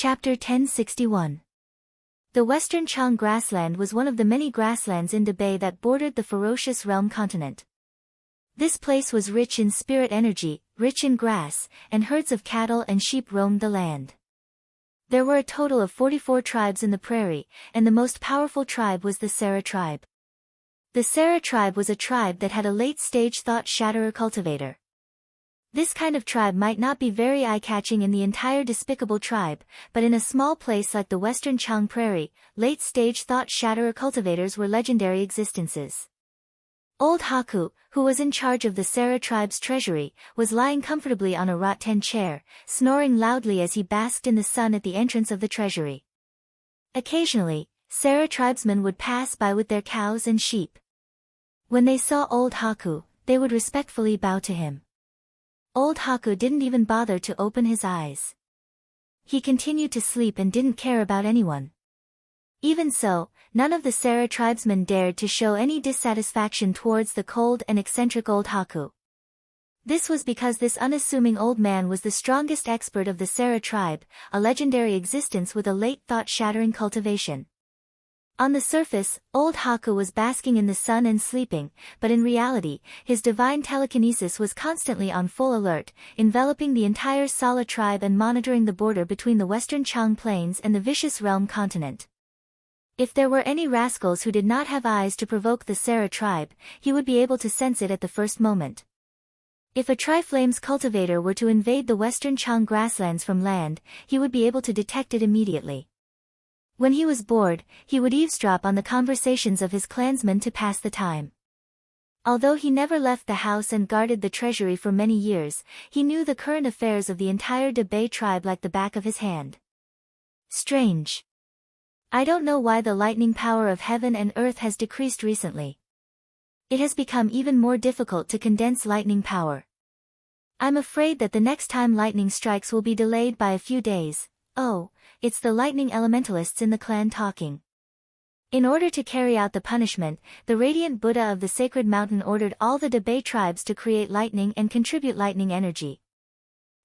Chapter 1061. The Western Chang grassland was one of the many grasslands in Debay that bordered the ferocious realm continent. This place was rich in spirit energy, rich in grass, and herds of cattle and sheep roamed the land. There were a total of 44 tribes in the prairie, and the most powerful tribe was the Sarah tribe. The Sarah tribe was a tribe that had a late-stage thought-shatterer cultivator. This kind of tribe might not be very eye-catching in the entire despicable tribe, but in a small place like the Western Chang Prairie, late-stage thought-shatterer cultivators were legendary existences. Old Haku, who was in charge of the Sarah tribe's treasury, was lying comfortably on a rattan chair, snoring loudly as he basked in the sun at the entrance of the treasury. Occasionally, Sarah tribesmen would pass by with their cows and sheep. When they saw Old Haku, they would respectfully bow to him. Old Haku didn't even bother to open his eyes. He continued to sleep and didn't care about anyone. Even so, none of the Sarah tribesmen dared to show any dissatisfaction towards the cold and eccentric Old Haku. This was because this unassuming old man was the strongest expert of the Sarah tribe, a legendary existence with a late thought-shattering cultivation. On the surface, Old Haku was basking in the sun and sleeping, but in reality, his divine telekinesis was constantly on full alert, enveloping the entire Sala tribe and monitoring the border between the Western Chang Plains and the vicious realm continent. If there were any rascals who did not have eyes to provoke the Sarah tribe, he would be able to sense it at the first moment. If a Tri-Flames cultivator were to invade the Western Chang grasslands from land, he would be able to detect it immediately. When he was bored, he would eavesdrop on the conversations of his clansmen to pass the time. Although he never left the house and guarded the treasury for many years, he knew the current affairs of the entire Debay tribe like the back of his hand. Strange. I don't know why the lightning power of heaven and earth has decreased recently. It has become even more difficult to condense lightning power. I'm afraid that the next time lightning strikes will be delayed by a few days. Oh, it's the lightning elementalists in the clan talking. In order to carry out the punishment, the radiant Buddha of the sacred mountain ordered all the Debay tribes to create lightning and contribute lightning energy.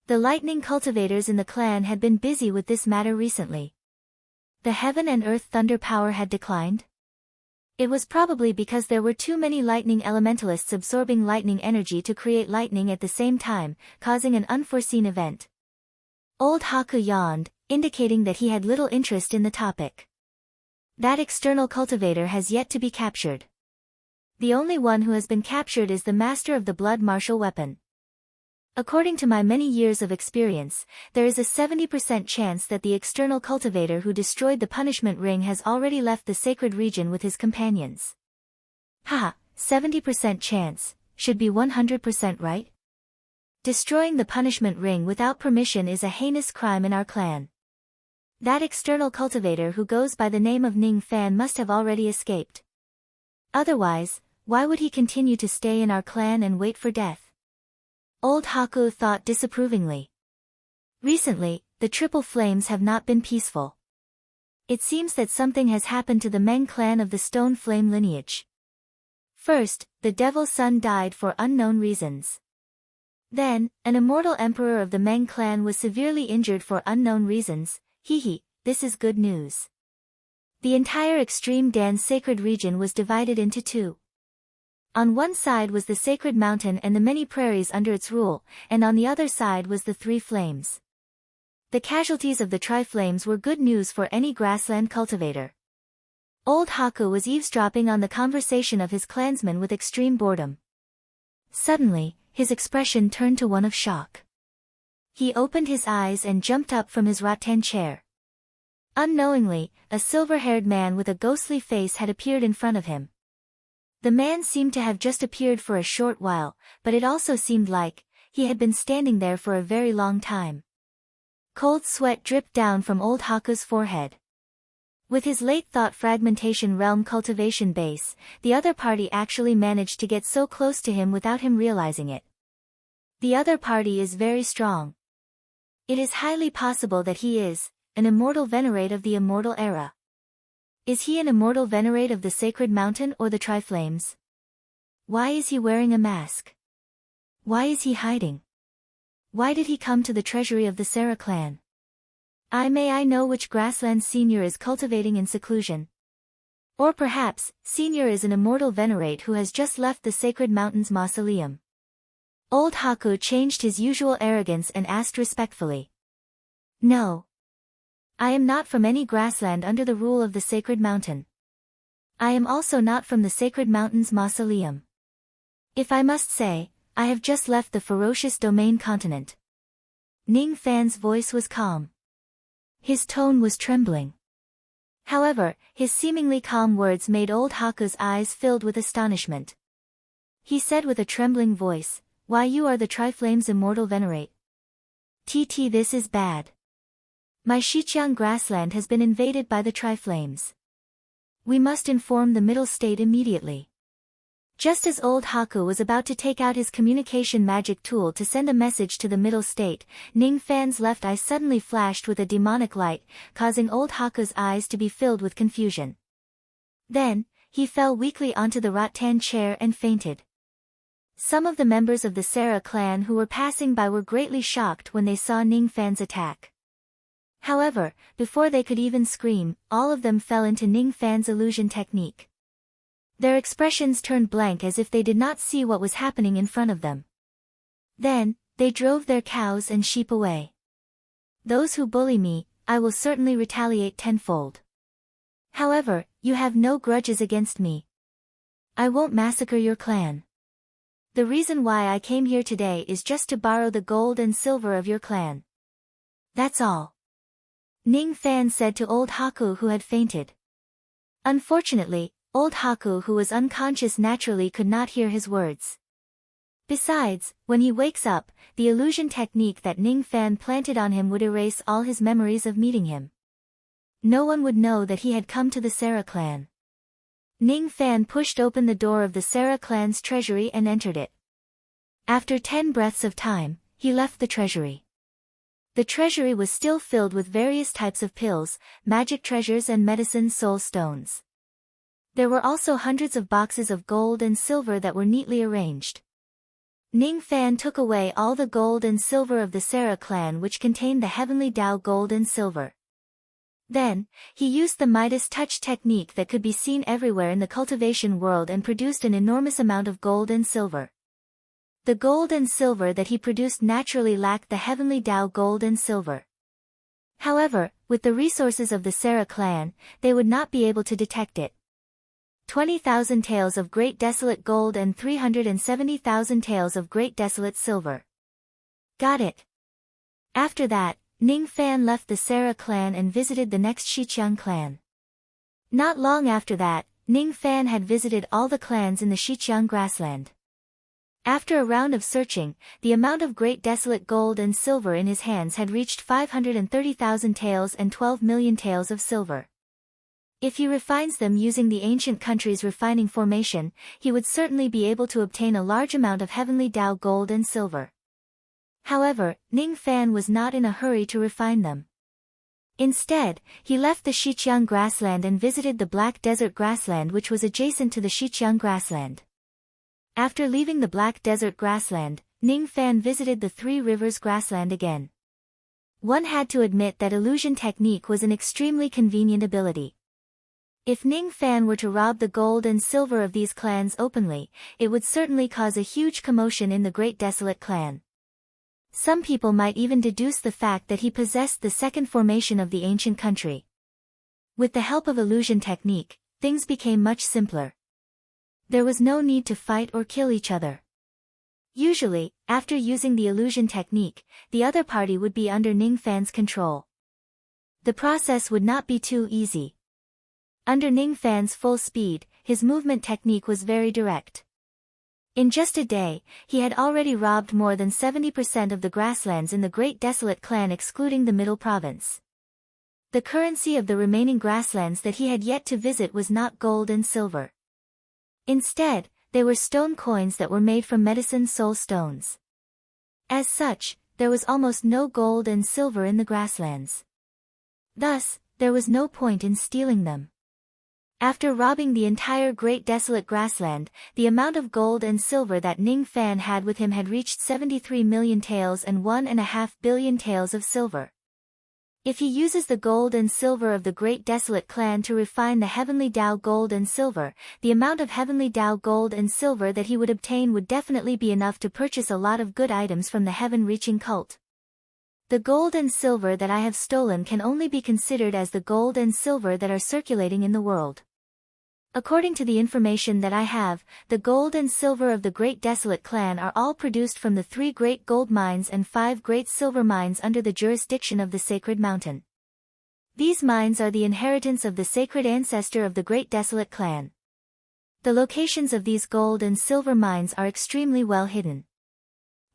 The lightning cultivators in the clan had been busy with this matter recently. The heaven and earth thunder power had declined? It was probably because there were too many lightning elementalists absorbing lightning energy to create lightning at the same time, causing an unforeseen event. Old Haku yawned, indicating that he had little interest in the topic. That external cultivator has yet to be captured. The only one who has been captured is the master of the blood martial weapon. According to my many years of experience, there is a 70% chance that the external cultivator who destroyed the punishment ring has already left the sacred region with his companions. Haha, 70% chance, should be 100% right? Destroying the punishment ring without permission is a heinous crime in our clan. That external cultivator who goes by the name of Ning Fan must have already escaped. Otherwise, why would he continue to stay in our clan and wait for death? Old Haku thought disapprovingly. Recently, the Triple Flames have not been peaceful. It seems that something has happened to the Meng clan of the Stone Flame lineage. First, the Devil Son died for unknown reasons. Then, an immortal emperor of the Meng clan was severely injured for unknown reasons. This is good news. The entire Extreme Dan's sacred region was divided into two. On one side was the sacred mountain and the many prairies under its rule, and on the other side was the Three Flames. The casualties of the Tri-Flames were good news for any grassland cultivator. Old Haku was eavesdropping on the conversation of his clansmen with extreme boredom. Suddenly, his expression turned to one of shock. He opened his eyes and jumped up from his rattan chair. Unknowingly, a silver-haired man with a ghostly face had appeared in front of him. The man seemed to have just appeared for a short while, but it also seemed like he had been standing there for a very long time. Cold sweat dripped down from Old Haku's forehead. With his late thought fragmentation realm cultivation base, the other party actually managed to get so close to him without him realizing it. The other party is very strong. It is highly possible that he is an immortal venerate of the immortal era. Is he an immortal venerate of the sacred mountain or the Tri-Flames? Why is he wearing a mask? Why is he hiding? Why did he come to the treasury of the Sarah clan? May I know which grassland Senior is cultivating in seclusion? Or perhaps, Senior is an immortal venerate who has just left the sacred mountain's mausoleum. Old Haku changed his usual arrogance and asked respectfully. No. I am not from any grassland under the rule of the sacred mountain. I am also not from the sacred mountain's mausoleum. If I must say, I have just left the ferocious domain continent. Ning Fan's voice was calm. His tone was trembling. However, his seemingly calm words made old Haku's eyes filled with astonishment. He said with a trembling voice, "Why, you are the Triflame's immortal venerate. This is bad. My Shijiang grassland has been invaded by the Triflames. We must inform the Middle State immediately." Just as old Haku was about to take out his communication magic tool to send a message to the Middle State, Ning Fan's left eye suddenly flashed with a demonic light, causing old Haku's eyes to be filled with confusion. Then, he fell weakly onto the rattan chair and fainted. Some of the members of the Sarah clan who were passing by were greatly shocked when they saw Ning Fan's attack. However, before they could even scream, all of them fell into Ning Fan's illusion technique. Their expressions turned blank as if they did not see what was happening in front of them. Then, they drove their cows and sheep away. Those who bully me, I will certainly retaliate tenfold. However, you have no grudges against me. I won't massacre your clan. The reason why I came here today is just to borrow the gold and silver of your clan. That's all. Ning Fan said to old Haku who had fainted. Unfortunately, old Haku who was unconscious naturally could not hear his words. Besides, when he wakes up, the illusion technique that Ning Fan planted on him would erase all his memories of meeting him. No one would know that he had come to the Sarah clan. Ning Fan pushed open the door of the Sarah clan's treasury and entered it. After 10 breaths of time, he left the treasury. The treasury was still filled with various types of pills, magic treasures and medicine soul stones. There were also hundreds of boxes of gold and silver that were neatly arranged. Ning Fan took away all the gold and silver of the Sarah clan which contained the heavenly Tao gold and silver. Then, he used the Midas touch technique that could be seen everywhere in the cultivation world and produced an enormous amount of gold and silver. The gold and silver that he produced naturally lacked the heavenly Tao gold and silver. However, with the resources of the Sarah clan, they would not be able to detect it. 20,000 taels of great desolate gold and 370,000 taels of great desolate silver. Got it. After that, Ning Fan left the Sarah clan and visited the next Shijiang clan. Not long after that, Ning Fan had visited all the clans in the Shijiang grassland. After a round of searching, the amount of great desolate gold and silver in his hands had reached 530,000 taels and 12 million taels of silver. If he refines them using the ancient country's refining formation, he would certainly be able to obtain a large amount of heavenly Tao gold and silver. However, Ning Fan was not in a hurry to refine them. Instead, he left the Shijiang grassland and visited the Black Desert grassland which was adjacent to the Shijiang grassland. After leaving the Black Desert grassland, Ning Fan visited the Three Rivers grassland again. One had to admit that illusion technique was an extremely convenient ability. If Ning Fan were to rob the gold and silver of these clans openly, it would certainly cause a huge commotion in the Great Desolate clan. Some people might even deduce the fact that he possessed the second formation of the ancient country. With the help of illusion technique, things became much simpler. There was no need to fight or kill each other. Usually, after using the illusion technique, the other party would be under Ning Fan's control. The process would not be too easy. Under Ning Fan's full speed, his movement technique was very direct. In just a day, he had already robbed more than 70% of the grasslands in the Great Desolate clan excluding the Middle Province. The currency of the remaining grasslands that he had yet to visit was not gold and silver. Instead, they were stone coins that were made from medicine soul stones. As such, there was almost no gold and silver in the grasslands. Thus, there was no point in stealing them. After robbing the entire Great Desolate grassland, the amount of gold and silver that Ning Fan had with him had reached 73 million taels and 1.5 billion taels of silver. If he uses the gold and silver of the Great Desolate Clan to refine the heavenly Tao gold and silver, the amount of heavenly Tao gold and silver that he would obtain would definitely be enough to purchase a lot of good items from the heaven-reaching cult. The gold and silver that I have stolen can only be considered as the gold and silver that are circulating in the world. According to the information that I have, the gold and silver of the Great Desolate Clan are all produced from the 3 great gold mines and 5 great silver mines under the jurisdiction of the Sacred Mountain. These mines are the inheritance of the sacred ancestor of the Great Desolate Clan. The locations of these gold and silver mines are extremely well hidden.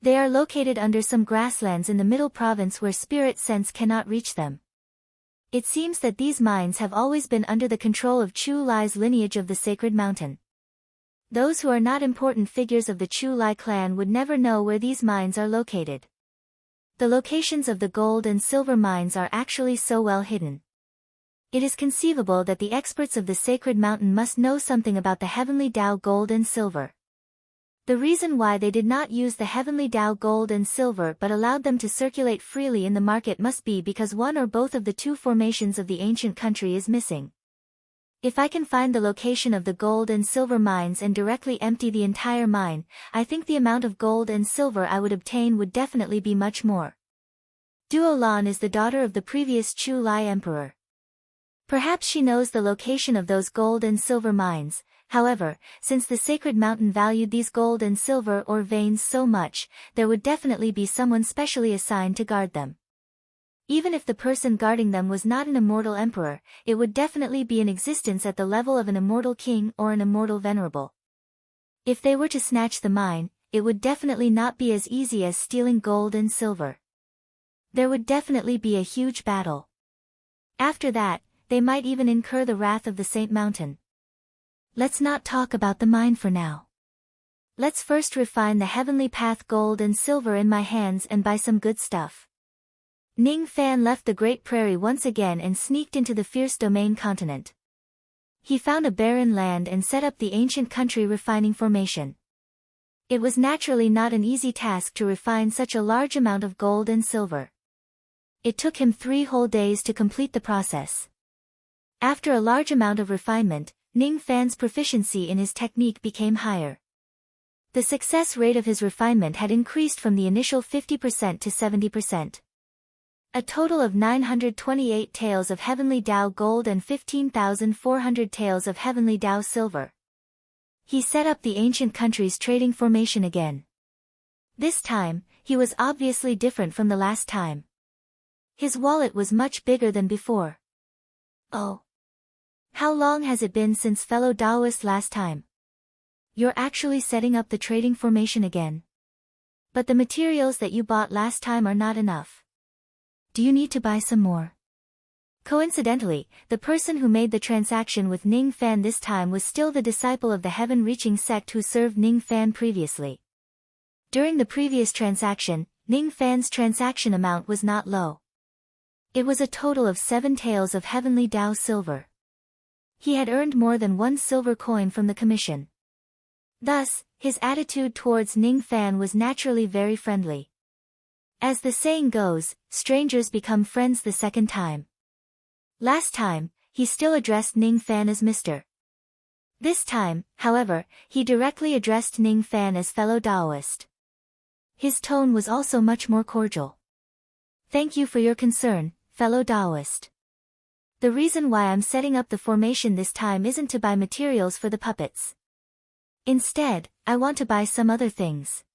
They are located under some grasslands in the middle province where spirit sense cannot reach them. It seems that these mines have always been under the control of Chu Lai's lineage of the Sacred Mountain. Those who are not important figures of the Chu Lai clan would never know where these mines are located. The locations of the gold and silver mines are actually so well hidden. It is conceivable that the experts of the Sacred Mountain must know something about the heavenly Tao gold and silver. The reason why they did not use the heavenly Tao gold and silver but allowed them to circulate freely in the market must be because one or both of the 2 formations of the ancient country is missing. If I can find the location of the gold and silver mines and directly empty the entire mine, I think the amount of gold and silver I would obtain would definitely be much more. Duo Lan is the daughter of the previous Chu Lai emperor. Perhaps she knows the location of those gold and silver mines. However, since the Sacred Mountain valued these gold and silver ore veins so much, there would definitely be someone specially assigned to guard them. Even if the person guarding them was not an immortal emperor, it would definitely be in existence at the level of an immortal king or an immortal venerable. If they were to snatch the mine, it would definitely not be as easy as stealing gold and silver. There would definitely be a huge battle. After that, they might even incur the wrath of the Saint Mountain. Let's not talk about the mine for now. Let's first refine the heavenly path gold and silver in my hands and buy some good stuff. Ning Fan left the Great Prairie once again and sneaked into the fierce domain continent. He found a barren land and set up the ancient country refining formation. It was naturally not an easy task to refine such a large amount of gold and silver. It took him 3 whole days to complete the process. After a large amount of refinement, Ning Fan's proficiency in his technique became higher. The success rate of his refinement had increased from the initial 50% to 70%. A total of 928 taels of heavenly Tao gold and 15,400 taels of heavenly Tao silver. He set up the ancient country's trading formation again. This time, he was obviously different from the last time. His wallet was much bigger than before. Oh. How long has it been since fellow Taoist last time? You're actually setting up the trading formation again. But the materials that you bought last time are not enough. Do you need to buy some more? Coincidentally, the person who made the transaction with Ning Fan this time was still the disciple of the heaven-reaching sect who served Ning Fan previously. During the previous transaction, Ning Fan's transaction amount was not low. It was a total of 7 taels of heavenly Tao silver. He had earned more than 1 silver coin from the commission. Thus, his attitude towards Ning Fan was naturally very friendly. As the saying goes, strangers become friends the second time. Last time, he still addressed Ning Fan as Mr. This time, however, he directly addressed Ning Fan as fellow Taoist. His tone was also much more cordial. Thank you for your concern, fellow Taoist. The reason why I'm setting up the formation this time isn't to buy materials for the puppets. Instead, I want to buy some other things.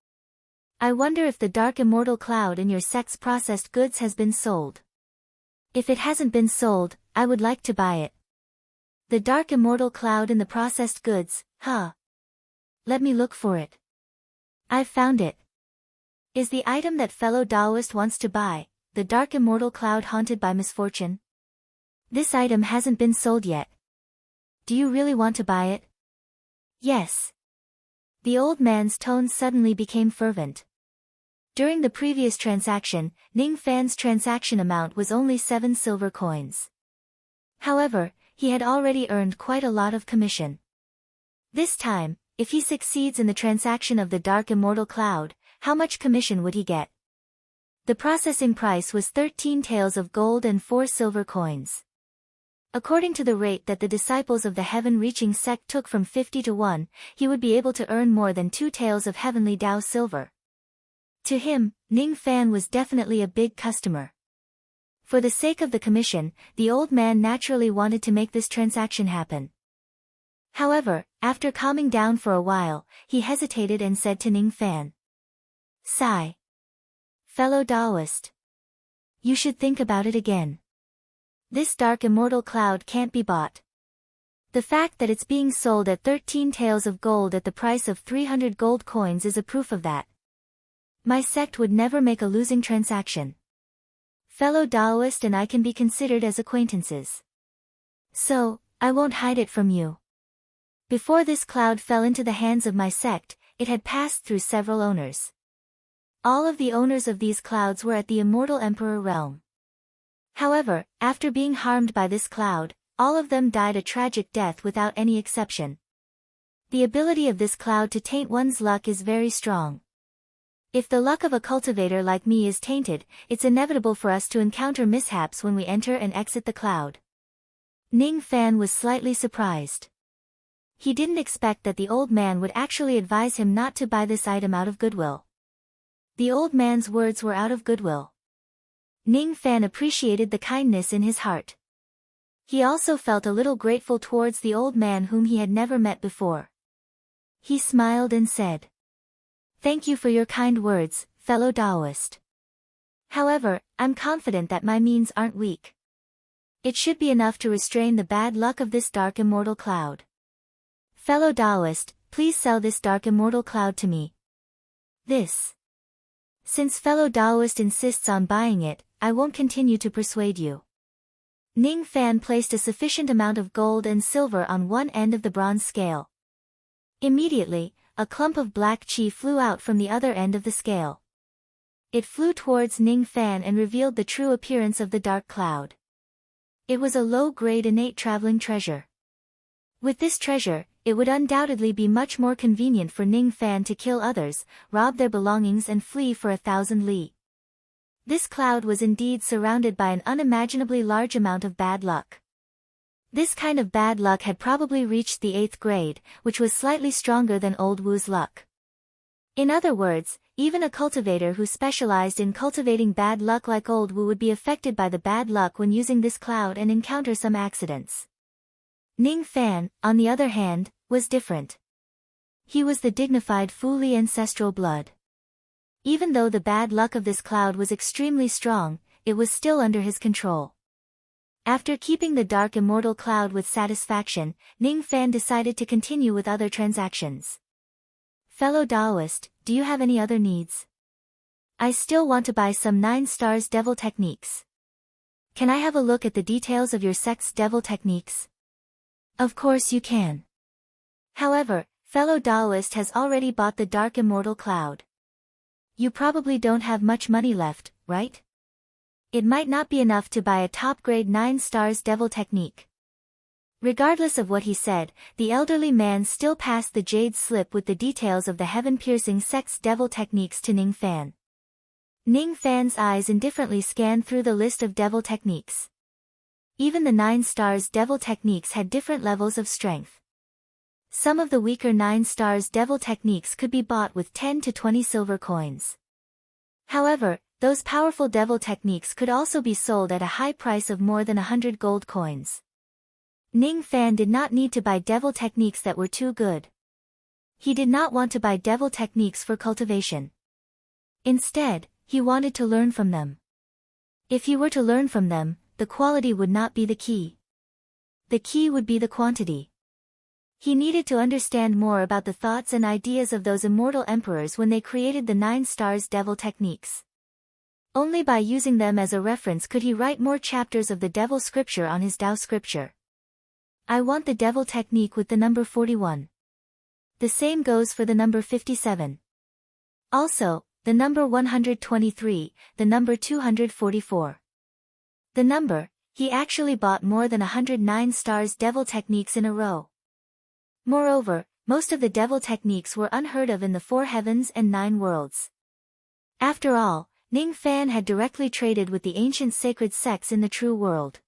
I wonder if the dark immortal cloud in your sect's processed goods has been sold. If it hasn't been sold, I would like to buy it. The dark immortal cloud in the processed goods, huh? Let me look for it. I've found it. Is the item that fellow Taoist wants to buy, the dark immortal cloud haunted by misfortune? This item hasn't been sold yet. Do you really want to buy it? Yes. The old man's tone suddenly became fervent. During the previous transaction, Ning Fan's transaction amount was only 7 silver coins. However, he had already earned quite a lot of commission. This time, if he succeeds in the transaction of the dark immortal cloud, how much commission would he get? The processing price was 13 taels of gold and 4 silver coins. According to the rate that the disciples of the heaven-reaching sect took from 50 to 1, he would be able to earn more than 2 taels of heavenly Tao silver. To him, Ning Fan was definitely a big customer. For the sake of the commission, the old man naturally wanted to make this transaction happen. However, after calming down for a while, he hesitated and said to Ning Fan, "Sigh. Fellow Taoist. You should think about it again. This dark immortal cloud can't be bought. The fact that it's being sold at 13 taels of gold at the price of 300 gold coins is a proof of that. My sect would never make a losing transaction. Fellow Taoist and I can be considered as acquaintances. So, I won't hide it from you. Before this cloud fell into the hands of my sect, it had passed through several owners. All of the owners of these clouds were at the immortal emperor realm. However, after being harmed by this cloud, all of them died a tragic death without any exception. The ability of this cloud to taint one's luck is very strong. If the luck of a cultivator like me is tainted, it's inevitable for us to encounter mishaps when we enter and exit the cloud." Ning Fan was slightly surprised. He didn't expect that the old man would actually advise him not to buy this item out of goodwill. The old man's words were out of goodwill. Ning Fan appreciated the kindness in his heart. He also felt a little grateful towards the old man whom he had never met before. He smiled and said, "Thank you for your kind words, fellow Taoist. However, I'm confident that my means aren't weak. It should be enough to restrain the bad luck of this dark immortal cloud. Fellow Taoist, please sell this dark immortal cloud to me." Since fellow Taoist insists on buying it, I won't continue to persuade you. Ning Fan placed a sufficient amount of gold and silver on one end of the bronze scale. Immediately, a clump of black chi flew out from the other end of the scale. It flew towards Ning Fan and revealed the true appearance of the dark cloud. It was a low-grade innate traveling treasure. With this treasure, it would undoubtedly be much more convenient for Ning Fan to kill others, rob their belongings and flee for 1,000 li. This cloud was indeed surrounded by an unimaginably large amount of bad luck. This kind of bad luck had probably reached the 8th grade, which was slightly stronger than Old Wu's luck. In other words, even a cultivator who specialized in cultivating bad luck like Old Wu would be affected by the bad luck when using this cloud and encounter some accidents. Ning Fan, on the other hand, was different. He was the dignified Fu Li ancestral blood. Even though the bad luck of this cloud was extremely strong, it was still under his control. After keeping the dark immortal cloud with satisfaction, Ning Fan decided to continue with other transactions. "Fellow Taoist, do you have any other needs? I still want to buy some 9 stars devil techniques. Can I have a look at the details of your sect's devil techniques?" "Of course you can. However, fellow Taoist has already bought the dark immortal cloud. You probably don't have much money left, right? It might not be enough to buy a top-grade 9 stars devil technique." Regardless of what he said, the elderly man still passed the jade slip with the details of the heaven-piercing sect's devil techniques to Ning Fan. Ning Fan's eyes indifferently scanned through the list of devil techniques. Even the 9 stars devil techniques had different levels of strength. Some of the weaker 9 stars devil techniques could be bought with 10 to 20 silver coins. However, those powerful devil techniques could also be sold at a high price of more than 100 gold coins. Ning Fan did not need to buy devil techniques that were too good. He did not want to buy devil techniques for cultivation. Instead, he wanted to learn from them. If he were to learn from them, the quality would not be the key. The key would be the quantity. He needed to understand more about the thoughts and ideas of those immortal emperors when they created the 9 stars devil techniques. Only by using them as a reference could he write more chapters of the devil scripture on his Tao scripture. "I want the devil technique with the number 41. The same goes for the number 57. Also, the number 123, the number 244. He actually bought more than 109 stars devil techniques in a row. Moreover, most of the devil techniques were unheard of in the 4 heavens and 9 worlds. After all, Ning Fan had directly traded with the ancient sacred sects in the true world.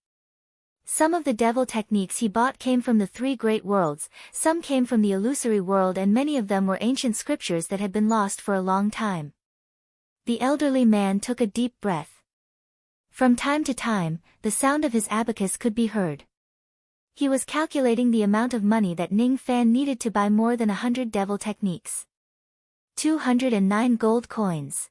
Some of the devil techniques he bought came from the three great worlds, some came from the illusory world, and many of them were ancient scriptures that had been lost for a long time. The elderly man took a deep breath. From time to time, the sound of his abacus could be heard. He was calculating the amount of money that Ning Fan needed to buy more than 100 devil techniques. 209 gold coins.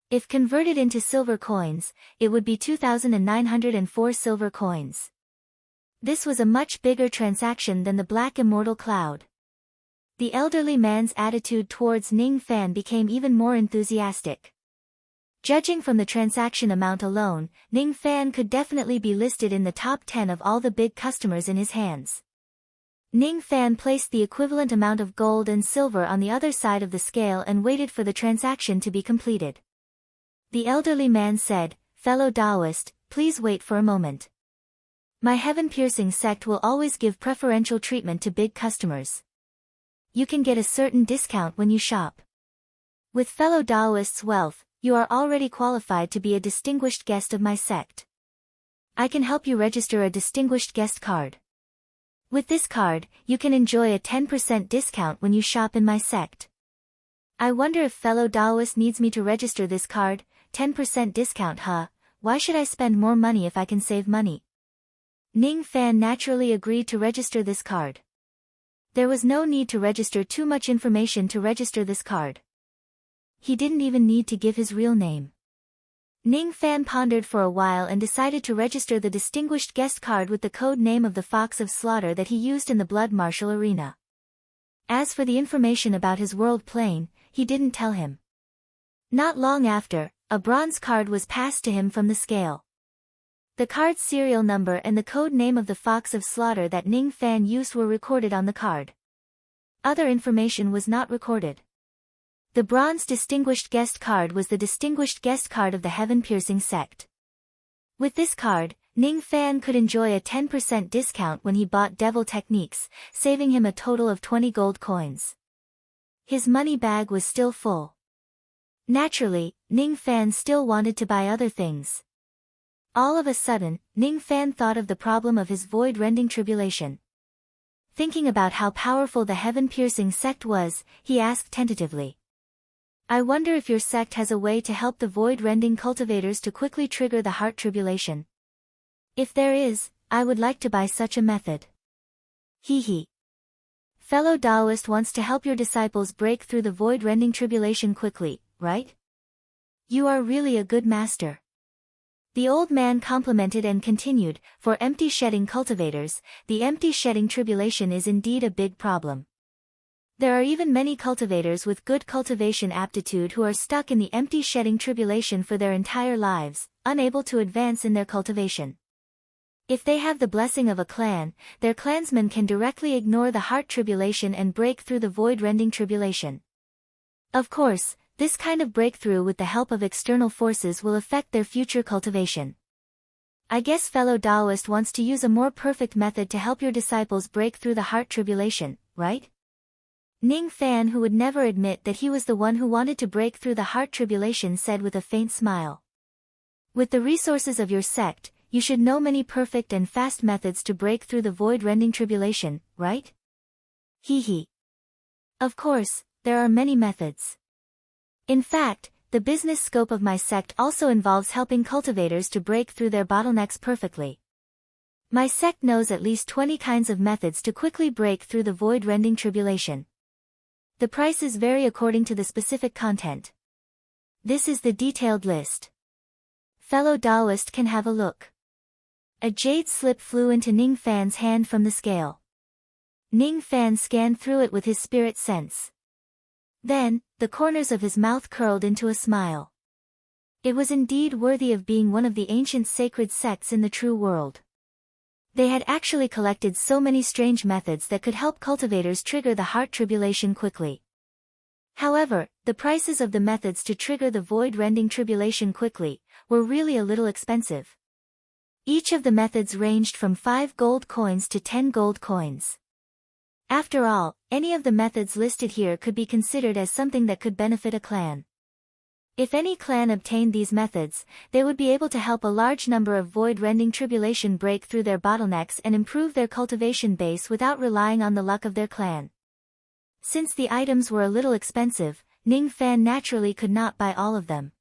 If converted into silver coins, it would be 2,904 silver coins. This was a much bigger transaction than the Black Immortal Cloud. The elderly man's attitude towards Ning Fan became even more enthusiastic. Judging from the transaction amount alone, Ning Fan could definitely be listed in the top 10 of all the big customers in his hands. Ning Fan placed the equivalent amount of gold and silver on the other side of the scale and waited for the transaction to be completed. The elderly man said, "Fellow Taoist, please wait for a moment. My heaven-piercing sect will always give preferential treatment to big customers. You can get a certain discount when you shop. With fellow Taoists' wealth, you are already qualified to be a distinguished guest of my sect. I can help you register a distinguished guest card. With this card, you can enjoy a 10% discount when you shop in my sect. I wonder if fellow Taoist needs me to register this card. 10% discount, huh? Why should I spend more money if I can save money?" Ning Fan naturally agreed to register this card. There was no need to register too much information to register this card. He didn't even need to give his real name. Ning Fan pondered for a while and decided to register the distinguished guest card with the code name of the Fox of Slaughter that he used in the blood martial arena. As for the information about his world plane, he didn't tell him. Not long after, a bronze card was passed to him from the scale. The card's serial number and the code name of the Fox of Slaughter that Ning Fan used were recorded on the card. Other information was not recorded. The bronze distinguished guest card was the distinguished guest card of the heaven-piercing sect. With this card, Ning Fan could enjoy a 10% discount when he bought devil techniques, saving him a total of 20 gold coins. His money bag was still full. Naturally, Ning Fan still wanted to buy other things. All of a sudden, Ning Fan thought of the problem of his void-rending tribulation. Thinking about how powerful the heaven-piercing sect was, he asked tentatively, "I wonder if your sect has a way to help the void-rending cultivators to quickly trigger the heart tribulation. If there is, I would like to buy such a method." Hee. Fellow Taoist wants to help your disciples break through the void-rending tribulation quickly, right? You are really a good master. The old man complimented and continued, "For empty shedding cultivators, the empty shedding tribulation is indeed a big problem. There are even many cultivators with good cultivation aptitude who are stuck in the empty shedding tribulation for their entire lives, unable to advance in their cultivation. If they have the blessing of a clan, their clansmen can directly ignore the heart tribulation and break through the void-rending tribulation. Of course, this kind of breakthrough with the help of external forces will affect their future cultivation. I guess fellow Taoist wants to use a more perfect method to help your disciples break through the heart tribulation, right?" Ning Fan, who would never admit that he was the one who wanted to break through the heart tribulation, said with a faint smile, "With the resources of your sect, you should know many perfect and fast methods to break through the void-rending tribulation, right?" Hee. Of course, there are many methods. In fact, the business scope of my sect also involves helping cultivators to break through their bottlenecks perfectly. My sect knows at least 20 kinds of methods to quickly break through the void-rending tribulation. The prices vary according to the specific content. This is the detailed list. Fellow Taoist can have a look. A jade slip flew into Ning Fan's hand from the scale. Ning Fan scanned through it with his spirit sense. Then, the corners of his mouth curled into a smile. It was indeed worthy of being one of the ancient sacred sects in the true world. They had actually collected so many strange methods that could help cultivators trigger the heart tribulation quickly. However, the prices of the methods to trigger the void-rending tribulation quickly were really a little expensive. Each of the methods ranged from 5 gold coins to 10 gold coins. After all, any of the methods listed here could be considered as something that could benefit a clan. If any clan obtained these methods, they would be able to help a large number of void-rending tribulation break through their bottlenecks and improve their cultivation base without relying on the luck of their clan. Since the items were a little expensive, Ning Fan naturally could not buy all of them.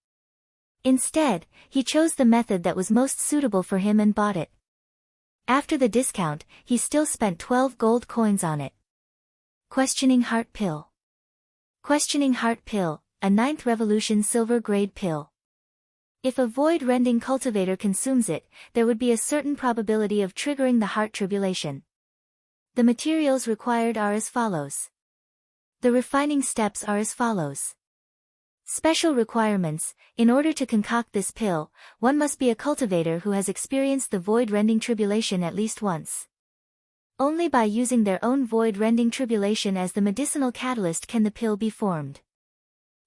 Instead, he chose the method that was most suitable for him and bought it. After the discount, he still spent 12 gold coins on it. Questioning Heart Pill. Questioning Heart Pill, a 9th Revolution silver grade pill. If a void-rending cultivator consumes it, there would be a certain probability of triggering the heart tribulation. The materials required are as follows. The refining steps are as follows. Special requirements. In order to concoct this pill, one must be a cultivator who has experienced the void-rending tribulation at least once. Only by using their own void-rending tribulation as the medicinal catalyst can the pill be formed.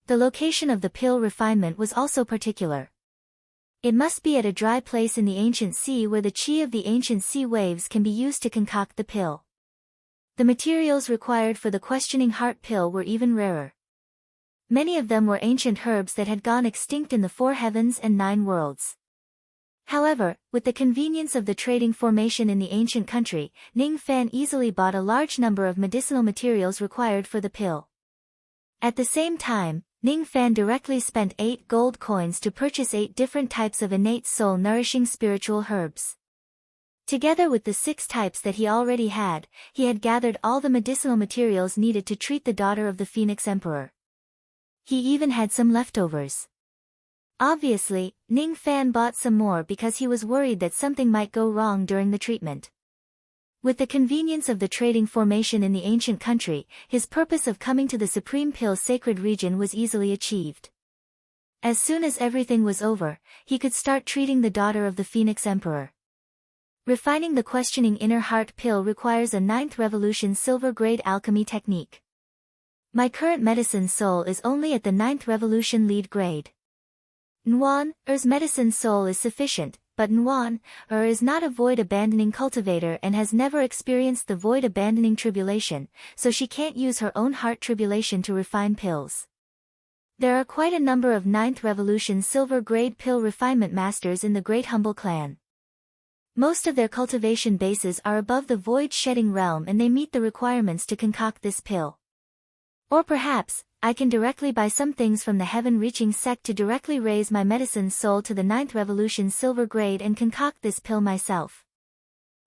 The location of the pill refinement was also particular. It must be at a dry place in the ancient sea where the chi of the ancient sea waves can be used to concoct the pill. The materials required for the questioning heart pill were even rarer. Many of them were ancient herbs that had gone extinct in the 4 heavens and 9 worlds. However, with the convenience of the trading formation in the ancient country, Ning Fan easily bought a large number of medicinal materials required for the pill. At the same time, Ning Fan directly spent 8 gold coins to purchase 8 different types of innate soul-nourishing spiritual herbs. Together with the 6 types that he already had, he had gathered all the medicinal materials needed to treat the daughter of the Phoenix Emperor. He even had some leftovers. Obviously, Ning Fan bought some more because he was worried that something might go wrong during the treatment. With the convenience of the trading formation in the ancient country, his purpose of coming to the Supreme Pill's sacred region was easily achieved. As soon as everything was over, he could start treating the daughter of the Phoenix Emperor. Refining the questioning inner heart pill requires a 9th Revolution silver grade alchemy technique. My current medicine soul is only at the 9th Revolution lead grade. Nuan Er's medicine soul is sufficient, but Nuan Er is not a void-abandoning cultivator and has never experienced the void-abandoning tribulation, so she can't use her own heart tribulation to refine pills. There are quite a number of 9th Revolution silver grade pill refinement masters in the Great Humble clan. Most of their cultivation bases are above the void-shedding realm and they meet the requirements to concoct this pill. Or perhaps, I can directly buy some things from the heaven-reaching sect to directly raise my medicine soul to the 9th Revolution silver grade and concoct this pill myself.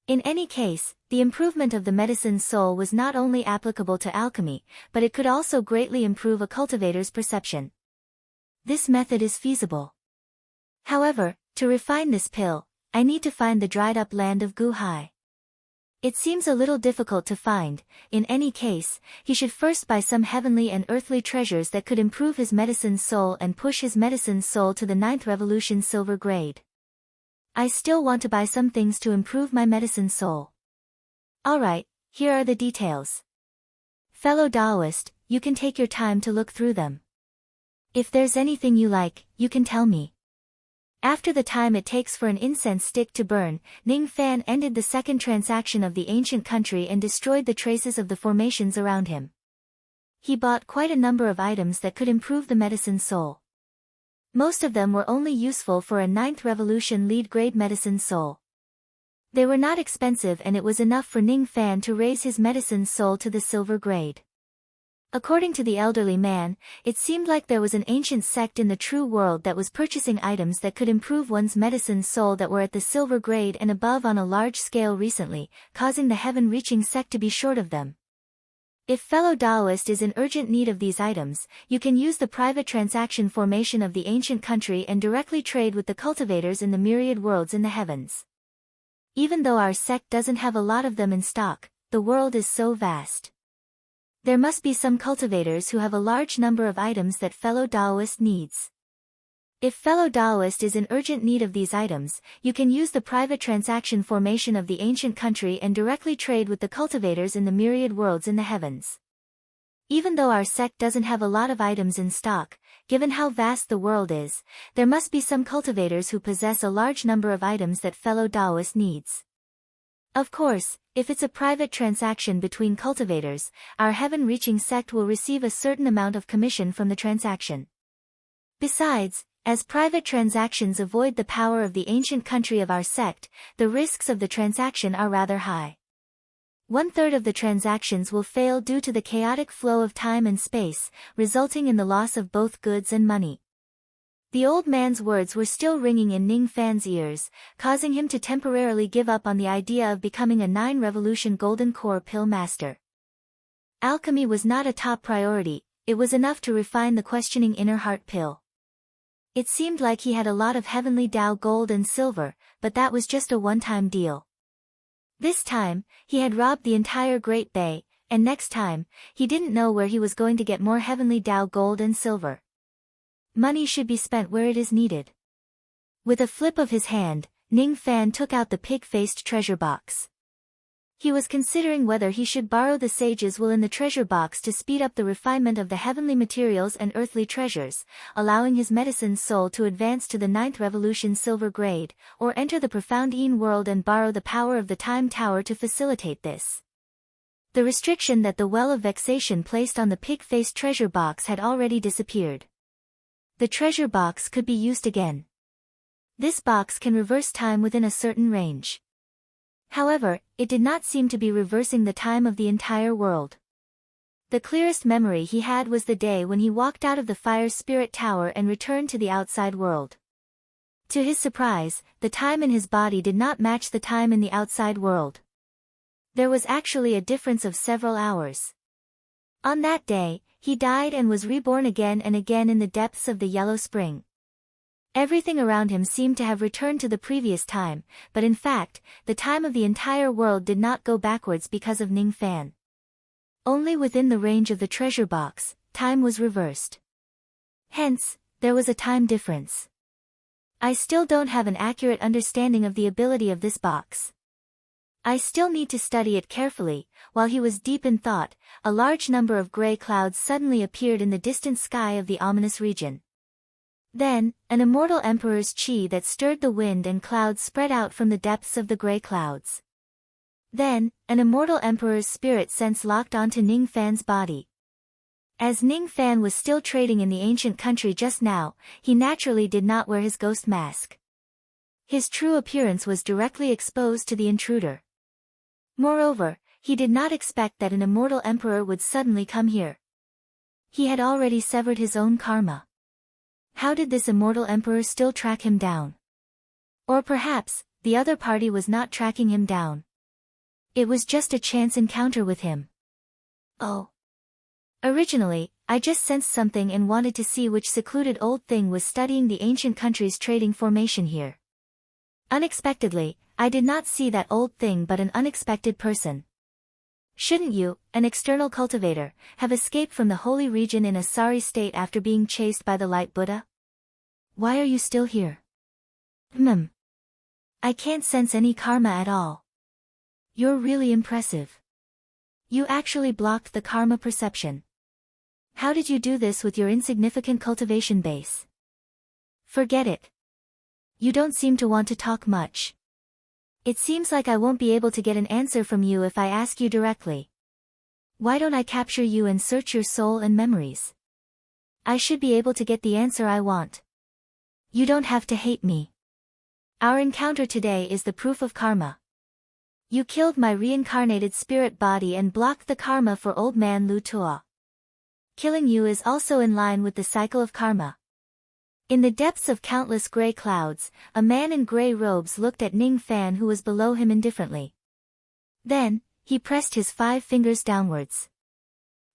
In any case, the improvement of the medicine soul was not only applicable to alchemy, but it could also greatly improve a cultivator's perception. This method is feasible. However, to refine this pill, I need to find the dried-up land of Guhai. It seems a little difficult to find. In any case, he should first buy some heavenly and earthly treasures that could improve his medicine soul and push his medicine soul to the 9th Revolution silver grade. I still want to buy some things to improve my medicine soul. Alright, here are the details. Fellow Taoist, you can take your time to look through them. If there's anything you like, you can tell me. After the time it takes for an incense stick to burn, Ning Fan ended the second transaction of the ancient country and destroyed the traces of the formations around him. He bought quite a number of items that could improve the medicine soul. Most of them were only useful for a 9th Revolution lead grade medicine soul. They were not expensive and it was enough for Ning Fan to raise his medicine soul to the silver grade. According to the elderly man, it seemed like there was an ancient sect in the true world that was purchasing items that could improve one's medicine soul that were at the silver grade and above on a large scale recently, causing the heaven-reaching sect to be short of them. If fellow Taoist is in urgent need of these items, you can use the private transaction formation of the ancient country and directly trade with the cultivators in the myriad worlds in the heavens. Even though our sect doesn't have a lot of them in stock, the world is so vast. There must be some cultivators who have a large number of items that fellow Taoist needs. If fellow Taoist is in urgent need of these items, you can use the private transaction formation of the ancient country and directly trade with the cultivators in the myriad worlds in the heavens. Even though our sect doesn't have a lot of items in stock, given how vast the world is, there must be some cultivators who possess a large number of items that fellow Taoist needs. Of course, if it's a private transaction between cultivators, our heaven-reaching sect will receive a certain amount of commission from the transaction. Besides, as private transactions avoid the power of the ancient country of our sect, the risks of the transaction are rather high. 1/3 of the transactions will fail due to the chaotic flow of time and space, resulting in the loss of both goods and money. The old man's words were still ringing in Ning Fan's ears, causing him to temporarily give up on the idea of becoming a 9-revolution golden core pill master. Alchemy was not a top priority, it was enough to refine the questioning inner heart pill. It seemed like he had a lot of heavenly Tao gold and silver, but that was just a one-time deal. This time, he had robbed the entire Great Bay, and next time, he didn't know where he was going to get more heavenly Tao gold and silver. Money should be spent where it is needed. With a flip of his hand, Ning Fan took out the pig-faced treasure box. He was considering whether he should borrow the sage's will in the treasure box to speed up the refinement of the heavenly materials and earthly treasures, allowing his medicine soul to advance to the 9th revolution silver grade, or enter the profound Yin world and borrow the power of the time tower to facilitate this. The restriction that the well of vexation placed on the pig-faced treasure box had already disappeared. The treasure box could be used again. This box can reverse time within a certain range. However, it did not seem to be reversing the time of the entire world. The clearest memory he had was the day when he walked out of the fire spirit tower and returned to the outside world. To his surprise, the time in his body did not match the time in the outside world. There was actually a difference of several hours. On that day, he died and was reborn again and again in the depths of the yellow spring. Everything around him seemed to have returned to the previous time, but in fact, the time of the entire world did not go backwards because of Ning Fan. Only within the range of the treasure box, time was reversed. Hence, there was a time difference. I still don't have an accurate understanding of the ability of this box. I still need to study it carefully. While he was deep in thought, a large number of gray clouds suddenly appeared in the distant sky of the ominous region. Then, an immortal emperor's chi that stirred the wind and clouds spread out from the depths of the gray clouds. Then, an immortal emperor's spirit sense locked onto Ning Fan's body. As Ning Fan was still trading in the ancient country just now, he naturally did not wear his ghost mask. His true appearance was directly exposed to the intruder. Moreover, he did not expect that an immortal emperor would suddenly come here. He had already severed his own karma. How did this immortal emperor still track him down? Or perhaps, the other party was not tracking him down. It was just a chance encounter with him. Oh. Originally, I just sensed something and wanted to see which secluded old thing was studying the ancient country's trading formation here. Unexpectedly, I did not see that old thing but an unexpected person. Shouldn't you, an external cultivator, have escaped from the holy region in a sorry state after being chased by the light Buddha? Why are you still here? I can't sense any karma at all. You're really impressive. You actually blocked the karma perception. How did you do this with your insignificant cultivation base? Forget it. You don't seem to want to talk much. It seems like I won't be able to get an answer from you if I ask you directly. Why don't I capture you and search your soul and memories? I should be able to get the answer I want. You don't have to hate me. Our encounter today is the proof of karma. You killed my reincarnated spirit body and blocked the karma for old man Lu Tua. Killing you is also in line with the cycle of karma. In the depths of countless gray clouds, a man in gray robes looked at Ning Fan who was below him indifferently. Then, he pressed his 5 fingers downwards.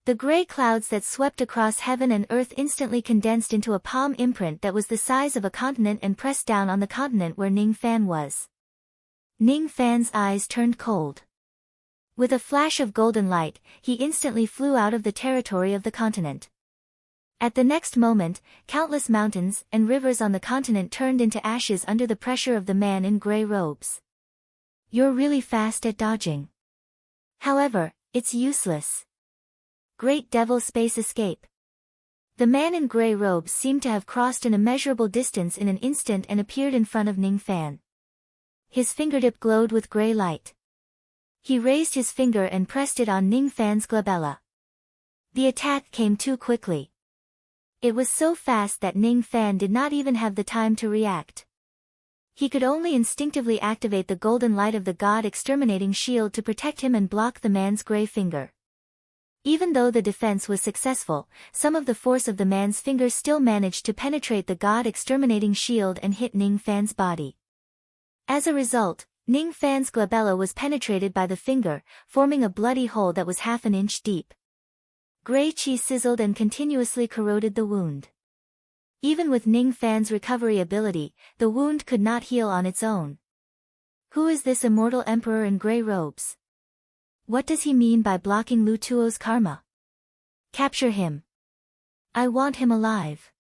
The gray clouds that swept across heaven and earth instantly condensed into a palm imprint that was the size of a continent and pressed down on the continent where Ning Fan was. Ning Fan's eyes turned cold. With a flash of golden light, he instantly flew out of the territory of the continent. At the next moment, countless mountains and rivers on the continent turned into ashes under the pressure of the man in gray robes. You're really fast at dodging. However, it's useless. Great Devil Space Escape. The man in gray robes seemed to have crossed an immeasurable distance in an instant and appeared in front of Ning Fan. His fingertip glowed with gray light. He raised his finger and pressed it on Ning Fan's glabella. The attack came too quickly. It was so fast that Ning Fan did not even have the time to react. He could only instinctively activate the golden light of the god-exterminating shield to protect him and block the man's gray finger. Even though the defense was successful, some of the force of the man's finger still managed to penetrate the god-exterminating shield and hit Ning Fan's body. As a result, Ning Fan's glabella was penetrated by the finger, forming a bloody hole that was half an inch deep. Gray chi sizzled and continuously corroded the wound. Even with Ning Fan's recovery ability, the wound could not heal on its own. Who is this immortal emperor in gray robes? What does he mean by blocking Lu Tuo's karma? Capture him. I want him alive.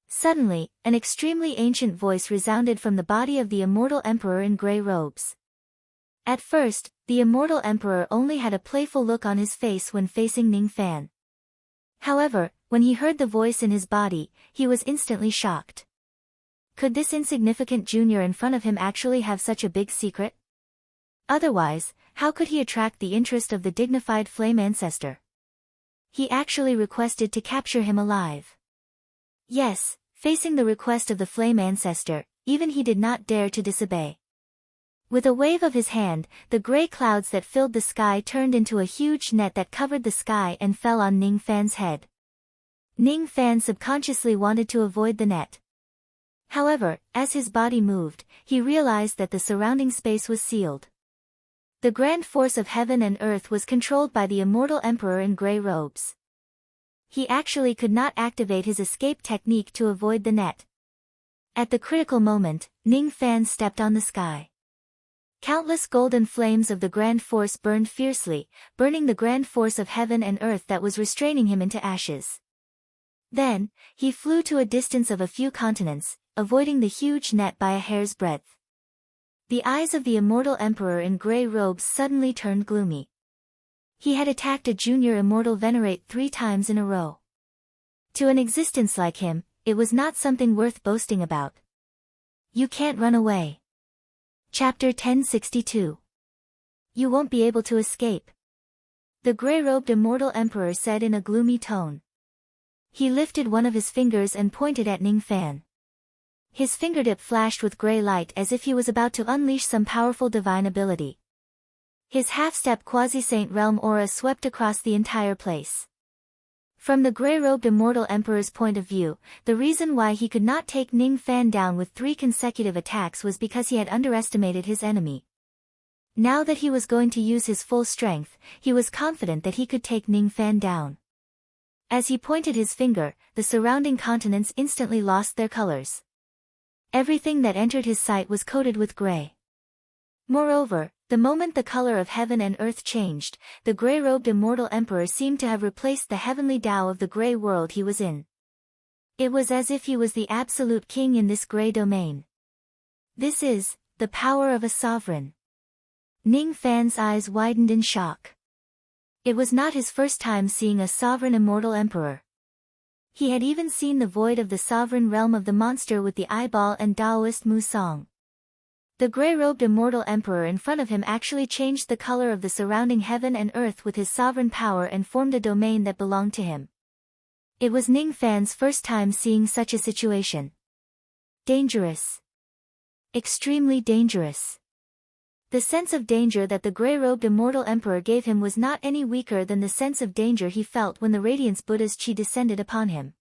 Suddenly, an extremely ancient voice resounded from the body of the immortal emperor in gray robes. At first, the immortal emperor only had a playful look on his face when facing Ning Fan. However, when he heard the voice in his body, he was instantly shocked. Could this insignificant junior in front of him actually have such a big secret? Otherwise, how could he attract the interest of the dignified flame ancestor? He actually requested to capture him alive. Yes, facing the request of the flame ancestor, even he did not dare to disobey. With a wave of his hand, the gray clouds that filled the sky turned into a huge net that covered the sky and fell on Ning Fan's head. Ning Fan subconsciously wanted to avoid the net. However, as his body moved, he realized that the surrounding space was sealed. The grand force of heaven and earth was controlled by the immortal emperor in gray robes. He actually could not activate his escape technique to avoid the net. At the critical moment, Ning Fan stepped on the sky. Countless golden flames of the grand force burned fiercely, burning the grand force of heaven and earth that was restraining him into ashes. Then, he flew to a distance of a few continents, avoiding the huge net by a hair's breadth. The eyes of the immortal emperor in gray robes suddenly turned gloomy. He had attacked a junior immortal venerate 3 times in a row. To an existence like him, it was not something worth boasting about. You can't run away. Chapter 1062. You won't be able to escape. The gray-robed immortal emperor said in a gloomy tone. He lifted one of his fingers and pointed at Ning Fan. His fingertip flashed with gray light as if he was about to unleash some powerful divine ability. His half-step quasi-saint realm aura swept across the entire place. From the gray-robed immortal emperor's point of view, the reason why he could not take Ning Fan down with 3 consecutive attacks was because he had underestimated his enemy. Now that he was going to use his full strength, he was confident that he could take Ning Fan down. As he pointed his finger, the surrounding continents instantly lost their colors. Everything that entered his sight was coated with gray. Moreover, the moment the color of heaven and earth changed, the gray-robed immortal emperor seemed to have replaced the heavenly Tao of the gray world he was in. It was as if he was the absolute king in this gray domain. This is the power of a sovereign. Ning Fan's eyes widened in shock. It was not his first time seeing a sovereign immortal emperor. He had even seen the void of the sovereign realm of the monster with the eyeball and Taoist Mu Song. The gray-robed immortal emperor in front of him actually changed the color of the surrounding heaven and earth with his sovereign power and formed a domain that belonged to him. It was Ning Fan's first time seeing such a situation. Dangerous. Extremely dangerous. The sense of danger that the gray-robed immortal emperor gave him was not any weaker than the sense of danger he felt when the Radiance Buddha's chi descended upon him.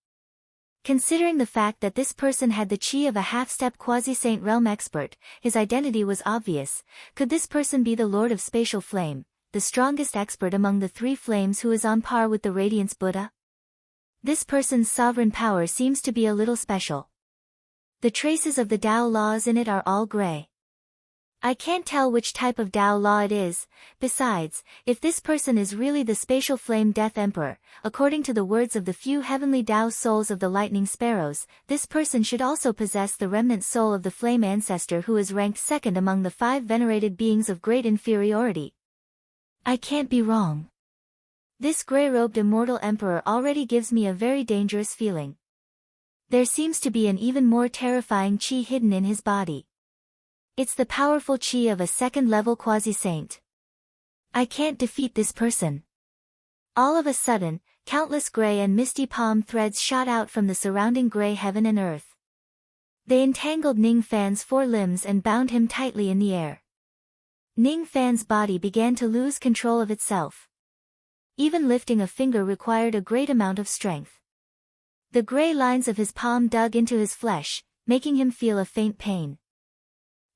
Considering the fact that this person had the chi of a half-step quasi-saint realm expert, his identity was obvious. Could this person be the Lord of Spatial Flame, the strongest expert among the 3 flames who is on par with the Radiance Buddha? This person's sovereign power seems to be a little special. The traces of the Tao laws in it are all gray. I can't tell which type of Tao law it is. Besides, if this person is really the Spatial Flame Death Emperor, according to the words of the few heavenly Tao souls of the Lightning Sparrows, this person should also possess the remnant soul of the Flame Ancestor who is ranked 2nd among the 5 venerated beings of great inferiority. I can't be wrong. This gray-robed immortal emperor already gives me a very dangerous feeling. There seems to be an even more terrifying chi hidden in his body. It's the powerful chi of a 2nd-level quasi-saint. I can't defeat this person. All of a sudden, countless gray and misty palm threads shot out from the surrounding gray heaven and earth. They entangled Ning Fan's four limbs and bound him tightly in the air. Ning Fan's body began to lose control of itself. Even lifting a finger required a great amount of strength. The gray lines of his palm dug into his flesh, making him feel a faint pain.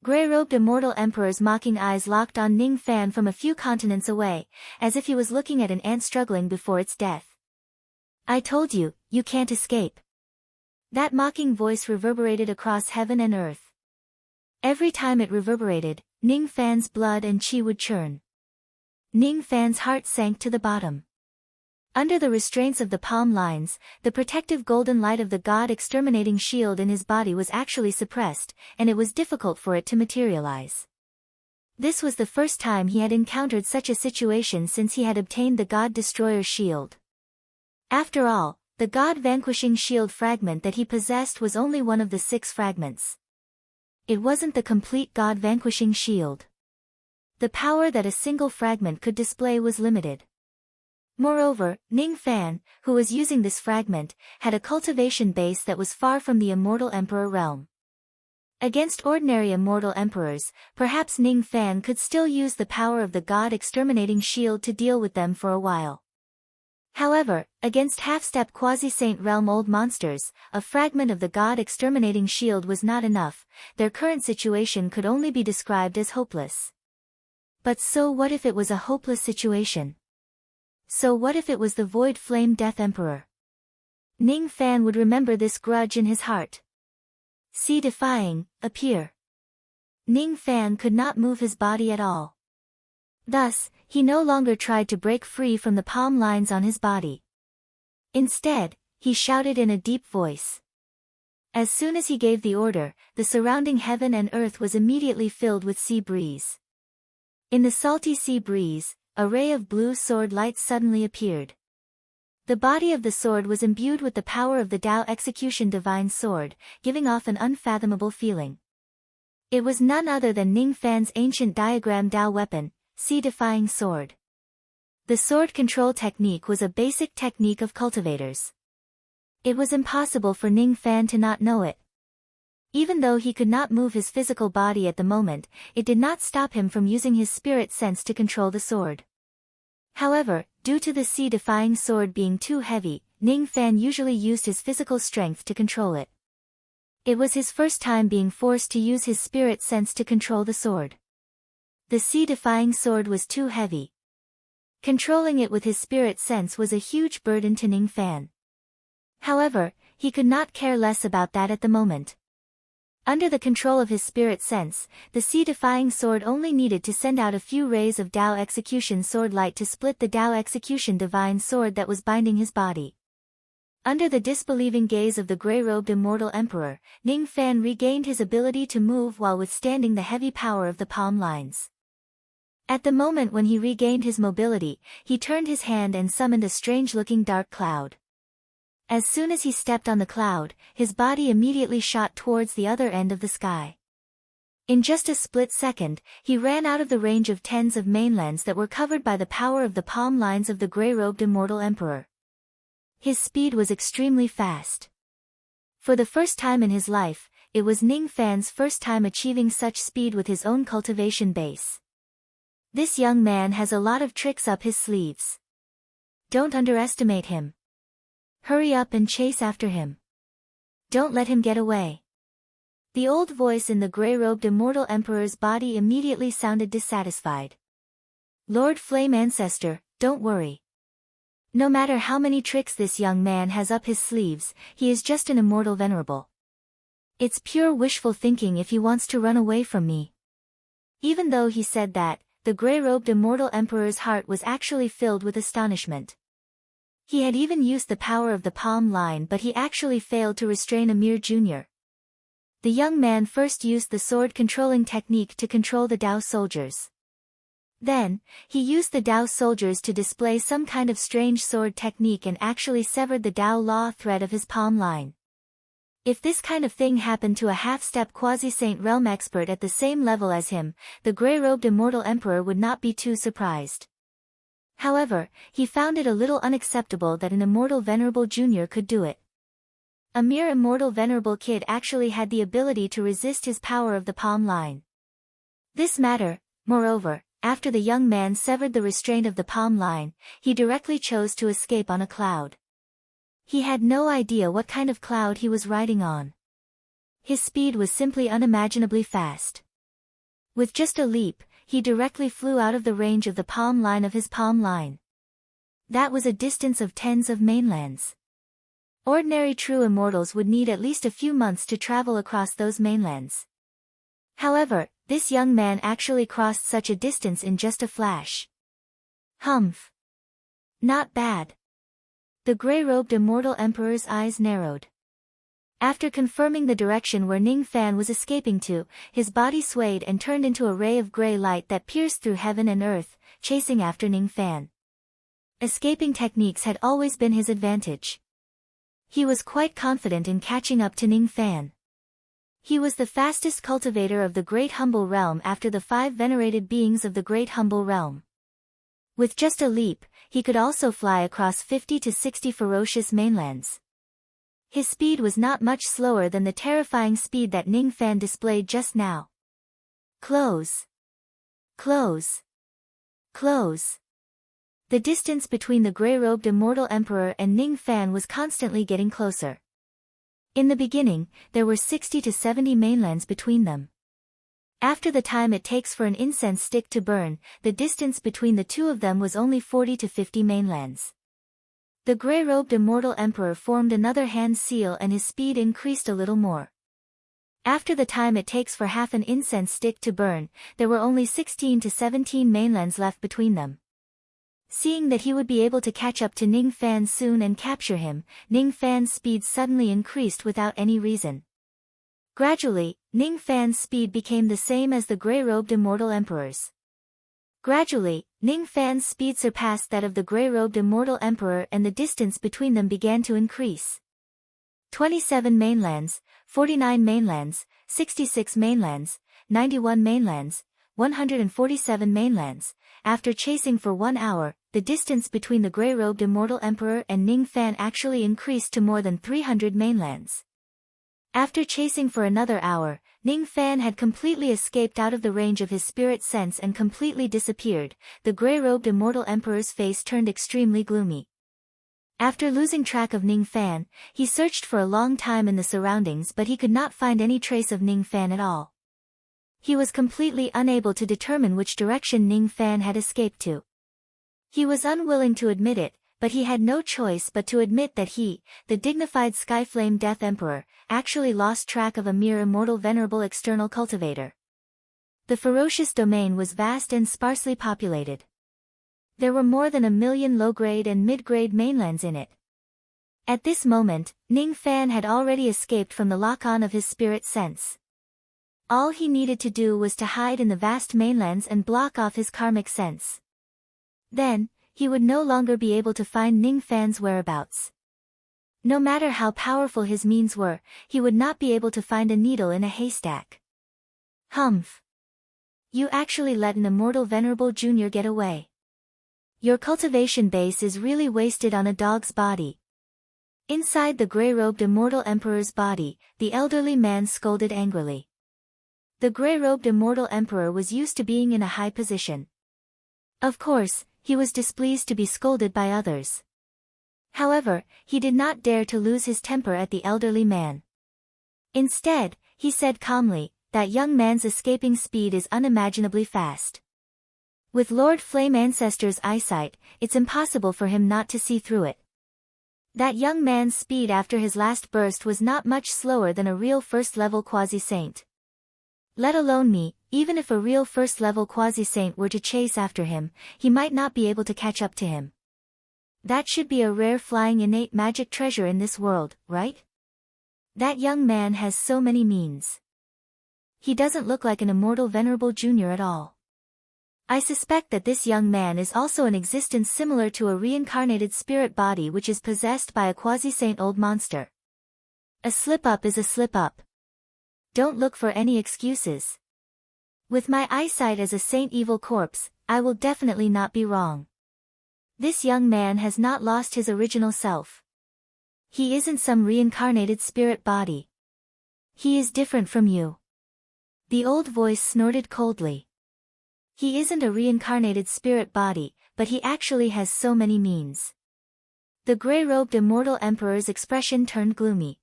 Gray-robed immortal emperor's mocking eyes locked on Ning Fan from a few continents away, as if he was looking at an ant struggling before its death. "I told you, you can't escape." That mocking voice reverberated across heaven and earth. Every time it reverberated, Ning Fan's blood and chi would churn. Ning Fan's heart sank to the bottom. Under the restraints of the palm lines, the protective golden light of the god-exterminating shield in his body was actually suppressed, and it was difficult for it to materialize. This was the first time he had encountered such a situation since he had obtained the god-destroyer's shield. After all, the god-vanquishing shield fragment that he possessed was only one of the 6 fragments. It wasn't the complete god-vanquishing shield. The power that a single fragment could display was limited. Moreover, Ning Fan, who was using this fragment, had a cultivation base that was far from the immortal emperor realm. Against ordinary immortal emperors, perhaps Ning Fan could still use the power of the god-exterminating shield to deal with them for a while. However, against half-step quasi-saint realm old monsters, a fragment of the god-exterminating shield was not enough. Their current situation could only be described as hopeless. But so what if it was a hopeless situation? So what if it was the Void Flame Death Emperor? Ning Fan would remember this grudge in his heart. See defying, appear. Ning Fan could not move his body at all. Thus, he no longer tried to break free from the palm lines on his body. Instead, he shouted in a deep voice. As soon as he gave the order, the surrounding heaven and earth was immediately filled with sea breeze. In the salty sea breeze, a ray of blue sword light suddenly appeared. The body of the sword was imbued with the power of the Tao Execution Divine Sword, giving off an unfathomable feeling. It was none other than Ning Fan's ancient diagram Tao weapon, Sea-Defying Sword. The sword control technique was a basic technique of cultivators. It was impossible for Ning Fan to not know it. Even though he could not move his physical body at the moment, it did not stop him from using his spirit sense to control the sword. However, due to the sea-defying sword being too heavy, Ning Fan usually used his physical strength to control it. It was his first time being forced to use his spirit sense to control the sword. The sea-defying sword was too heavy. Controlling it with his spirit sense was a huge burden to Ning Fan. However, he could not care less about that at the moment. Under the control of his spirit sense, the sea-defying sword only needed to send out a few rays of Tao Execution Sword light to split the Tao Execution Divine Sword that was binding his body. Under the disbelieving gaze of the gray-robed immortal emperor, Ning Fan regained his ability to move while withstanding the heavy power of the palm lines. At the moment when he regained his mobility, he turned his hand and summoned a strange-looking dark cloud. As soon as he stepped on the cloud, his body immediately shot towards the other end of the sky. In just a split second, he ran out of the range of tens of mainlands that were covered by the power of the palm lines of the gray-robed immortal emperor. His speed was extremely fast. For the first time in his life, it was Ning Fan's first time achieving such speed with his own cultivation base. This young man has a lot of tricks up his sleeves. Don't underestimate him. Hurry up and chase after him. Don't let him get away. The old voice in the gray-robed immortal emperor's body immediately sounded dissatisfied. Lord Flame Ancestor, don't worry. No matter how many tricks this young man has up his sleeves, he is just an immortal venerable. It's pure wishful thinking if he wants to run away from me. Even though he said that, the gray-robed immortal emperor's heart was actually filled with astonishment. He had even used the power of the palm line, but he actually failed to restrain Amir Jr. The young man first used the sword-controlling technique to control the Tao soldiers. Then, he used the Tao soldiers to display some kind of strange sword technique and actually severed the Tao law thread of his palm line. If this kind of thing happened to a half-step quasi-saint realm expert at the same level as him, the gray-robed immortal emperor would not be too surprised. However, he found it a little unacceptable that an immortal venerable junior could do it. A mere immortal venerable kid actually had the ability to resist his power of the palm line. This matter, moreover, after the young man severed the restraint of the palm line, he directly chose to escape on a cloud. He had no idea what kind of cloud he was riding on. His speed was simply unimaginably fast. With just a leap, he directly flew out of the range of the palm line of his palm line. That was a distance of tens of mainlands. Ordinary true immortals would need at least a few months to travel across those mainlands. However, this young man actually crossed such a distance in just a flash. Humph. Not bad. The gray-robed immortal emperor's eyes narrowed. After confirming the direction where Ning Fan was escaping to, his body swayed and turned into a ray of gray light that pierced through heaven and earth, chasing after Ning Fan. Escaping techniques had always been his advantage. He was quite confident in catching up to Ning Fan. He was the fastest cultivator of the Great Humble Realm after the 5 venerated beings of the Great Humble Realm. With just a leap, he could also fly across 50 to 60 ferocious mainlands. His speed was not much slower than the terrifying speed that Ning Fan displayed just now. Close. Close. Close. The distance between the gray-robed immortal emperor and Ning Fan was constantly getting closer. In the beginning, there were 60 to 70 mainlands between them. After the time it takes for an incense stick to burn, the distance between the two of them was only 40 to 50 mainlands. The gray-robed immortal emperor formed another hand seal and his speed increased a little more. After the time it takes for half an incense stick to burn, there were only 16 to 17 mainlands left between them. Seeing that he would be able to catch up to Ning Fan soon and capture him, Ning Fan's speed suddenly increased without any reason. Gradually, Ning Fan's speed became the same as the gray-robed immortal emperor's. Gradually, Ning Fan's speed surpassed that of the gray-robed immortal emperor and the distance between them began to increase. 27 mainlands, 49 mainlands, 66 mainlands, 91 mainlands, 147 mainlands. After chasing for 1 hour, the distance between the gray-robed immortal emperor and Ning Fan actually increased to more than 300 mainlands. After chasing for another hour, Ning Fan had completely escaped out of the range of his spirit sense and completely disappeared. The gray-robed immortal emperor's face turned extremely gloomy. After losing track of Ning Fan, he searched for a long time in the surroundings but he could not find any trace of Ning Fan at all. He was completely unable to determine which direction Ning Fan had escaped to. He was unwilling to admit it, but he had no choice but to admit that he, the dignified Skyflame Death Emperor, actually lost track of a mere immortal venerable external cultivator. The ferocious domain was vast and sparsely populated. There were more than 1 million low-grade and mid-grade mainlands in it. At this moment, Ning Fan had already escaped from the lock-on of his spirit sense. All he needed to do was to hide in the vast mainlands and block off his karmic sense. Then, he would no longer be able to find Ning Fan's whereabouts. No matter how powerful his means were, he would not be able to find a needle in a haystack. Humph. You actually let an immortal venerable junior get away. Your cultivation base is really wasted on a dog's body. Inside the gray-robed immortal emperor's body, the elderly man scolded angrily. The gray-robed immortal emperor was used to being in a high position. Of course, he was displeased to be scolded by others. However, he did not dare to lose his temper at the elderly man. Instead, he said calmly, that young man's escaping speed is unimaginably fast. With Lord Flame Ancestor's eyesight, it's impossible for him not to see through it. That young man's speed after his last burst was not much slower than a real first-level quasi-saint. Let alone me, even if a real first-level quasi-saint were to chase after him, he might not be able to catch up to him. That should be a rare flying innate magic treasure in this world, right? That young man has so many means. He doesn't look like an immortal venerable junior at all. I suspect that this young man is also an existence similar to a reincarnated spirit body which is possessed by a quasi-saint old monster. A slip-up is a slip-up. Don't look for any excuses. With my eyesight as a saint evil corpse, I will definitely not be wrong. This young man has not lost his original self. He isn't some reincarnated spirit body. He is different from you. The old voice snorted coldly. He isn't a reincarnated spirit body, but he actually has so many means. The gray-robed immortal emperor's expression turned gloomy.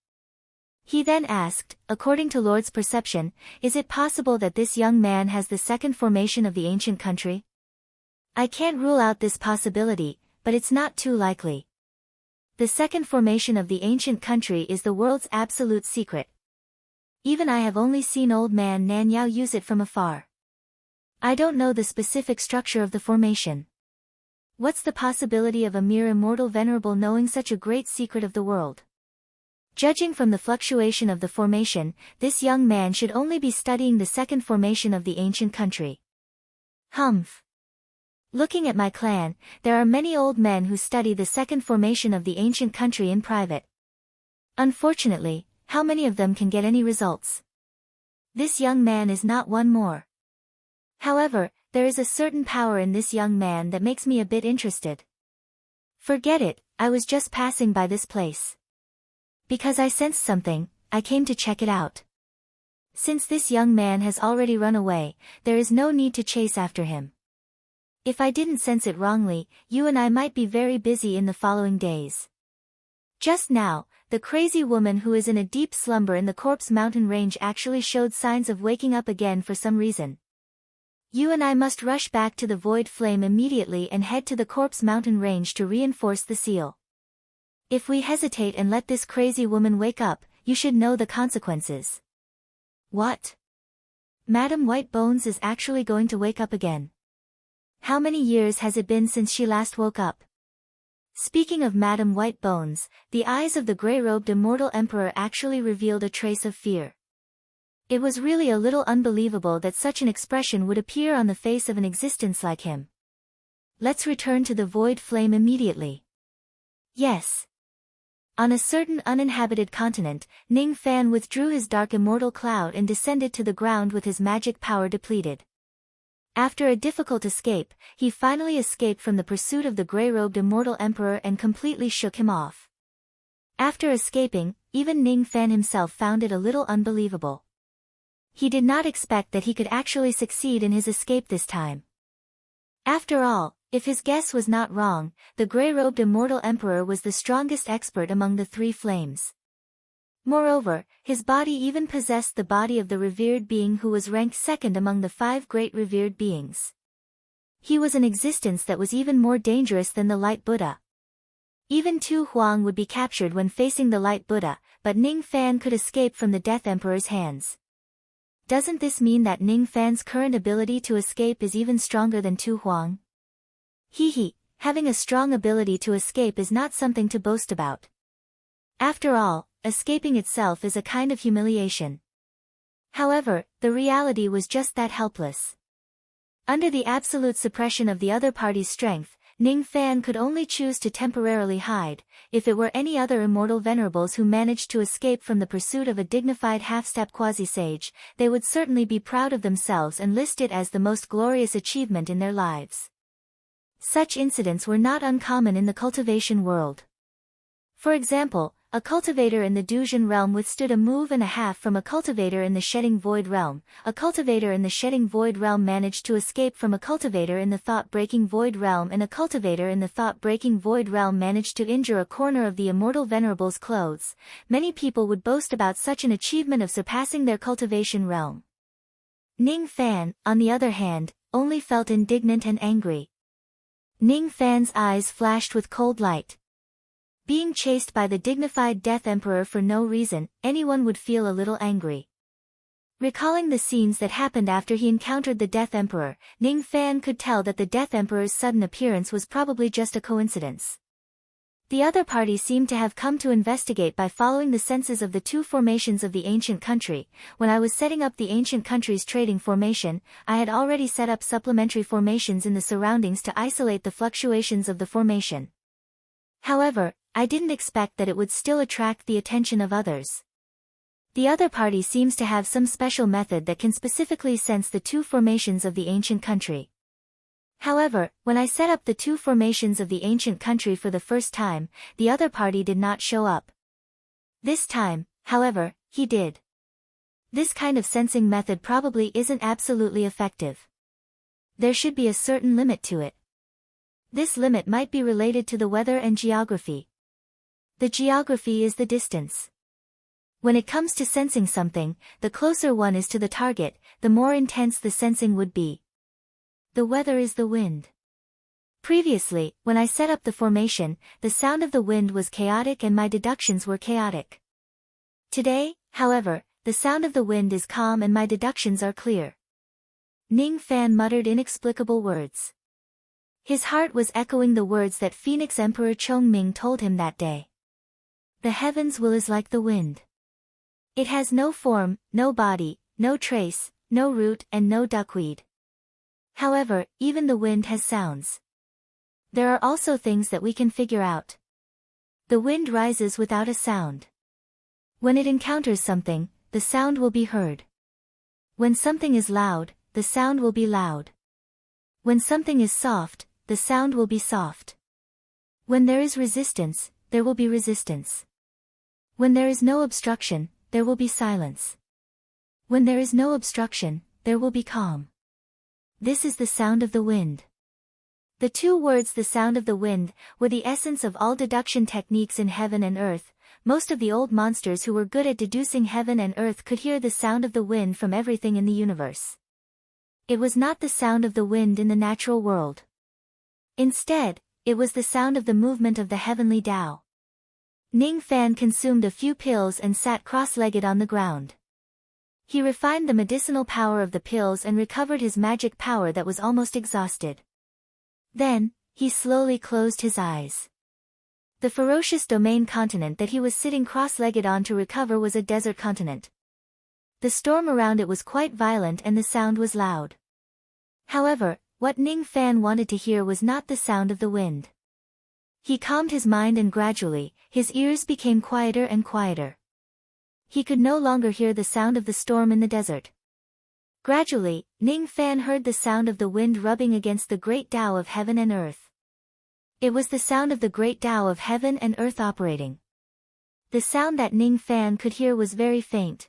He then asked, according to Lord's perception, is it possible that this young man has the second formation of the ancient country? I can't rule out this possibility, but it's not too likely. The second formation of the ancient country is the world's absolute secret. Even I have only seen old man Nanyao use it from afar. I don't know the specific structure of the formation. What's the possibility of a mere immortal venerable knowing such a great secret of the world? Judging from the fluctuation of the formation, this young man should only be studying the second formation of the ancient country. Humph. Looking at my clan, there are many old men who study the second formation of the ancient country in private. Unfortunately, how many of them can get any results? This young man is not one more. However, there is a certain power in this young man that makes me a bit interested. Forget it, I was just passing by this place. Because I sensed something, I came to check it out. Since this young man has already run away, there is no need to chase after him. If I didn't sense it wrongly, you and I might be very busy in the following days. Just now, the crazy woman who is in a deep slumber in the Corpse Mountain Range actually showed signs of waking up again for some reason. You and I must rush back to the Void Flame immediately and head to the Corpse Mountain Range to reinforce the seal. If we hesitate and let this crazy woman wake up, you should know the consequences. What? Madame Whitebones is actually going to wake up again. How many years has it been since she last woke up? Speaking of Madame Whitebones, the eyes of the gray-robed immortal emperor actually revealed a trace of fear. It was really a little unbelievable that such an expression would appear on the face of an existence like him. Let's return to the Void Flame immediately. Yes. On a certain uninhabited continent, Ning Fan withdrew his dark immortal cloud and descended to the ground with his magic power depleted. After a difficult escape, he finally escaped from the pursuit of the gray-robed immortal emperor and completely shook him off. After escaping, even Ning Fan himself found it a little unbelievable. He did not expect that he could actually succeed in his escape this time. After all, if his guess was not wrong, the gray-robed immortal emperor was the strongest expert among the three flames. Moreover, his body even possessed the body of the revered being who was ranked second among the 5 great revered beings. He was an existence that was even more dangerous than the Light Buddha. Even Tu Huang would be captured when facing the Light Buddha, but Ning Fan could escape from the Death Emperor's hands. Doesn't this mean that Ning Fan's current ability to escape is even stronger than Tu Huang? Having a strong ability to escape is not something to boast about. After all, escaping itself is a kind of humiliation. However, the reality was just that helpless. Under the absolute suppression of the other party's strength, Ning Fan could only choose to temporarily hide. If it were any other immortal venerables who managed to escape from the pursuit of a dignified half-step quasi-sage, they would certainly be proud of themselves and list it as the most glorious achievement in their lives. Such incidents were not uncommon in the cultivation world. For example, a cultivator in the Dujin realm withstood a move and a half from a cultivator in the Shedding Void realm. A cultivator in the Shedding Void realm managed to escape from a cultivator in the Thought-Breaking Void realm, and a cultivator in the Thought-Breaking Void realm managed to injure a corner of the Immortal Venerable's clothes. Many people would boast about such an achievement of surpassing their cultivation realm. Ning Fan, on the other hand, only felt indignant and angry. Ning Fan's eyes flashed with cold light. Being chased by the dignified Death Emperor for no reason, anyone would feel a little angry. Recalling the scenes that happened after he encountered the Death Emperor, Ning Fan could tell that the Death Emperor's sudden appearance was probably just a coincidence. The other party seemed to have come to investigate by following the senses of the 2 formations of the ancient country. When I was setting up the ancient country's trading formation, I had already set up supplementary formations in the surroundings to isolate the fluctuations of the formation. However, I didn't expect that it would still attract the attention of others. The other party seems to have some special method that can specifically sense the 2 formations of the ancient country. However, when I set up the two formations of the ancient country for the first time, the other party did not show up. This time, however, he did. This kind of sensing method probably isn't absolutely effective. There should be a certain limit to it. This limit might be related to the weather and geography. The geography is the distance. When it comes to sensing something, the closer one is to the target, the more intense the sensing would be. The weather is the wind. Previously, when I set up the formation, the sound of the wind was chaotic and my deductions were chaotic. Today, however, the sound of the wind is calm and my deductions are clear. Ning Fan muttered inexplicable words. His heart was echoing the words that Phoenix Emperor Chongming told him that day. The heaven's will is like the wind. It has no form, no body, no trace, no root and no duckweed. However, even the wind has sounds. There are also things that we can figure out. The wind rises without a sound. When it encounters something, the sound will be heard. When something is loud, the sound will be loud. When something is soft, the sound will be soft. When there is resistance, there will be resistance. When there is no obstruction, there will be silence. When there is no obstruction, there will be calm. This is the sound of the wind. The two words "the sound of the wind" were the essence of all deduction techniques in heaven and earth. Most of the old monsters who were good at deducing heaven and earth could hear the sound of the wind from everything in the universe. It was not the sound of the wind in the natural world. Instead, it was the sound of the movement of the heavenly Tao. Ning Fan consumed a few pills and sat cross-legged on the ground. He refined the medicinal power of the pills and recovered his magic power that was almost exhausted. Then, he slowly closed his eyes. The ferocious domain continent that he was sitting cross-legged on to recover was a desert continent. The storm around it was quite violent and the sound was loud. However, what Ning Fan wanted to hear was not the sound of the wind. He calmed his mind and gradually, his ears became quieter and quieter. He could no longer hear the sound of the storm in the desert. Gradually, Ning Fan heard the sound of the wind rubbing against the great Tao of heaven and earth. It was the sound of the great Tao of heaven and earth operating. The sound that Ning Fan could hear was very faint.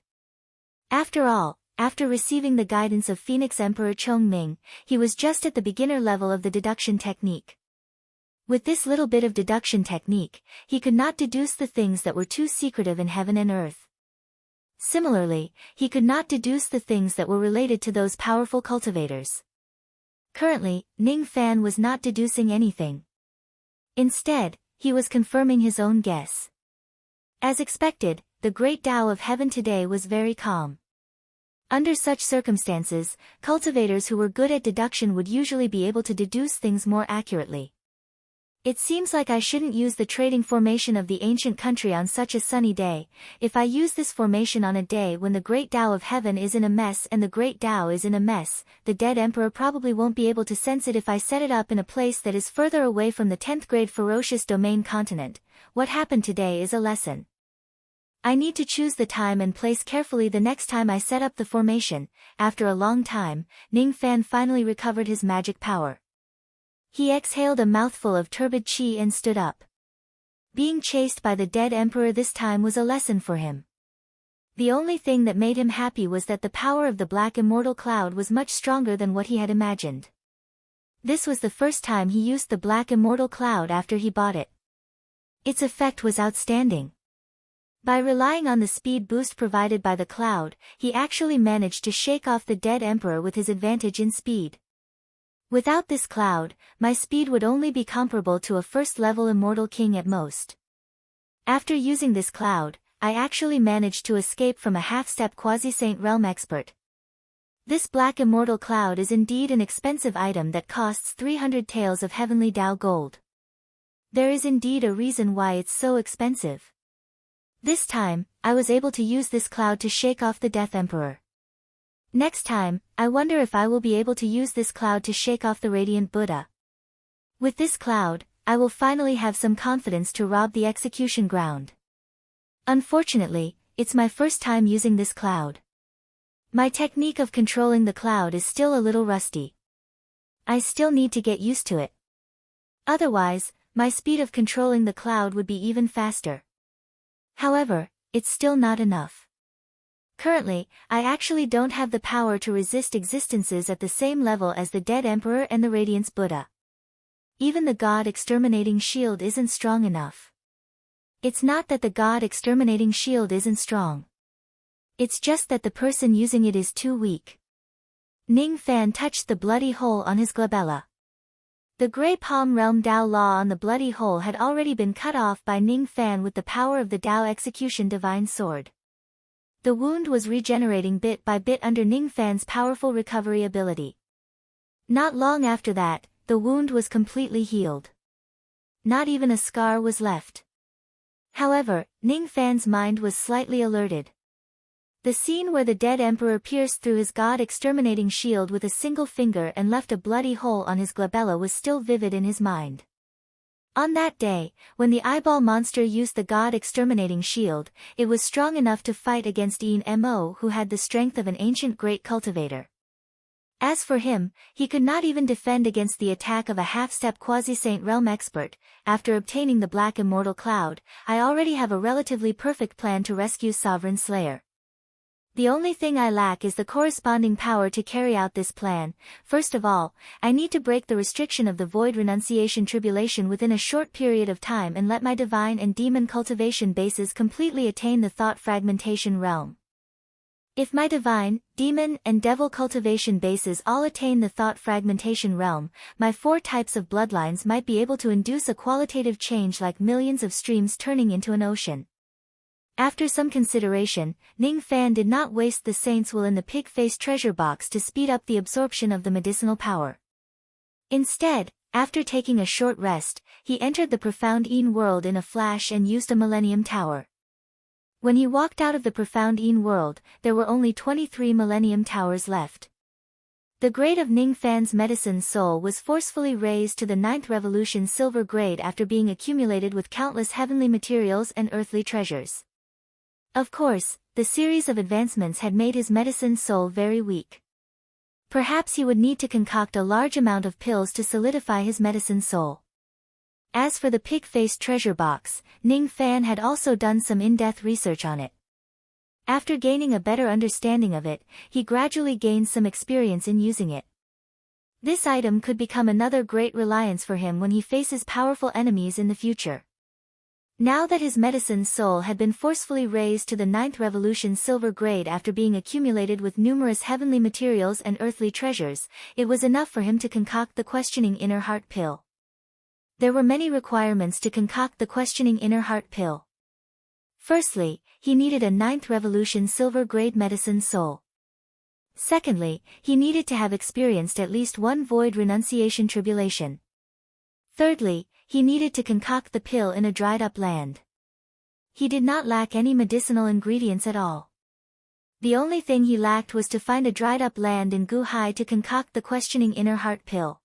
After all, after receiving the guidance of Phoenix Emperor Chongming, he was just at the beginner level of the deduction technique. With this little bit of deduction technique, he could not deduce the things that were too secretive in heaven and earth. Similarly, he could not deduce the things that were related to those powerful cultivators. Currently, Ning Fan was not deducing anything. Instead, he was confirming his own guess. As expected, the great Tao of heaven today was very calm. Under such circumstances, cultivators who were good at deduction would usually be able to deduce things more accurately. It seems like I shouldn't use the trading formation of the ancient country on such a sunny day. If I use this formation on a day when the great Tao of heaven is in a mess and the great Tao is in a mess, the dead emperor probably won't be able to sense it if I set it up in a place that is further away from the 10th grade ferocious domain continent. What happened today is a lesson. I need to choose the time and place carefully the next time I set up the formation. After a long time, Ning Fan finally recovered his magic power. He exhaled a mouthful of turbid qi and stood up. Being chased by the dead emperor this time was a lesson for him. The only thing that made him happy was that the power of the black immortal cloud was much stronger than what he had imagined. This was the first time he used the black immortal cloud after he bought it. Its effect was outstanding. By relying on the speed boost provided by the cloud, he actually managed to shake off the dead emperor with his advantage in speed. Without this cloud, my speed would only be comparable to a first-level immortal king at most. After using this cloud, I actually managed to escape from a half-step quasi-saint realm expert. This black immortal cloud is indeed an expensive item that costs 300 taels of heavenly Tao gold. There is indeed a reason why it's so expensive. This time, I was able to use this cloud to shake off the Death Emperor. Next time, I wonder if I will be able to use this cloud to shake off the Radiant Buddha. With this cloud, I will finally have some confidence to rob the execution ground. Unfortunately, it's my first time using this cloud. My technique of controlling the cloud is still a little rusty. I still need to get used to it. Otherwise, my speed of controlling the cloud would be even faster. However, it's still not enough. Currently, I actually don't have the power to resist existences at the same level as the dead Emperor and the Radiance Buddha. Even the God Exterminating Shield isn't strong enough. It's not that the God Exterminating Shield isn't strong. It's just that the person using it is too weak. Ning Fan touched the bloody hole on his glabella. The Grey Palm Realm Dao Law on the bloody hole had already been cut off by Ning Fan with the power of the Dao Execution Divine Sword. The wound was regenerating bit by bit under Ning Fan's powerful recovery ability. Not long after that, the wound was completely healed. Not even a scar was left. However, Ning Fan's mind was slightly alerted. The scene where the dead emperor pierced through his God-exterminating shield with a single finger and left a bloody hole on his glabella was still vivid in his mind. On that day, when the eyeball monster used the God-exterminating shield, it was strong enough to fight against Ian Mo, who had the strength of an ancient great cultivator. As for him, he could not even defend against the attack of a half-step quasi-saint realm expert. After obtaining the Black Immortal Cloud, I already have a relatively perfect plan to rescue Sovereign Slayer. The only thing I lack is the corresponding power to carry out this plan. First of all, I need to break the restriction of the Void Renunciation Tribulation within a short period of time and let my divine and demon cultivation bases completely attain the thought fragmentation realm. If my divine, demon, and devil cultivation bases all attain the thought fragmentation realm, my 4 types of bloodlines might be able to induce a qualitative change like millions of streams turning into an ocean. After some consideration, Ning Fan did not waste the saint's will in the pig-faced treasure box to speed up the absorption of the medicinal power. Instead, after taking a short rest, he entered the profound Een world in a flash and used a Millennium Tower. When he walked out of the profound Een world, there were only 23 Millennium Towers left. The grade of Ning Fan's medicine soul was forcefully raised to the 9th Revolution Silver grade after being accumulated with countless heavenly materials and earthly treasures. Of course, the series of advancements had made his medicine soul very weak. Perhaps he would need to concoct a large amount of pills to solidify his medicine soul. As for the pig-faced treasure box, Ning Fan had also done some in-depth research on it. After gaining a better understanding of it, he gradually gained some experience in using it. This item could become another great reliance for him when he faces powerful enemies in the future. Now that his medicine soul had been forcefully raised to the 9th Revolution Silver grade after being accumulated with numerous heavenly materials and earthly treasures, it was enough for him to concoct the questioning inner heart pill. There were many requirements to concoct the questioning inner heart pill. Firstly, he needed a 9th Revolution Silver grade medicine soul. Secondly, he needed to have experienced at least one Void Renunciation Tribulation. Thirdly, he needed to concoct the pill in a dried-up land. He did not lack any medicinal ingredients at all. The only thing he lacked was to find a dried-up land in Guhai to concoct the questioning inner heart pill.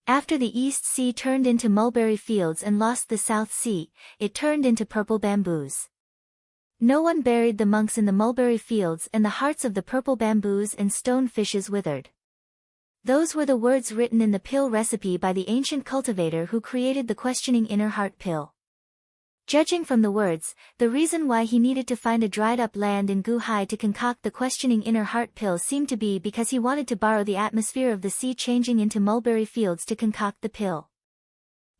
After the East Sea turned into mulberry fields and lost the South Sea, it turned into purple bamboos. No one buried the monks in the mulberry fields and the hearts of the purple bamboos and stone fishes withered. Those were the words written in the pill recipe by the ancient cultivator who created the questioning inner heart pill. Judging from the words, the reason why he needed to find a dried-up land in Guhai to concoct the questioning inner heart pill seemed to be because he wanted to borrow the atmosphere of the sea changing into mulberry fields to concoct the pill.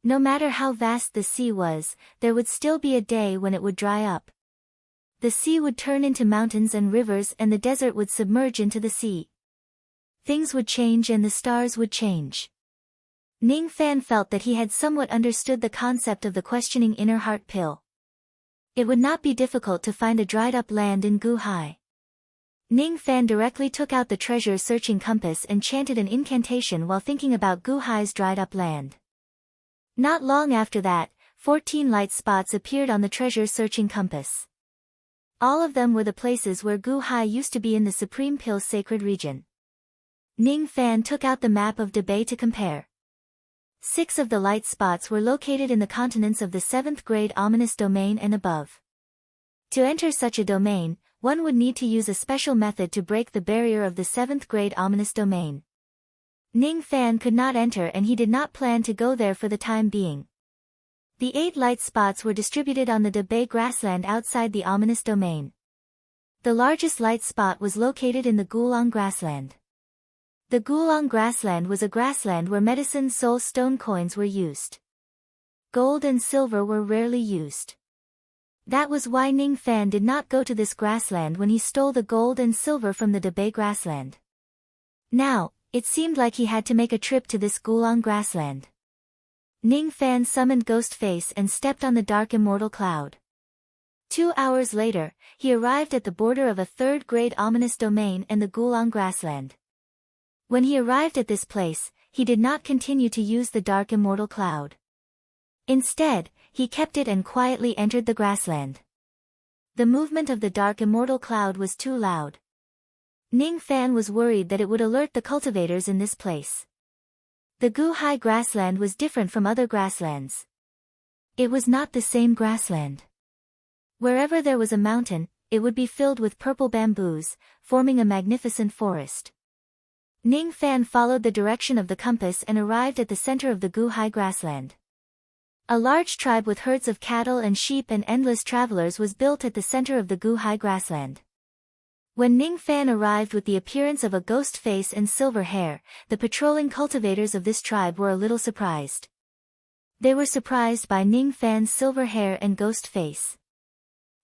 No matter how vast the sea was, there would still be a day when it would dry up. The sea would turn into mountains and rivers and the desert would submerge into the sea. Things would change and the stars would change. Ning Fan felt that he had somewhat understood the concept of the questioning inner heart pill. It would not be difficult to find a dried-up land in Guhai. Ning Fan directly took out the treasure-searching compass and chanted an incantation while thinking about Guhai's dried-up land. Not long after that, 14 light spots appeared on the treasure-searching compass. All of them were the places where Guhai used to be in the Supreme Pill's sacred region. Ning Fan took out the map of Debay to compare. 6 of the light spots were located in the continents of the 7th grade ominous domain and above. To enter such a domain, one would need to use a special method to break the barrier of the 7th grade ominous domain. Ning Fan could not enter and he did not plan to go there for the time being. The 8 light spots were distributed on the Debay grassland outside the ominous domain. The largest light spot was located in the Gulong grassland. The Gulong grassland was a grassland where medicine soul stone coins were used. Gold and silver were rarely used. That was why Ning Fan did not go to this grassland when he stole the gold and silver from the Debay grassland. Now, it seemed like he had to make a trip to this Gulong grassland. Ning Fan summoned Ghost Face and stepped on the dark immortal cloud. 2 hours later, he arrived at the border of a third-grade ominous domain and the Gulong grassland. When he arrived at this place, he did not continue to use the dark immortal cloud. Instead, he kept it and quietly entered the grassland. The movement of the dark immortal cloud was too loud. Ning Fan was worried that it would alert the cultivators in this place. The Gu Hai grassland was different from other grasslands. It was not the same grassland. Wherever there was a mountain, it would be filled with purple bamboos, forming a magnificent forest. Ning Fan followed the direction of the compass and arrived at the center of the Gu Hai grassland. A large tribe with herds of cattle and sheep and endless travelers was built at the center of the Gu Hai grassland. When Ning Fan arrived with the appearance of a ghost face and silver hair, the patrolling cultivators of this tribe were a little surprised. They were surprised by Ning Fan's silver hair and ghost face.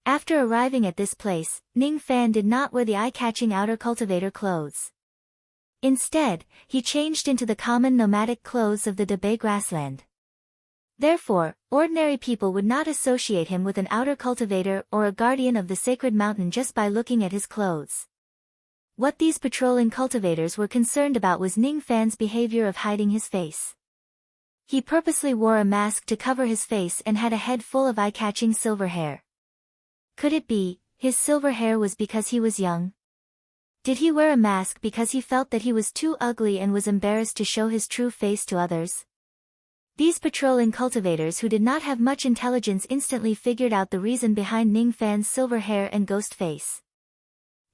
After arriving at this place, Ning Fan did not wear the eye-catching outer cultivator clothes. Instead, he changed into the common nomadic clothes of the Debay grassland. Therefore, ordinary people would not associate him with an outer cultivator or a guardian of the sacred mountain just by looking at his clothes. What these patrolling cultivators were concerned about was Ning Fan's behavior of hiding his face. He purposely wore a mask to cover his face and had a head full of eye-catching silver hair. Could it be, his silver hair was because he was young? Did he wear a mask because he felt that he was too ugly and was embarrassed to show his true face to others? These patrolling cultivators who did not have much intelligence instantly figured out the reason behind Ning Fan's silver hair and ghost face.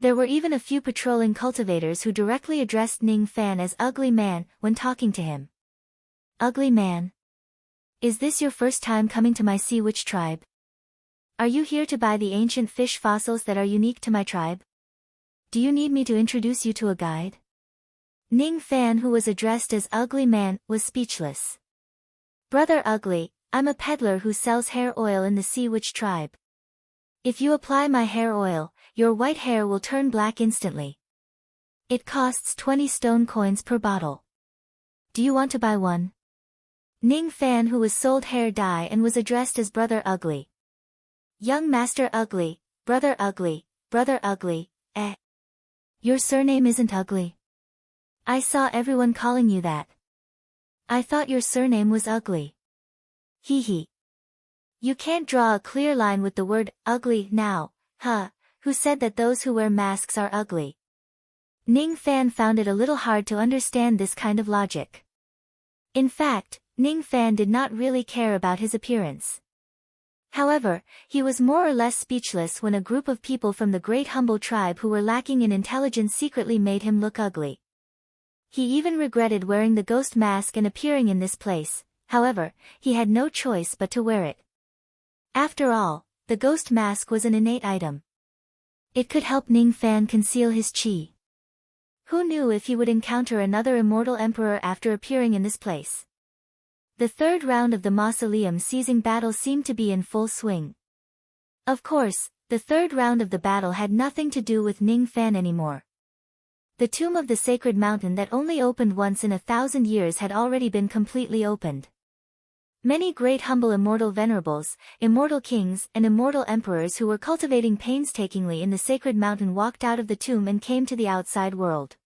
There were even a few patrolling cultivators who directly addressed Ning Fan as Ugly Man when talking to him. Ugly Man. Is this your first time coming to my Sea Witch tribe? Are you here to buy the ancient fish fossils that are unique to my tribe? Do you need me to introduce you to a guide? Ning Fan, who was addressed as Ugly Man, was speechless. Brother Ugly, I'm a peddler who sells hair oil in the Sea Witch tribe. If you apply my hair oil, your white hair will turn black instantly. It costs 20 stone coins per bottle. Do you want to buy one? Ning Fan, who was sold hair dye and was addressed as Brother Ugly. Young Master Ugly, Brother Ugly, Brother Ugly, eh? Your surname isn't Ugly. I saw everyone calling you that. I thought your surname was Ugly. Hee hee. You can't draw a clear line with the word ugly now, huh? Who said that those who wear masks are ugly? Ning Fan found it a little hard to understand this kind of logic. In fact, Ning Fan did not really care about his appearance. However, he was more or less speechless when a group of people from the Great Humble tribe who were lacking in intelligence secretly made him look ugly. He even regretted wearing the ghost mask and appearing in this place, however, he had no choice but to wear it. After all, the ghost mask was an innate item. It could help Ning Fan conceal his chi. Who knew if he would encounter another immortal emperor after appearing in this place? The third round of the mausoleum seizing battle seemed to be in full swing. Of course, the third round of the battle had nothing to do with Ning Fan anymore. The tomb of the sacred mountain that only opened once in 1,000 years had already been completely opened. Many great humble immortal venerables, immortal kings and immortal emperors who were cultivating painstakingly in the sacred mountain walked out of the tomb and came to the outside world.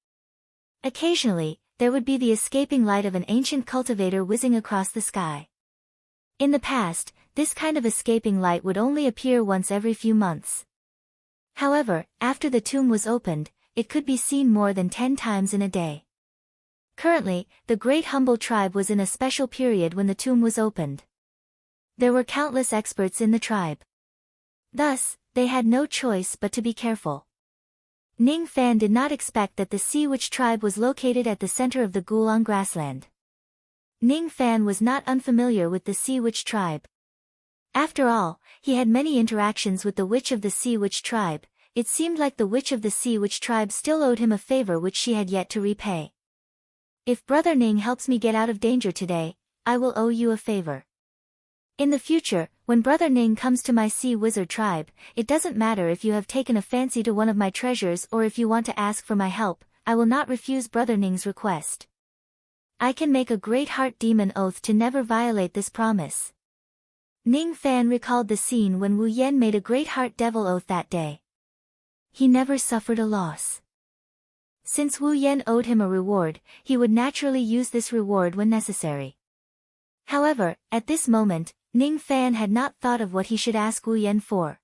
Occasionally, there would be the escaping light of an ancient cultivator whizzing across the sky. In the past, this kind of escaping light would only appear once every few months. However, after the tomb was opened, it could be seen more than 10 times in a day. Currently, the Great Humble tribe was in a special period when the tomb was opened. There were countless experts in the tribe. Thus, they had no choice but to be careful. Ning Fan did not expect that the Sea Witch tribe was located at the center of the Gulang grassland. Ning Fan was not unfamiliar with the Sea Witch tribe. After all, he had many interactions with the Witch of the Sea Witch tribe. It seemed like the Witch of the Sea Witch tribe still owed him a favor which she had yet to repay. If Brother Ning helps me get out of danger today, I will owe you a favor. In the future, when Brother Ning comes to my Sea Wizard tribe, it doesn't matter if you have taken a fancy to one of my treasures or if you want to ask for my help, I will not refuse Brother Ning's request. I can make a great heart demon oath to never violate this promise. Ning Fan recalled the scene when Wu Yen made a great heart devil oath that day. He never suffered a loss. Since Wu Yen owed him a reward, he would naturally use this reward when necessary. However, at this moment, Ning Fan had not thought of what he should ask Wu Yen for.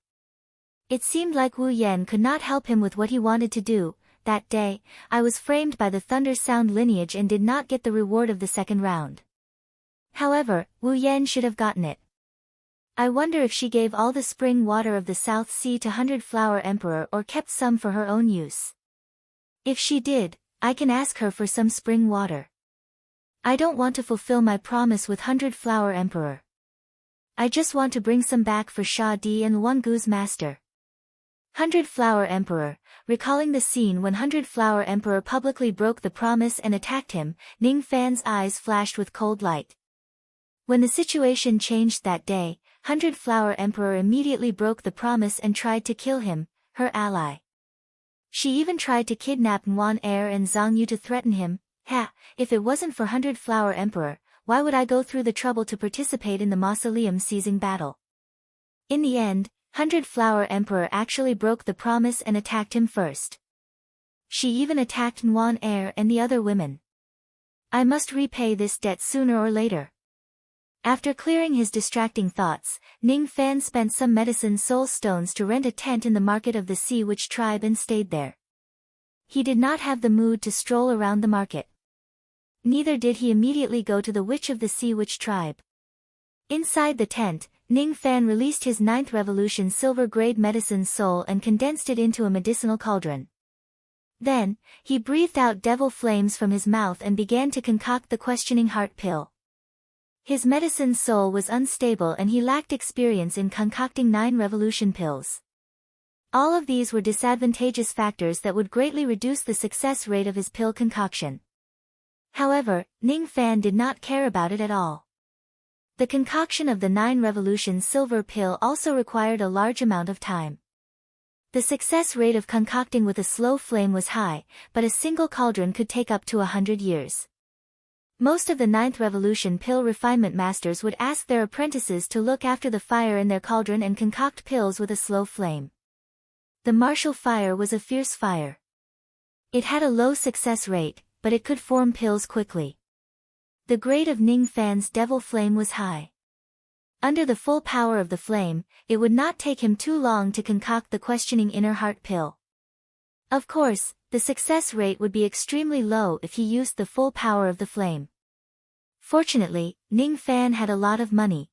It seemed like Wu Yen could not help him with what he wanted to do. That day, I was framed by the thunder sound lineage and did not get the reward of the second round. However, Wu Yen should have gotten it. I wonder if she gave all the spring water of the South Sea to 100 Flower Emperor or kept some for her own use. If she did, I can ask her for some spring water. I don't want to fulfill my promise with 100 Flower Emperor. I just want to bring some back for Sha Di and Wangu's master. 100 Flower Emperor, recalling the scene when 100 Flower Emperor publicly broke the promise and attacked him, Ning Fan's eyes flashed with cold light. When the situation changed that day, 100 Flower Emperor immediately broke the promise and tried to kill him, her ally. She even tried to kidnap Nguyen Er and Zhang Yu to threaten him. If it wasn't for 100 Flower Emperor, why would I go through the trouble to participate in the mausoleum seizing battle? In the end, 100 Flower Emperor actually broke the promise and attacked him first. She even attacked Nguyen Er and the other women. I must repay this debt sooner or later. After clearing his distracting thoughts, Ning Fan spent some medicine soul stones to rent a tent in the market of the Sea Witch tribe and stayed there. He did not have the mood to stroll around the market. Neither did he immediately go to the Witch of the Sea Witch tribe. Inside the tent, Ning Fan released his 9th Revolution silver-grade medicine soul and condensed it into a medicinal cauldron. Then, he breathed out devil flames from his mouth and began to concoct the questioning heart pill. His medicine soul was unstable and he lacked experience in concocting 9 revolution pills. All of these were disadvantageous factors that would greatly reduce the success rate of his pill concoction. However, Ning Fan did not care about it at all. The concoction of the 9 revolution silver pill also required a large amount of time. The success rate of concocting with a slow flame was high, but a single cauldron could take up to 100 years. Most of the 9th Revolution pill refinement masters would ask their apprentices to look after the fire in their cauldron and concoct pills with a slow flame. The martial fire was a fierce fire. It had a low success rate, but it could form pills quickly. The grade of Ning Fan's devil flame was high. Under the full power of the flame, it would not take him too long to concoct the questioning inner heart pill. Of course, the success rate would be extremely low if he used the full power of the flame. Fortunately, Ning Fan had a lot of money.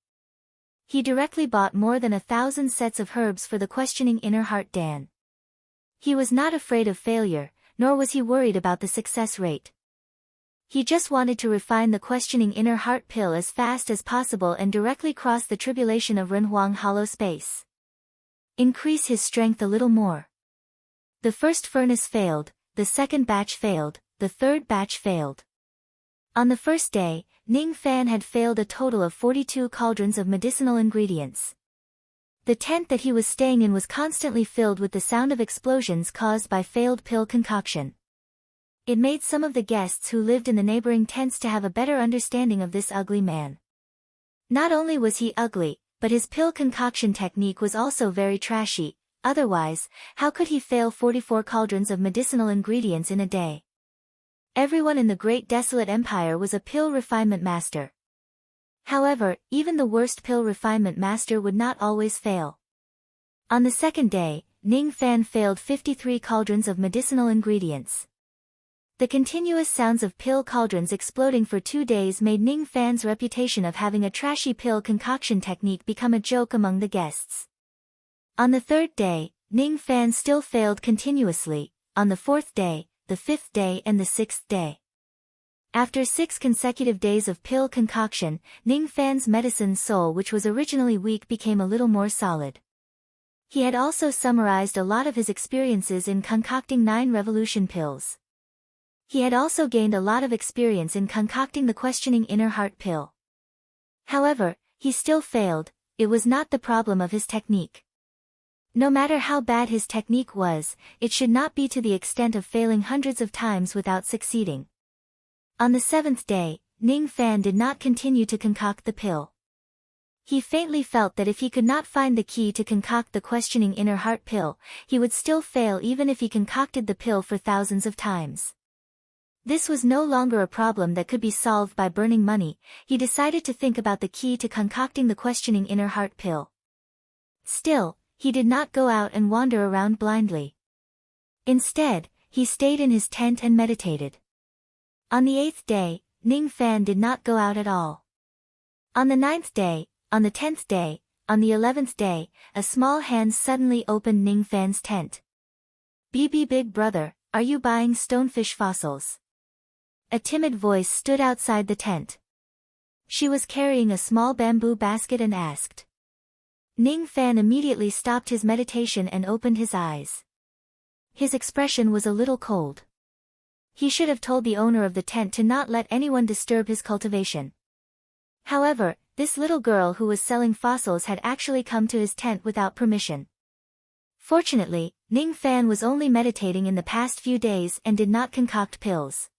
He directly bought more than 1,000 sets of herbs for the questioning inner heart Dan. He was not afraid of failure, nor was he worried about the success rate. He just wanted to refine the questioning inner heart pill as fast as possible and directly cross the tribulation of Renhuang hollow space. Increase his strength a little more. The first furnace failed, the second batch failed, the third batch failed. On the first day, Ning Fan had failed a total of 42 cauldrons of medicinal ingredients. The tent that he was staying in was constantly filled with the sound of explosions caused by failed pill concoction. It made some of the guests who lived in the neighboring tents to have a better understanding of this ugly man. Not only was he ugly, but his pill concoction technique was also very trashy. Otherwise, how could he fail 44 cauldrons of medicinal ingredients in a day? Everyone in the Great Desolate Empire was a pill refinement master. However, even the worst pill refinement master would not always fail. On the second day, Ning Fan failed 53 cauldrons of medicinal ingredients. The continuous sounds of pill cauldrons exploding for 2 days made Ning Fan's reputation of having a trashy pill concoction technique become a joke among the guests. On the third day, Ning Fan still failed continuously. on the 4th day, the 5th day and the 6th day. After 6 consecutive days of pill concoction, Ning Fan's medicine soul, which was originally weak, became a little more solid. He had also summarized a lot of his experiences in concocting 9 revolution pills. He had also gained a lot of experience in concocting the questioning inner heart pill. However, he still failed. It was not the problem of his technique. No matter how bad his technique was, it should not be to the extent of failing hundreds of times without succeeding. On the 7th day, Ning Fan did not continue to concoct the pill. He faintly felt that if he could not find the key to concoct the questioning inner heart pill, he would still fail even if he concocted the pill for thousands of times. This was no longer a problem that could be solved by burning money. He decided to think about the key to concocting the questioning inner heart pill. Still, he did not go out and wander around blindly. Instead, he stayed in his tent and meditated. On the 8th day, Ning Fan did not go out at all. On the 9th day, on the 10th day, on the 11th day, a small hand suddenly opened Ning Fan's tent. "BB Big Brother, are you buying stonefish fossils?" A timid voice stood outside the tent. She was carrying a small bamboo basket and asked. Ning Fan immediately stopped his meditation and opened his eyes. His expression was a little cold. He should have told the owner of the tent to not let anyone disturb his cultivation. However, this little girl who was selling fossils had actually come to his tent without permission. Fortunately, Ning Fan was only meditating in the past few days and did not concoct pills.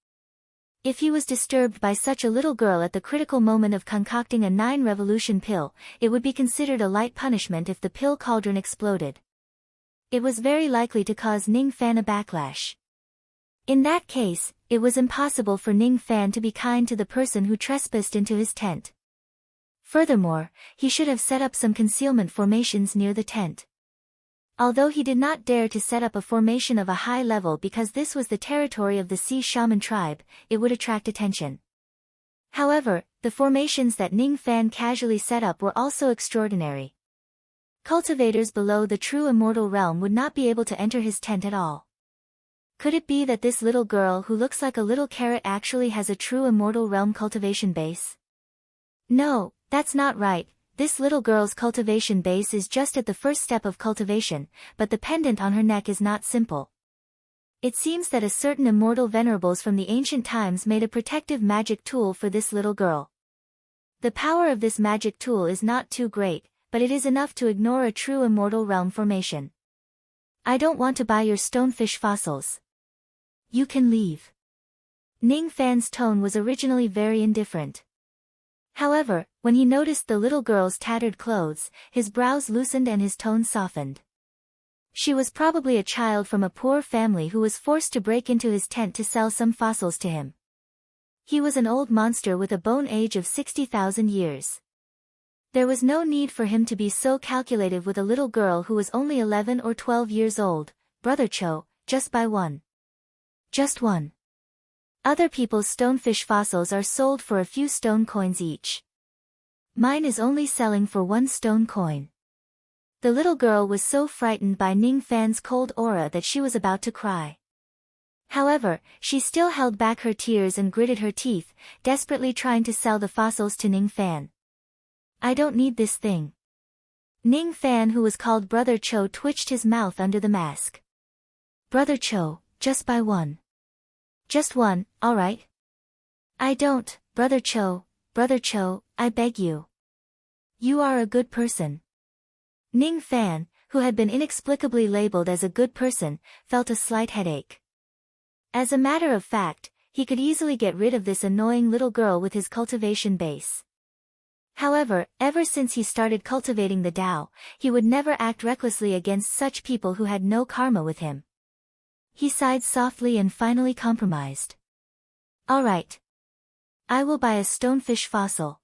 If he was disturbed by such a little girl at the critical moment of concocting a 9 revolution pill, it would be considered a light punishment if the pill cauldron exploded. It was very likely to cause Ning Fan a backlash. In that case, it was impossible for Ning Fan to be kind to the person who trespassed into his tent. Furthermore, he should have set up some concealment formations near the tent. Although he did not dare to set up a formation of a high level because this was the territory of the Sea Shaman tribe, it would attract attention. However, the formations that Ning Fan casually set up were also extraordinary. Cultivators below the true immortal realm would not be able to enter his tent at all. Could it be that this little girl who looks like a little carrot actually has a true immortal realm cultivation base? No, that's not right. This little girl's cultivation base is just at the first step of cultivation, but the pendant on her neck is not simple. It seems that a certain immortal venerables from the ancient times made a protective magic tool for this little girl. The power of this magic tool is not too great, but it is enough to ignore a true immortal realm formation. I don't want to buy your stonefish fossils. You can leave. Ning Fan's tone was originally very indifferent. However, when he noticed the little girl's tattered clothes, his brows loosened and his tone softened. She was probably a child from a poor family who was forced to break into his tent to sell some fossils to him. He was an old monster with a bone age of 60,000 years. There was no need for him to be so calculative with a little girl who was only 11 or 12 years old. "Brother Cho, just buy one." Just one. Other people's stonefish fossils are sold for a few stone coins each. Mine is only selling for 1 stone coin. The little girl was so frightened by Ning Fan's cold aura that she was about to cry. However, she still held back her tears and gritted her teeth, desperately trying to sell the fossils to Ning Fan. "I don't need this thing." Ning Fan, who was called Brother Cho, twitched his mouth under the mask. "Brother Cho, just buy one." "Just one, all right." "I don't, Brother Cho, I beg you. You are a good person." Ning Fan, who had been inexplicably labeled as a good person, felt a slight headache. As a matter of fact, he could easily get rid of this annoying little girl with his cultivation base. However, ever since he started cultivating the Tao, he would never act recklessly against such people who had no karma with him. He sighed softly and finally compromised. "All right. I will buy a stonefish fossil.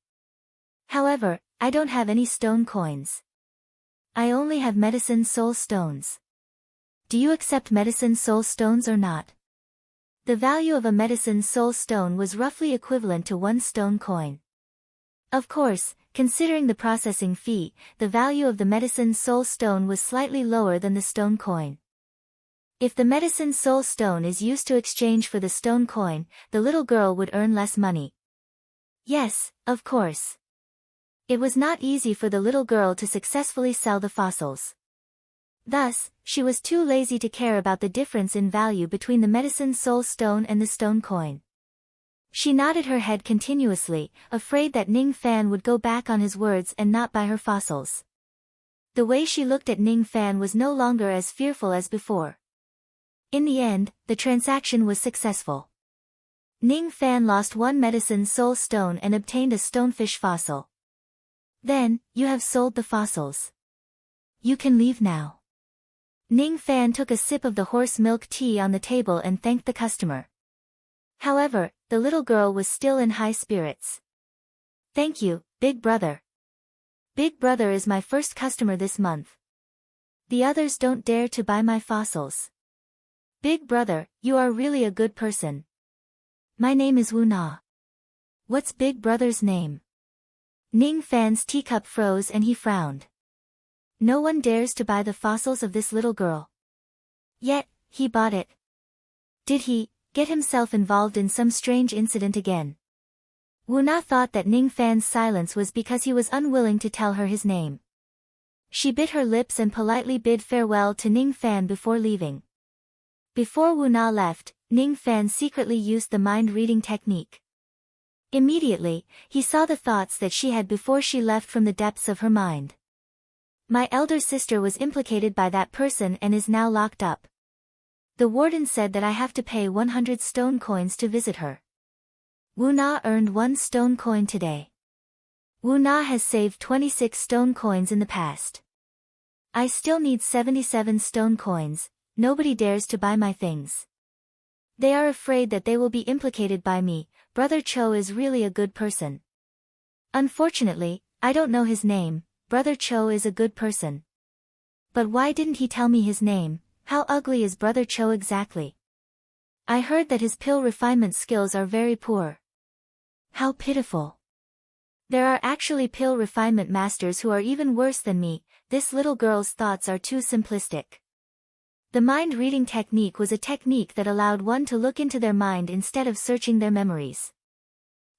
However, I don't have any stone coins. I only have medicine soul stones. Do you accept medicine soul stones or not?" The value of a medicine soul stone was roughly equivalent to 1 stone coin. Of course, considering the processing fee, the value of the medicine soul stone was slightly lower than the stone coin. If the medicine soul stone is used to exchange for the stone coin, the little girl would earn less money. Yes, of course. It was not easy for the little girl to successfully sell the fossils. Thus, she was too lazy to care about the difference in value between the medicine soul stone and the stone coin. She nodded her head continuously, afraid that Ning Fan would go back on his words and not buy her fossils. The way she looked at Ning Fan was no longer as fearful as before. In the end, the transaction was successful. Ning Fan lost one medicine soul stone and obtained a stonefish fossil. Then, you have sold the fossils. You can leave now. Ning Fan took a sip of the horse milk tea on the table and thanked the customer. However, the little girl was still in high spirits. Thank you, Big Brother. Big Brother is my first customer this month. The others don't dare to buy my fossils. Big Brother, you are really a good person. My name is Wu Na. What's Big Brother's name? Ning Fan's teacup froze and he frowned. No one dares to buy the fossils of this little girl. Yet, he bought it. Did he get himself involved in some strange incident again? Wu Na thought that Ning Fan's silence was because he was unwilling to tell her his name. She bit her lips and politely bid farewell to Ning Fan before leaving. Before Wu Na left, Ning Fan secretly used the mind-reading technique. Immediately, he saw the thoughts that she had before she left from the depths of her mind. My elder sister was implicated by that person and is now locked up. The warden said that I have to pay 100 stone coins to visit her. Wu Na earned 1 stone coin today. Wu Na has saved 26 stone coins in the past. I still need 77 stone coins. Nobody dares to buy my things. They are afraid that they will be implicated by me. Brother Cho is really a good person. Unfortunately, I don't know his name. Brother Cho is a good person. But why didn't he tell me his name? How ugly is Brother Cho exactly? I heard that his pill refinement skills are very poor. How pitiful. There are actually pill refinement masters who are even worse than me. This little girl's thoughts are too simplistic. The mind-reading technique was a technique that allowed one to look into their mind instead of searching their memories.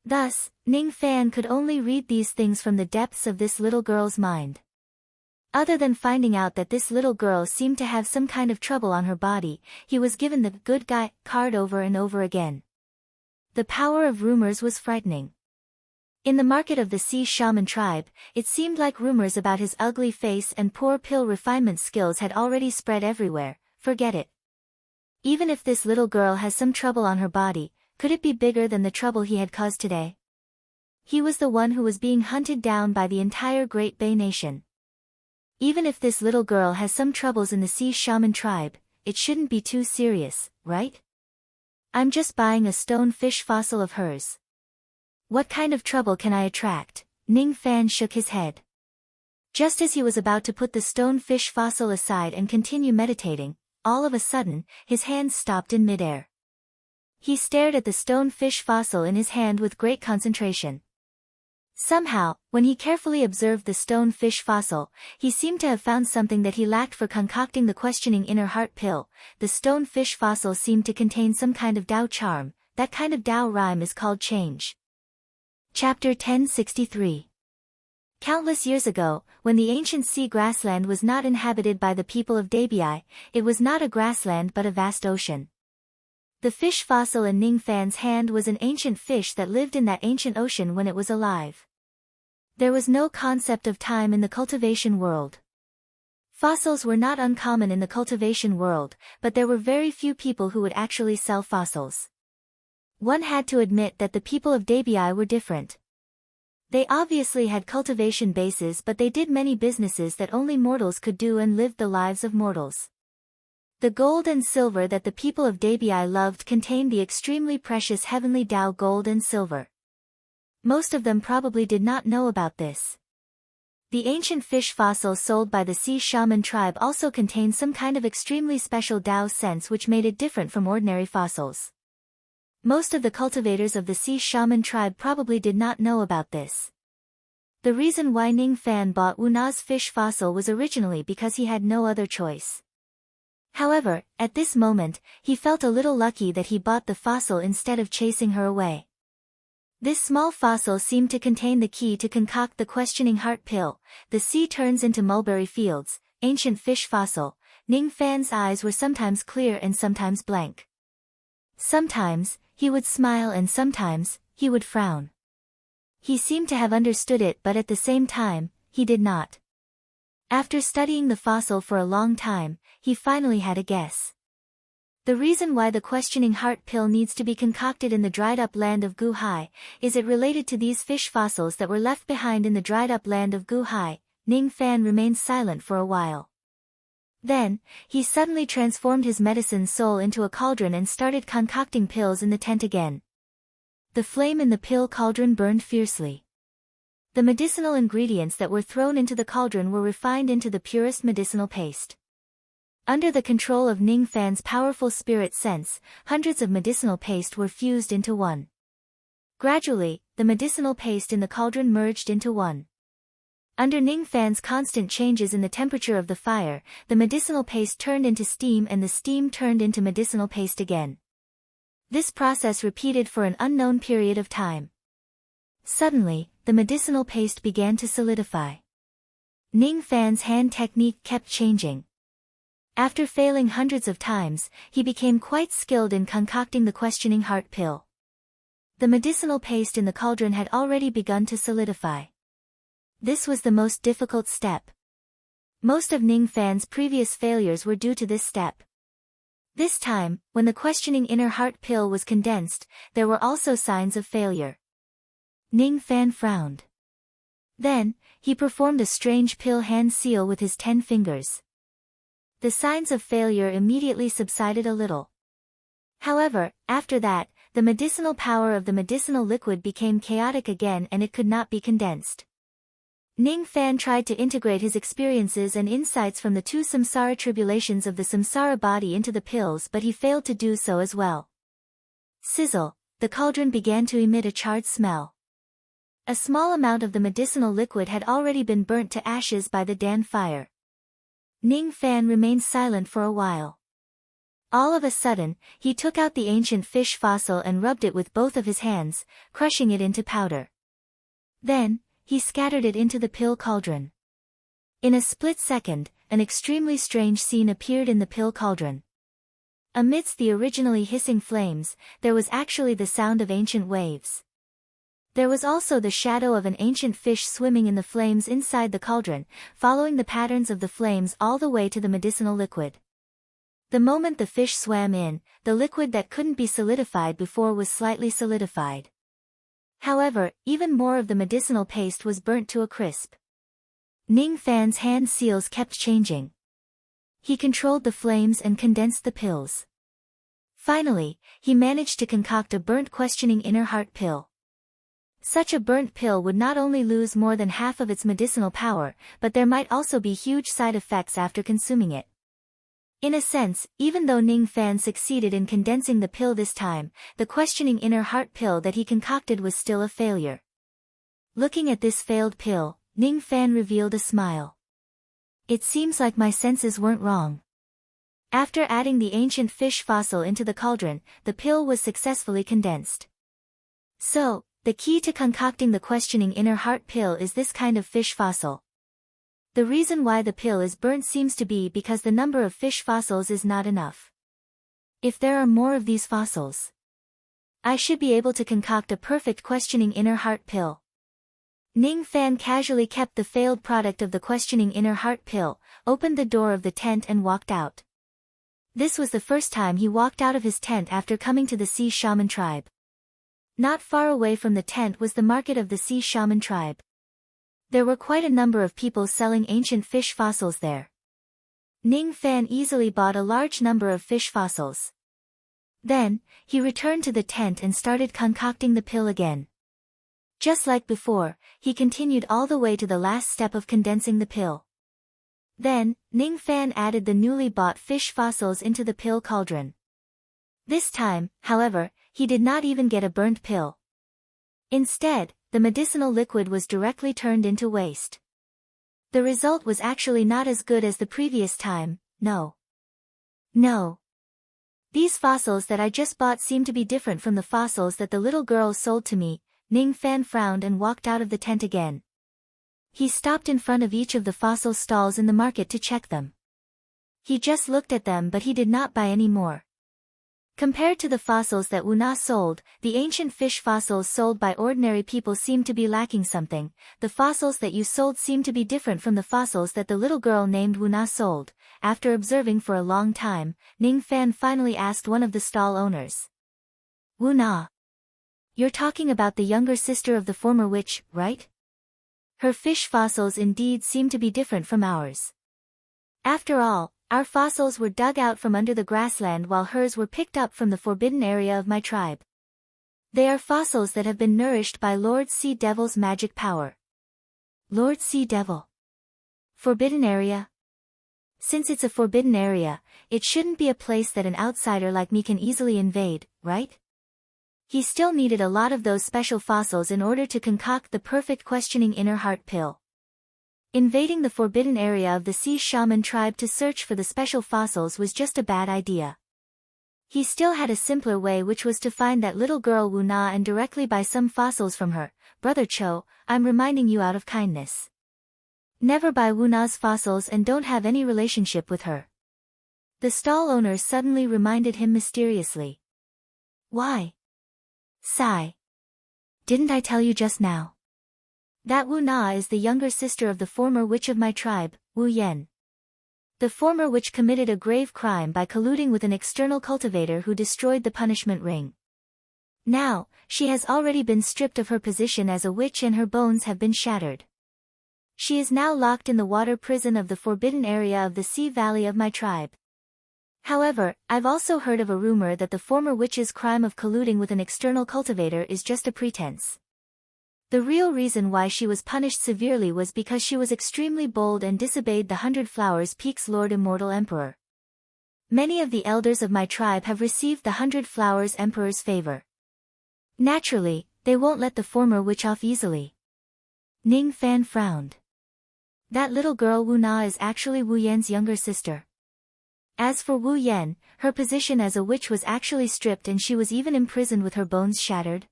Thus, Ning Fan could only read these things from the depths of this little girl's mind. Other than finding out that this little girl seemed to have some kind of trouble on her body, he was given the good guy card over and over again. The power of rumors was frightening. In the market of the Sea Shaman tribe, it seemed like rumors about his ugly face and poor pill refinement skills had already spread everywhere. Forget it. Even if this little girl has some trouble on her body, could it be bigger than the trouble he had caused today? He was the one who was being hunted down by the entire Great Bay Nation. Even if this little girl has some troubles in the Sea Shaman tribe, it shouldn't be too serious, right? I'm just buying a stone fish fossil of hers. What kind of trouble can I attract? Ning Fan shook his head. Just as he was about to put the stone fish fossil aside and continue meditating, all of a sudden, his hands stopped in midair. He stared at the stone fish fossil in his hand with great concentration. Somehow, when he carefully observed the stone fish fossil, he seemed to have found something that he lacked for concocting the questioning inner heart pill. The stone fish fossil seemed to contain some kind of Tao charm. That kind of Tao rhyme is called change. Chapter 1063. Countless years ago, when the ancient sea grassland was not inhabited by the people of Dabai, it was not a grassland but a vast ocean. The fish fossil in Ning Fan's hand was an ancient fish that lived in that ancient ocean when it was alive. There was no concept of time in the cultivation world. Fossils were not uncommon in the cultivation world, but there were very few people who would actually sell fossils. One had to admit that the people of Dabai were different. They obviously had cultivation bases, but they did many businesses that only mortals could do and lived the lives of mortals. The gold and silver that the people of Dabai loved contained the extremely precious heavenly Tao gold and silver. Most of them probably did not know about this. The ancient fish fossil sold by the Sea Shaman tribe also contained some kind of extremely special Tao sense which made it different from ordinary fossils. Most of the cultivators of the Sea Shaman tribe probably did not know about this. The reason why Ning Fan bought Wu Na's fish fossil was originally because he had no other choice. However, at this moment, he felt a little lucky that he bought the fossil instead of chasing her away. This small fossil seemed to contain the key to concoct the questioning heart pill. The sea turns into mulberry fields, ancient fish fossil. Ning Fan's eyes were sometimes clear and sometimes blank. Sometimes, he would smile and sometimes, he would frown. He seemed to have understood it, but at the same time, he did not. After studying the fossil for a long time, he finally had a guess. The reason why the questioning heart pill needs to be concocted in the dried-up land of Guhai is it related to these fish fossils that were left behind in the dried-up land of Guhai. Ning Fan remained silent for a while. Then, he suddenly transformed his medicine soul into a cauldron and started concocting pills in the tent again. The flame in the pill cauldron burned fiercely. The medicinal ingredients that were thrown into the cauldron were refined into the purest medicinal paste. Under the control of Ning Fan's powerful spirit sense, hundreds of medicinal paste were fused into one. Gradually, the medicinal paste in the cauldron merged into one. Under Ning Fan's constant changes in the temperature of the fire, the medicinal paste turned into steam and the steam turned into medicinal paste again. This process repeated for an unknown period of time. Suddenly, the medicinal paste began to solidify. Ning Fan's hand technique kept changing. After failing hundreds of times, he became quite skilled in concocting the questioning heart pill. The medicinal paste in the cauldron had already begun to solidify. This was the most difficult step. Most of Ning Fan's previous failures were due to this step. This time, when the questioning inner heart pill was condensed, there were also signs of failure. Ning Fan frowned. Then, he performed a strange pill hand seal with his 10 fingers. The signs of failure immediately subsided a little. However, after that, the medicinal power of the medicinal liquid became chaotic again and it could not be condensed. Ning Fan tried to integrate his experiences and insights from the two samsara tribulations of the samsara body into the pills, but he failed to do so as well. Sizzle, the cauldron began to emit a charred smell. A small amount of the medicinal liquid had already been burnt to ashes by the Dan fire. Ning Fan remained silent for a while. All of a sudden, he took out the ancient fish fossil and rubbed it with both of his hands, crushing it into powder. Then, he scattered it into the pill cauldron. In a split second, an extremely strange scene appeared in the pill cauldron. Amidst the originally hissing flames, there was actually the sound of ancient waves. There was also the shadow of an ancient fish swimming in the flames inside the cauldron, following the patterns of the flames all the way to the medicinal liquid. The moment the fish swam in, the liquid that couldn't be solidified before was slightly solidified. However, even more of the medicinal paste was burnt to a crisp. Ning Fan's hand seals kept changing. He controlled the flames and condensed the pills. Finally, he managed to concoct a burnt questioning inner heart pill. Such a burnt pill would not only lose more than half of its medicinal power, but there might also be huge side effects after consuming it. In a sense, even though Ning Fan succeeded in condensing the pill this time, the questioning inner heart pill that he concocted was still a failure. Looking at this failed pill, Ning Fan revealed a smile. It seems like my senses weren't wrong. After adding the ancient fish fossil into the cauldron, the pill was successfully condensed. So, the key to concocting the questioning inner heart pill is this kind of fish fossil. The reason why the pill is burnt seems to be because the number of fish fossils is not enough. If there are more of these fossils, I should be able to concoct a perfect questioning inner heart pill. Ning Fan casually kept the failed product of the questioning inner heart pill, opened the door of the tent and walked out. This was the first time he walked out of his tent after coming to the Sea Shaman tribe. Not far away from the tent was the market of the Sea Shaman tribe. There were quite a number of people selling ancient fish fossils there. Ning Fan easily bought a large number of fish fossils. Then, he returned to the tent and started concocting the pill again. Just like before, he continued all the way to the last step of condensing the pill. Then, Ning Fan added the newly bought fish fossils into the pill cauldron. This time, however, he did not even get a burnt pill. Instead, the medicinal liquid was directly turned into waste. The result was actually not as good as the previous time, no. No. These fossils that I just bought seem to be different from the fossils that the little girl sold to me. Ning Fan frowned and walked out of the tent again. He stopped in front of each of the fossil stalls in the market to check them. He just looked at them, but he did not buy any more. Compared to the fossils that Wu Na sold, the ancient fish fossils sold by ordinary people seemed to be lacking something. The fossils that you sold seem to be different from the fossils that the little girl named Wu Na sold. After observing for a long time, Ning Fan finally asked one of the stall owners. Wu Na. You're talking about the younger sister of the former witch, right? Her fish fossils indeed seem to be different from ours. After all, our fossils were dug out from under the grassland while hers were picked up from the forbidden area of my tribe. They are fossils that have been nourished by Lord Sea Devil's magic power. Lord Sea Devil. Forbidden area? Since it's a forbidden area, it shouldn't be a place that an outsider like me can easily invade, right? He still needed a lot of those special fossils in order to concoct the perfect questioning inner heart pill. Invading the forbidden area of the Sea Shaman tribe to search for the special fossils was just a bad idea. He still had a simpler way, which was to find that little girl Wu Na and directly buy some fossils from her. Brother Cho, I'm reminding you out of kindness. Never buy Wu Na's fossils and don't have any relationship with her. The stall owner suddenly reminded him mysteriously. Why? Sigh. Didn't I tell you just now? That Wu Na is the younger sister of the former witch of my tribe, Wu Yen. The former witch committed a grave crime by colluding with an external cultivator who destroyed the punishment ring. Now, she has already been stripped of her position as a witch and her bones have been shattered. She is now locked in the water prison of the forbidden area of the sea valley of my tribe. However, I've also heard of a rumor that the former witch's crime of colluding with an external cultivator is just a pretense. The real reason why she was punished severely was because she was extremely bold and disobeyed the 100 Flowers Peak's Lord Immortal Emperor. Many of the elders of my tribe have received the 100 Flowers Emperor's favor. Naturally, they won't let the former witch off easily. Ning Fan frowned. That little girl Wu Na is actually Wu Yen's younger sister. As for Wu Yen, her position as a witch was actually stripped and she was even imprisoned with her bones shattered.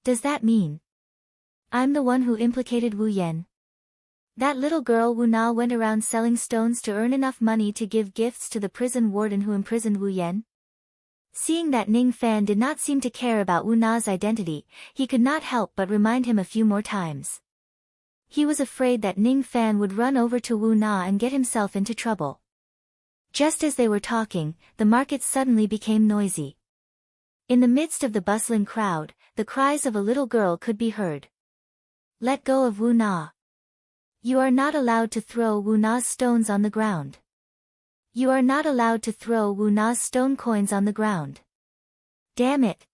Does that mean I'm the one who implicated Wu Yen? That little girl Wu Na went around selling stones to earn enough money to give gifts to the prison warden who imprisoned Wu Yen? Seeing that Ning Fan did not seem to care about Wu Na's identity, he could not help but remind him a few more times. He was afraid that Ning Fan would run over to Wu Na and get himself into trouble. Just as they were talking, the market suddenly became noisy. In the midst of the bustling crowd, the cries of a little girl could be heard. Let go of Wu Na. You are not allowed to throw Wu Na's stones on the ground. You are not allowed to throw Wu Na's stone coins on the ground. Damn it.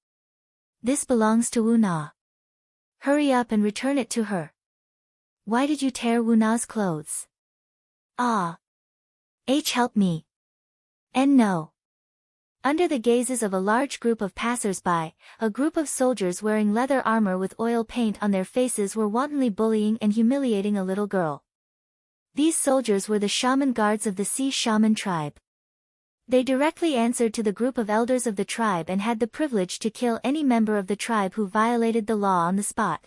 This belongs to Wu Na. Hurry up and return it to her. Why did you tear Wu Na's clothes? Ah. Help me. And no. Under the gazes of a large group of passers-by, a group of soldiers wearing leather armor with oil paint on their faces were wantonly bullying and humiliating a little girl. These soldiers were the shaman guards of the Sea Shaman tribe. They directly answered to the group of elders of the tribe and had the privilege to kill any member of the tribe who violated the law on the spot.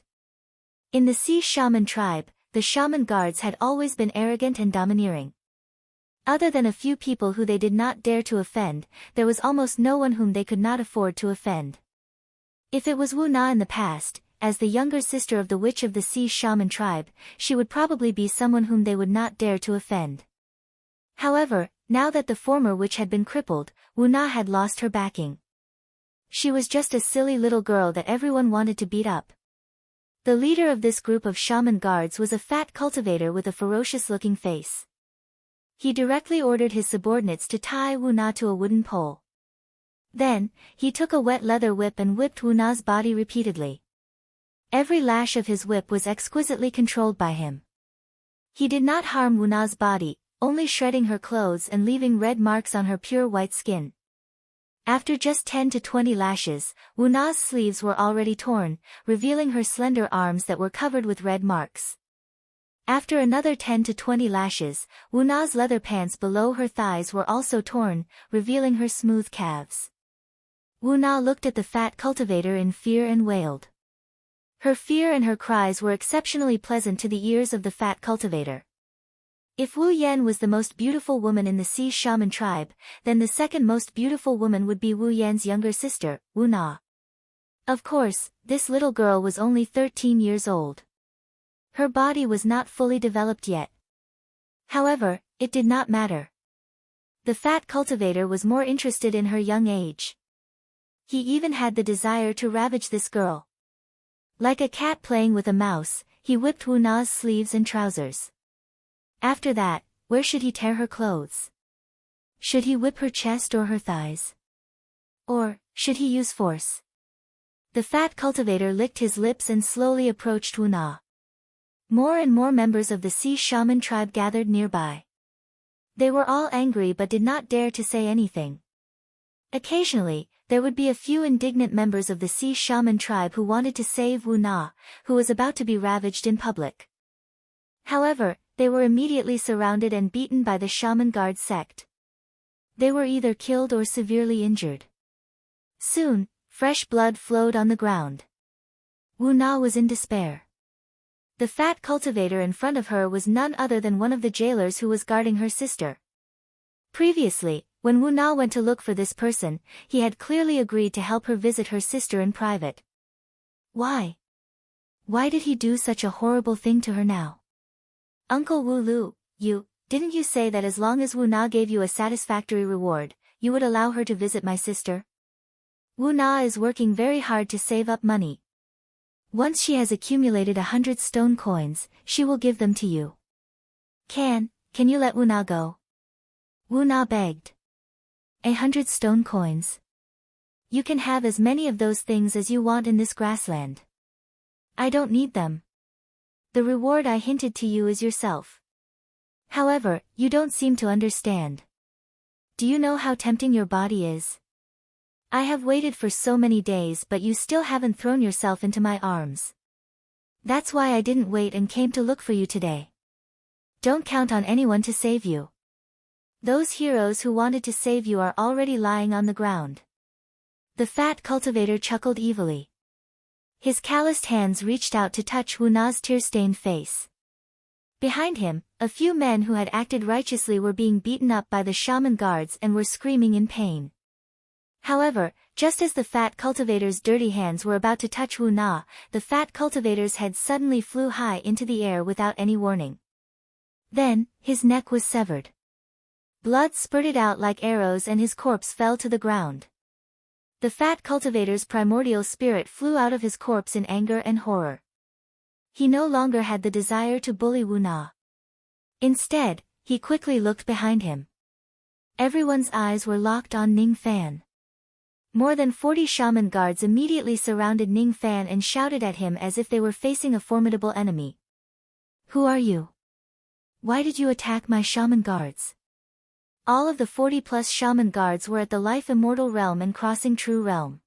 In the Sea Shaman tribe, the shaman guards had always been arrogant and domineering. Other than a few people who they did not dare to offend, there was almost no one whom they could not afford to offend. If it was Wu Na in the past, as the younger sister of the witch of the Sea Shaman tribe, she would probably be someone whom they would not dare to offend. However, now that the former witch had been crippled, Wu Na had lost her backing. She was just a silly little girl that everyone wanted to beat up. The leader of this group of shaman guards was a fat cultivator with a ferocious-looking face. He directly ordered his subordinates to tie Wu Na to a wooden pole. Then, he took a wet leather whip and whipped Wu Na's body repeatedly. Every lash of his whip was exquisitely controlled by him. He did not harm Wu Na's body, only shredding her clothes and leaving red marks on her pure white skin. After just 10 to 20 lashes, Wu Na's sleeves were already torn, revealing her slender arms that were covered with red marks. After another 10 to 20 lashes, Wu Na's leather pants below her thighs were also torn, revealing her smooth calves. Wu Na looked at the fat cultivator in fear and wailed. Her fear and her cries were exceptionally pleasant to the ears of the fat cultivator. If Wu Yan was the most beautiful woman in the Sea Shaman tribe, then the second most beautiful woman would be Wu Yan's younger sister, Wu Na. Of course, this little girl was only 13 years old. Her body was not fully developed yet. However, it did not matter. The fat cultivator was more interested in her young age. He even had the desire to ravage this girl. Like a cat playing with a mouse, he whipped Wu Na's sleeves and trousers. After that, where should he tear her clothes? Should he whip her chest or her thighs? Or, should he use force? The fat cultivator licked his lips and slowly approached Wu Na. More and more members of the Sea Shaman tribe gathered nearby. They were all angry but did not dare to say anything. Occasionally, there would be a few indignant members of the Sea Shaman tribe who wanted to save Wu Na, who was about to be ravaged in public. However, they were immediately surrounded and beaten by the Shaman Guard sect. They were either killed or severely injured. Soon, fresh blood flowed on the ground. Wu Na was in despair. The fat cultivator in front of her was none other than one of the jailers who was guarding her sister. Previously, when Wu Na went to look for this person, he had clearly agreed to help her visit her sister in private. Why? Why did he do such a horrible thing to her now? Uncle Wu Lu, didn't you say that as long as Wu Na gave you a satisfactory reward, you would allow her to visit my sister? Wu Na is working very hard to save up money. Once she has accumulated 100 stone coins, she will give them to you. Can you let Wu Na go? Wu Na begged. 100 stone coins. You can have as many of those things as you want in this grassland. I don't need them. The reward I hinted to you is yourself. However, you don't seem to understand. Do you know how tempting your body is? I have waited for so many days but you still haven't thrown yourself into my arms. That's why I didn't wait and came to look for you today. Don't count on anyone to save you. Those heroes who wanted to save you are already lying on the ground. The fat cultivator chuckled evilly. His calloused hands reached out to touch Wu Na's tear-stained face. Behind him, a few men who had acted righteously were being beaten up by the shaman guards and were screaming in pain. However, just as the fat cultivator's dirty hands were about to touch Wu Na, the fat cultivator's head suddenly flew high into the air without any warning. Then, his neck was severed. Blood spurted out like arrows and his corpse fell to the ground. The fat cultivator's primordial spirit flew out of his corpse in anger and horror. He no longer had the desire to bully Wu Na. Instead, he quickly looked behind him. Everyone's eyes were locked on Ning Fan. More than 40 shaman guards immediately surrounded Ning Fan and shouted at him as if they were facing a formidable enemy. Who are you? Why did you attack my shaman guards? All of the 40-plus shaman guards were at the Life Immortal Realm and Crossing True Realm.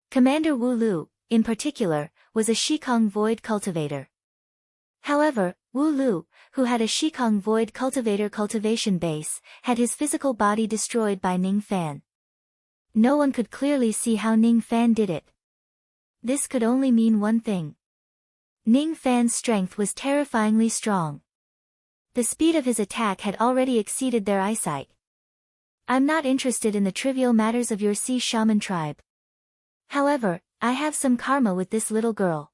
Commander Wu Lu, in particular, was a Shikong Void Cultivator. However, Wu Lu, who had a Shikong Void Cultivator cultivation base, had his physical body destroyed by Ning Fan. No one could clearly see how Ning Fan did it. This could only mean one thing. Ning Fan's strength was terrifyingly strong. The speed of his attack had already exceeded their eyesight. I'm not interested in the trivial matters of your Sea Shaman tribe. However, I have some karma with this little girl.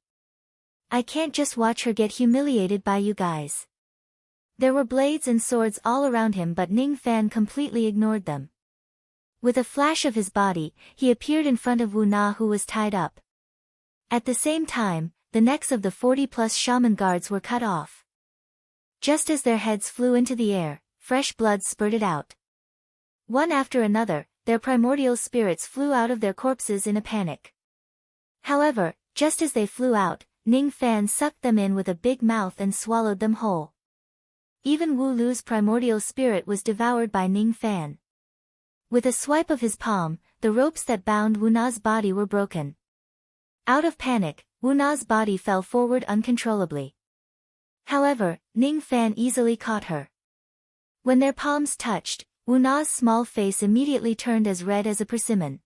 I can't just watch her get humiliated by you guys. There were blades and swords all around him but Ning Fan completely ignored them. With a flash of his body, he appeared in front of Wu Na who was tied up. At the same time, the necks of the 40-plus shaman guards were cut off. Just as their heads flew into the air, fresh blood spurted out. One after another, their primordial spirits flew out of their corpses in a panic. However, just as they flew out, Ning Fan sucked them in with a big mouth and swallowed them whole. Even Wu Lu's primordial spirit was devoured by Ning Fan. With a swipe of his palm, the ropes that bound Wu Na's body were broken. Out of panic, Wu Na's body fell forward uncontrollably. However, Ning Fan easily caught her. When their palms touched, Wu Na's small face immediately turned as red as a persimmon.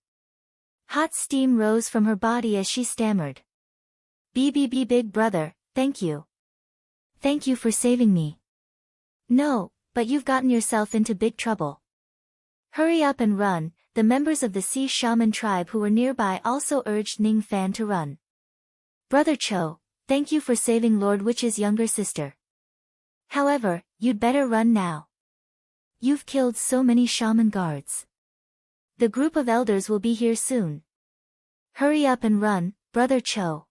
Hot steam rose from her body as she stammered. "BBB big brother, thank you. Thank you for saving me." "No, but you've gotten yourself into big trouble. Hurry up and run." The members of the Sea Shaman tribe who were nearby also urged Ning Fan to run. "Brother Cho, thank you for saving Lord Witch's younger sister. However, you'd better run now. You've killed so many shaman guards. The group of elders will be here soon. Hurry up and run, Brother Cho.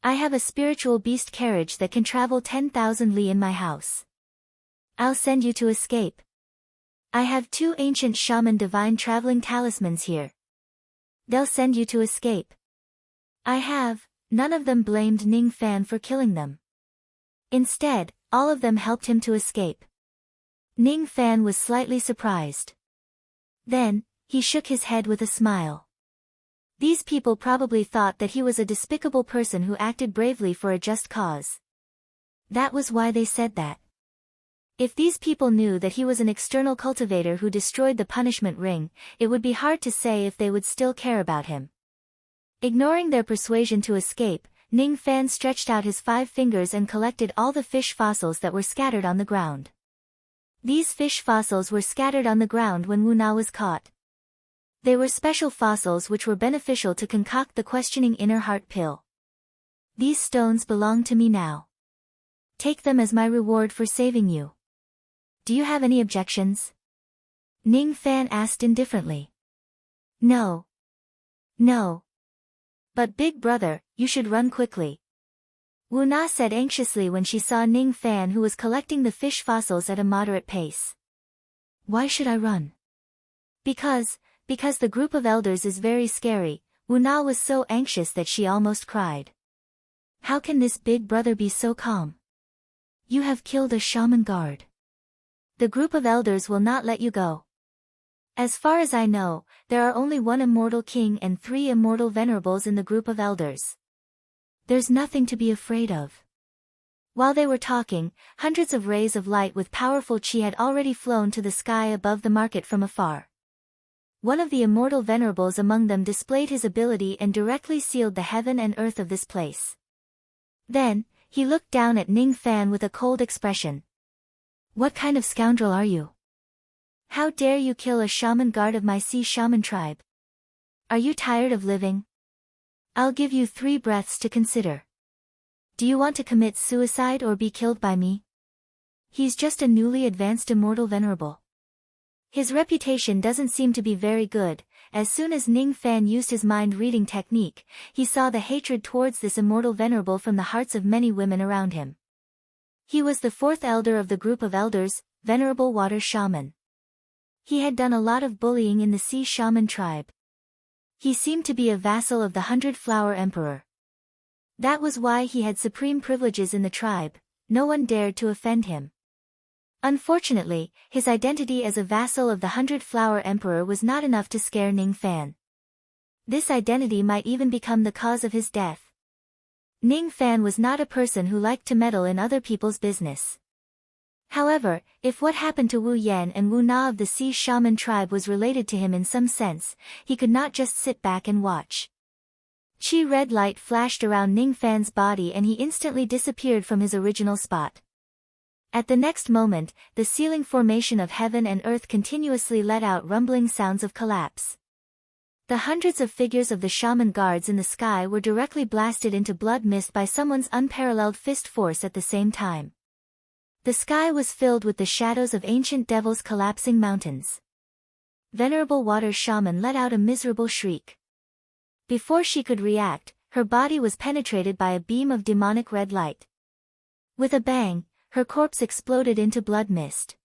I have a spiritual beast carriage that can travel 10,000 li in my house. I'll send you to escape. I have 2 ancient shaman divine traveling talismans here. They'll send you to escape." "I have." None of them blamed Ning Fan for killing them. Instead, all of them helped him to escape. Ning Fan was slightly surprised. Then, he shook his head with a smile. These people probably thought that he was a despicable person who acted bravely for a just cause. That was why they said that. If these people knew that he was an external cultivator who destroyed the punishment ring, it would be hard to say if they would still care about him. Ignoring their persuasion to escape, Ning Fan stretched out his 5 fingers and collected all the fish fossils that were scattered on the ground. These fish fossils were scattered on the ground when Wu Na was caught. They were special fossils which were beneficial to concoct the questioning inner heart pill. "These stones belong to me now. Take them as my reward for saving you. Do you have any objections?" Ning Fan asked indifferently. No. "No. But big brother, you should run quickly," Wu Na said anxiously when she saw Ning Fan who was collecting the fish fossils at a moderate pace. "Why should I run?" Because the group of elders is very scary." Wu Na was so anxious that she almost cried. "How can this big brother be so calm? You have killed a shaman guard. The group of elders will not let you go. As far as I know, there are only 1 immortal king and 3 immortal venerables in the group of elders. There's nothing to be afraid of." While they were talking, hundreds of rays of light with powerful chi had already flown to the sky above the market from afar. One of the immortal venerables among them displayed his ability and directly sealed the heaven and earth of this place. Then, he looked down at Ning Fan with a cold expression. "What kind of scoundrel are you? How dare you kill a shaman guard of my Sea Shaman tribe? Are you tired of living? I'll give you 3 breaths to consider. Do you want to commit suicide or be killed by me?" He's just a newly advanced immortal venerable. His reputation doesn't seem to be very good. As soon as Ning Fan used his mind-reading technique, he saw the hatred towards this immortal venerable from the hearts of many women around him. He was the 4th elder of the group of elders, Venerable Water Shaman. He had done a lot of bullying in the Sea Shaman tribe. He seemed to be a vassal of the 100-Flower Emperor. That was why he had supreme privileges in the tribe. No one dared to offend him. Unfortunately, his identity as a vassal of the 100-Flower Emperor was not enough to scare Ning Fan. This identity might even become the cause of his death. Ning Fan was not a person who liked to meddle in other people's business. However, if what happened to Wu Yan and Wu Na of the Sea Shaman tribe was related to him in some sense, he could not just sit back and watch. Chi red light flashed around Ning Fan's body and he instantly disappeared from his original spot. At the next moment, the ceiling formation of heaven and earth continuously let out rumbling sounds of collapse. The hundreds of figures of the shaman guards in the sky were directly blasted into blood mist by someone's unparalleled fist force at the same time. The sky was filled with the shadows of ancient devils collapsing mountains. Venerable Water Shaman let out a miserable shriek. Before she could react, her body was penetrated by a beam of demonic red light. With a bang, her corpse exploded into blood mist.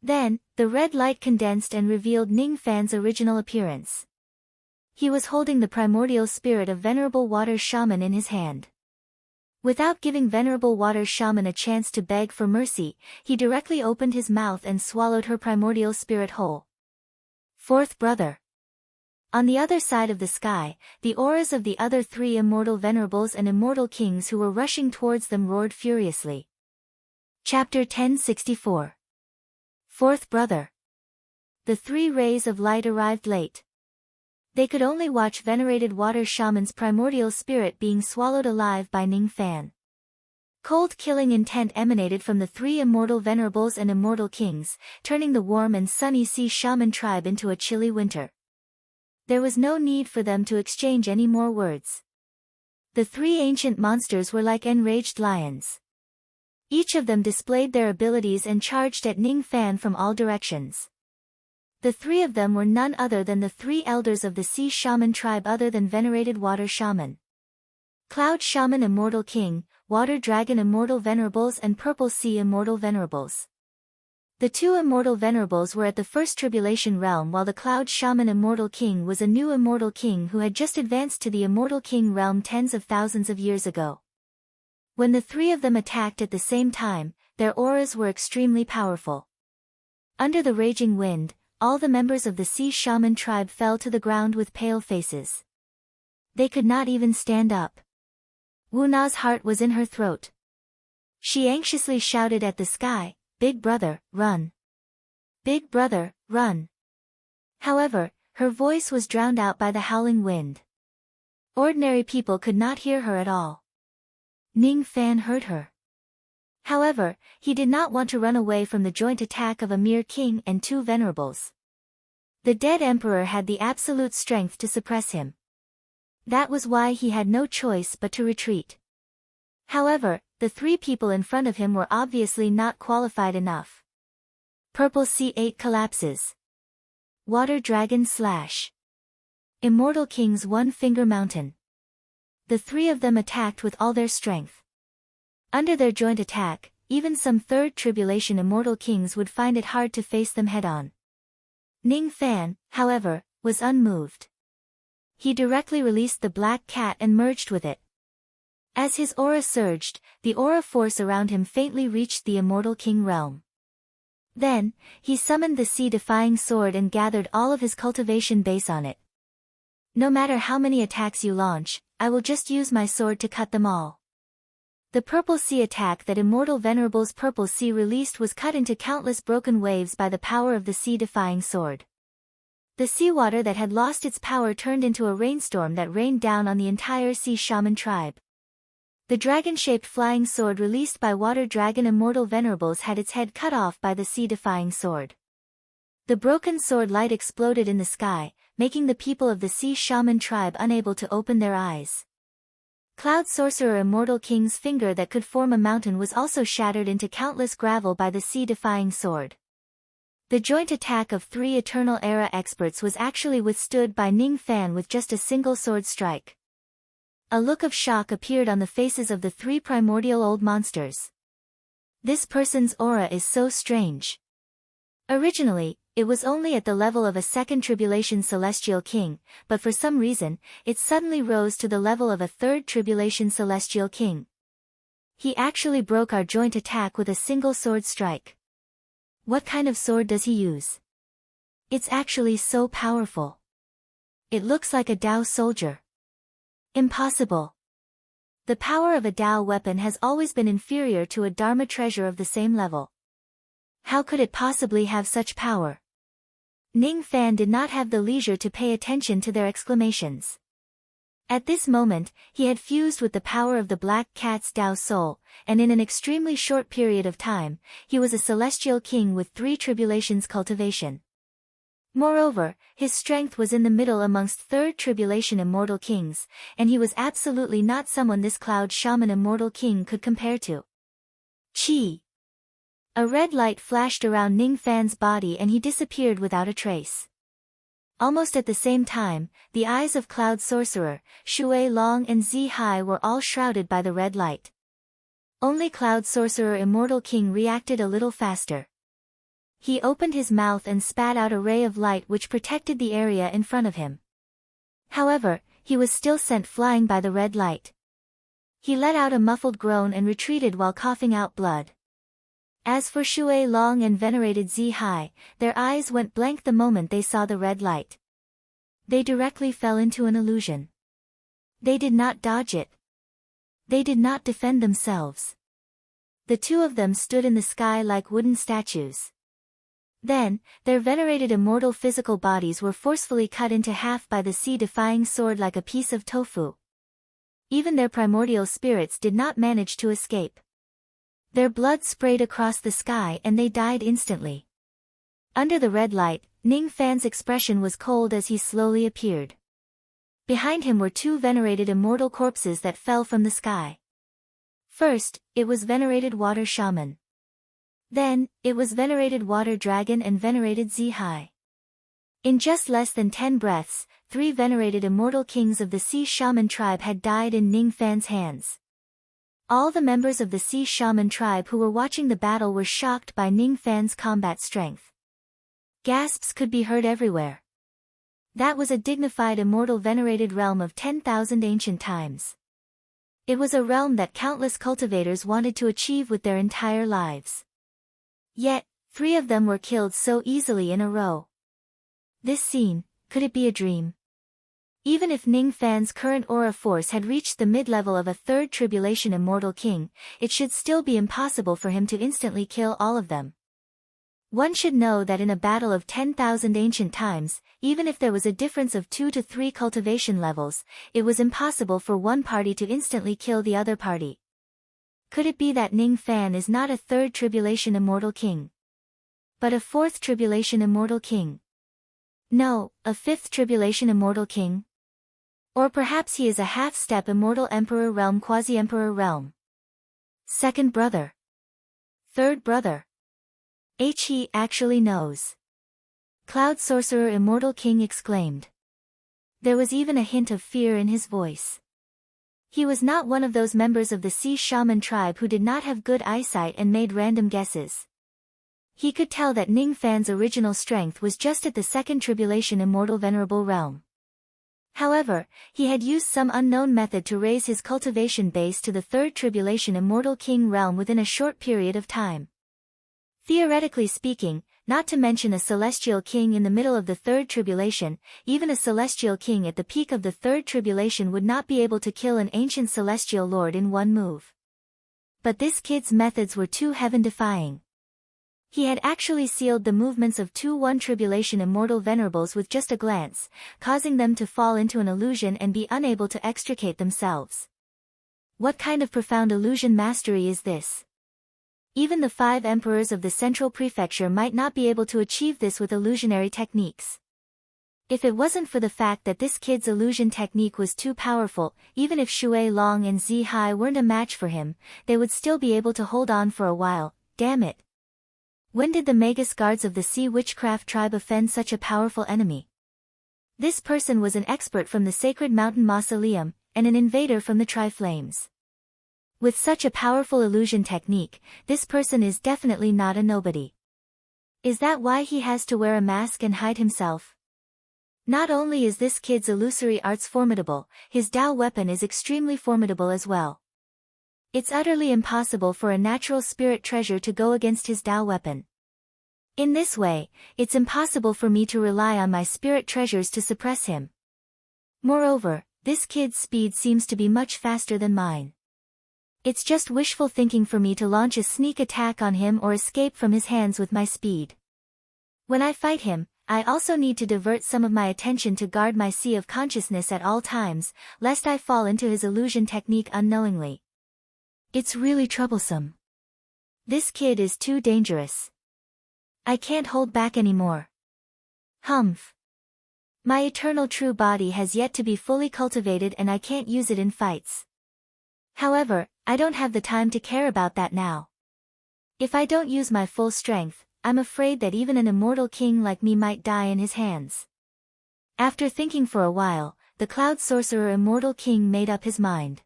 Then, the red light condensed and revealed Ning Fan's original appearance. He was holding the primordial spirit of Venerable Water Shaman in his hand. Without giving Venerable Water Shaman a chance to beg for mercy, he directly opened his mouth and swallowed her primordial spirit whole. "Fourth brother. On the other side of the sky, the auras of the other three immortal venerables and immortal kings who were rushing towards them roared furiously. Chapter 1064. Fourth Brother. The three rays of light arrived late. They could only watch venerated water shaman's primordial spirit being swallowed alive by Ning Fan. Cold killing intent emanated from the three immortal venerables and immortal kings, turning the warm and sunny sea shaman tribe into a chilly winter. There was no need for them to exchange any more words. The three ancient monsters were like enraged lions. Each of them displayed their abilities and charged at Ning Fan from all directions. The three of them were none other than the three elders of the sea shaman tribe other than venerated water shaman. Cloud shaman immortal king, water dragon immortal venerables and purple sea immortal venerables. The two immortal venerables were at the first tribulation realm while the cloud shaman immortal king was a new immortal king who had just advanced to the immortal king realm tens of thousands of years ago. When the three of them attacked at the same time, their auras were extremely powerful. Under the raging wind, all the members of the sea shaman tribe fell to the ground with pale faces. They could not even stand up. Wu Na's heart was in her throat. She anxiously shouted at the sky, "Big brother, run! Big brother, run!" However, her voice was drowned out by the howling wind. Ordinary people could not hear her at all. Ning Fan heard her. However, he did not want to run away from the joint attack of a mere king and two venerables. The dead emperor had the absolute strength to suppress him. That was why he had no choice but to retreat. However, the three people in front of him were obviously not qualified enough. Purple C8 collapses. Water dragon slash. Immortal king's one-finger mountain. The three of them attacked with all their strength. Under their joint attack, even some third tribulation immortal kings would find it hard to face them head-on. Ning Fan, however, was unmoved. He directly released the black cat and merged with it. As his aura surged, the aura force around him faintly reached the immortal king realm. Then, he summoned the sea-defying sword and gathered all of his cultivation base on it. No matter how many attacks you launch, I will just use my sword to cut them all. The purple sea attack that immortal venerable's purple sea released was cut into countless broken waves by the power of the sea-defying sword. The seawater that had lost its power turned into a rainstorm that rained down on the entire sea shaman tribe. The dragon-shaped flying sword released by water dragon immortal venerables had its head cut off by the sea-defying sword. The broken sword light exploded in the sky, making the people of the sea shaman tribe unable to open their eyes. Cloud sorcerer immortal king's finger that could form a mountain was also shattered into countless gravel by the sea-defying sword. The joint attack of three Eternal Era experts was actually withstood by Ning Fan with just a single sword strike. A look of shock appeared on the faces of the three primordial old monsters. This person's aura is so strange. Originally, it was only at the level of a second tribulation celestial king, but for some reason, it suddenly rose to the level of a third tribulation celestial king. He actually broke our joint attack with a single sword strike. What kind of sword does he use? It's actually so powerful. It looks like a Dao soldier. Impossible. The power of a Dao weapon has always been inferior to a Dharma treasure of the same level. How could it possibly have such power? Ning Fan did not have the leisure to pay attention to their exclamations. At this moment, he had fused with the power of the Black Cat's Dao soul, and in an extremely short period of time, he was a celestial king with three tribulations cultivation. Moreover, his strength was in the middle amongst third tribulation immortal kings, and he was absolutely not someone this cloud shaman immortal king could compare to. Chi! A red light flashed around Ning Fan's body and he disappeared without a trace. Almost at the same time, the eyes of Cloud Sorcerer, Shui Long and Zi Hai were all shrouded by the red light. Only Cloud Sorcerer Immortal King reacted a little faster. He opened his mouth and spat out a ray of light which protected the area in front of him. However, he was still sent flying by the red light. He let out a muffled groan and retreated while coughing out blood. As for Shui Long and venerated Zi Hai, their eyes went blank the moment they saw the red light. They directly fell into an illusion. They did not dodge it. They did not defend themselves. The two of them stood in the sky like wooden statues. Then, their venerated immortal physical bodies were forcefully cut into half by the sea-defying sword like a piece of tofu. Even their primordial spirits did not manage to escape. Their blood sprayed across the sky and they died instantly. Under the red light, Ning Fan's expression was cold as he slowly appeared. Behind him were two venerated immortal corpses that fell from the sky. First, it was venerated water shaman. Then, it was venerated water dragon and venerated Zihai. In just less than 10 breaths, 3 venerated immortal kings of the Sea Shaman tribe had died in Ning Fan's hands. All the members of the Sea Shaman tribe who were watching the battle were shocked by Ning Fan's combat strength. Gasps could be heard everywhere. That was a dignified immortal venerated realm of 10,000 ancient times. It was a realm that countless cultivators wanted to achieve with their entire lives. Yet, 3 of them were killed so easily in a row. This scene, could it be a dream? Even if Ning Fan's current aura force had reached the mid-level of a third tribulation immortal king, it should still be impossible for him to instantly kill all of them. One should know that in a battle of 10,000 ancient times, even if there was a difference of 2 to 3 cultivation levels, it was impossible for one party to instantly kill the other party. Could it be that Ning Fan is not a third tribulation immortal king, but a fourth tribulation immortal king? No, a fifth tribulation immortal king? Or perhaps he is a half-step immortal emperor realm quasi-emperor realm. Second brother. Third brother. He actually knows. Cloud Sorcerer Immortal King exclaimed. There was even a hint of fear in his voice. He was not one of those members of the Sea Shaman tribe who did not have good eyesight and made random guesses. He could tell that Ning Fan's original strength was just at the second tribulation immortal venerable realm. However, he had used some unknown method to raise his cultivation base to the third tribulation immortal king realm within a short period of time. Theoretically speaking, not to mention a celestial king in the middle of the third tribulation, even a celestial king at the peak of the third tribulation would not be able to kill an ancient celestial lord in one move. But this kid's methods were too heaven-defying. He had actually sealed the movements of 2-1 tribulation immortal venerables with just a glance, causing them to fall into an illusion and be unable to extricate themselves. What kind of profound illusion mastery is this? Even the 5 emperors of the central prefecture might not be able to achieve this with illusionary techniques. If it wasn't for the fact that this kid's illusion technique was too powerful, even if Shui Long and Zihai weren't a match for him, they would still be able to hold on for a while. Damn it. When did the Magus guards of the Sea Witchcraft tribe offend such a powerful enemy? This person was an expert from the Sacred Mountain Mausoleum, and an invader from the Tri-Flames. With such a powerful illusion technique, this person is definitely not a nobody. Is that why he has to wear a mask and hide himself? Not only is this kid's illusory arts formidable, his Dao weapon is extremely formidable as well. It's utterly impossible for a natural spirit treasure to go against his Dao weapon. In this way, it's impossible for me to rely on my spirit treasures to suppress him. Moreover, this kid's speed seems to be much faster than mine. It's just wishful thinking for me to launch a sneak attack on him or escape from his hands with my speed. When I fight him, I also need to divert some of my attention to guard my sea of consciousness at all times, lest I fall into his illusion technique unknowingly. It's really troublesome. This kid is too dangerous. I can't hold back anymore. Humph. My eternal true body has yet to be fully cultivated and I can't use it in fights. However, I don't have the time to care about that now. If I don't use my full strength, I'm afraid that even an immortal king like me might die in his hands. After thinking for a while, the Cloud Sorcerer Immortal King made up his mind.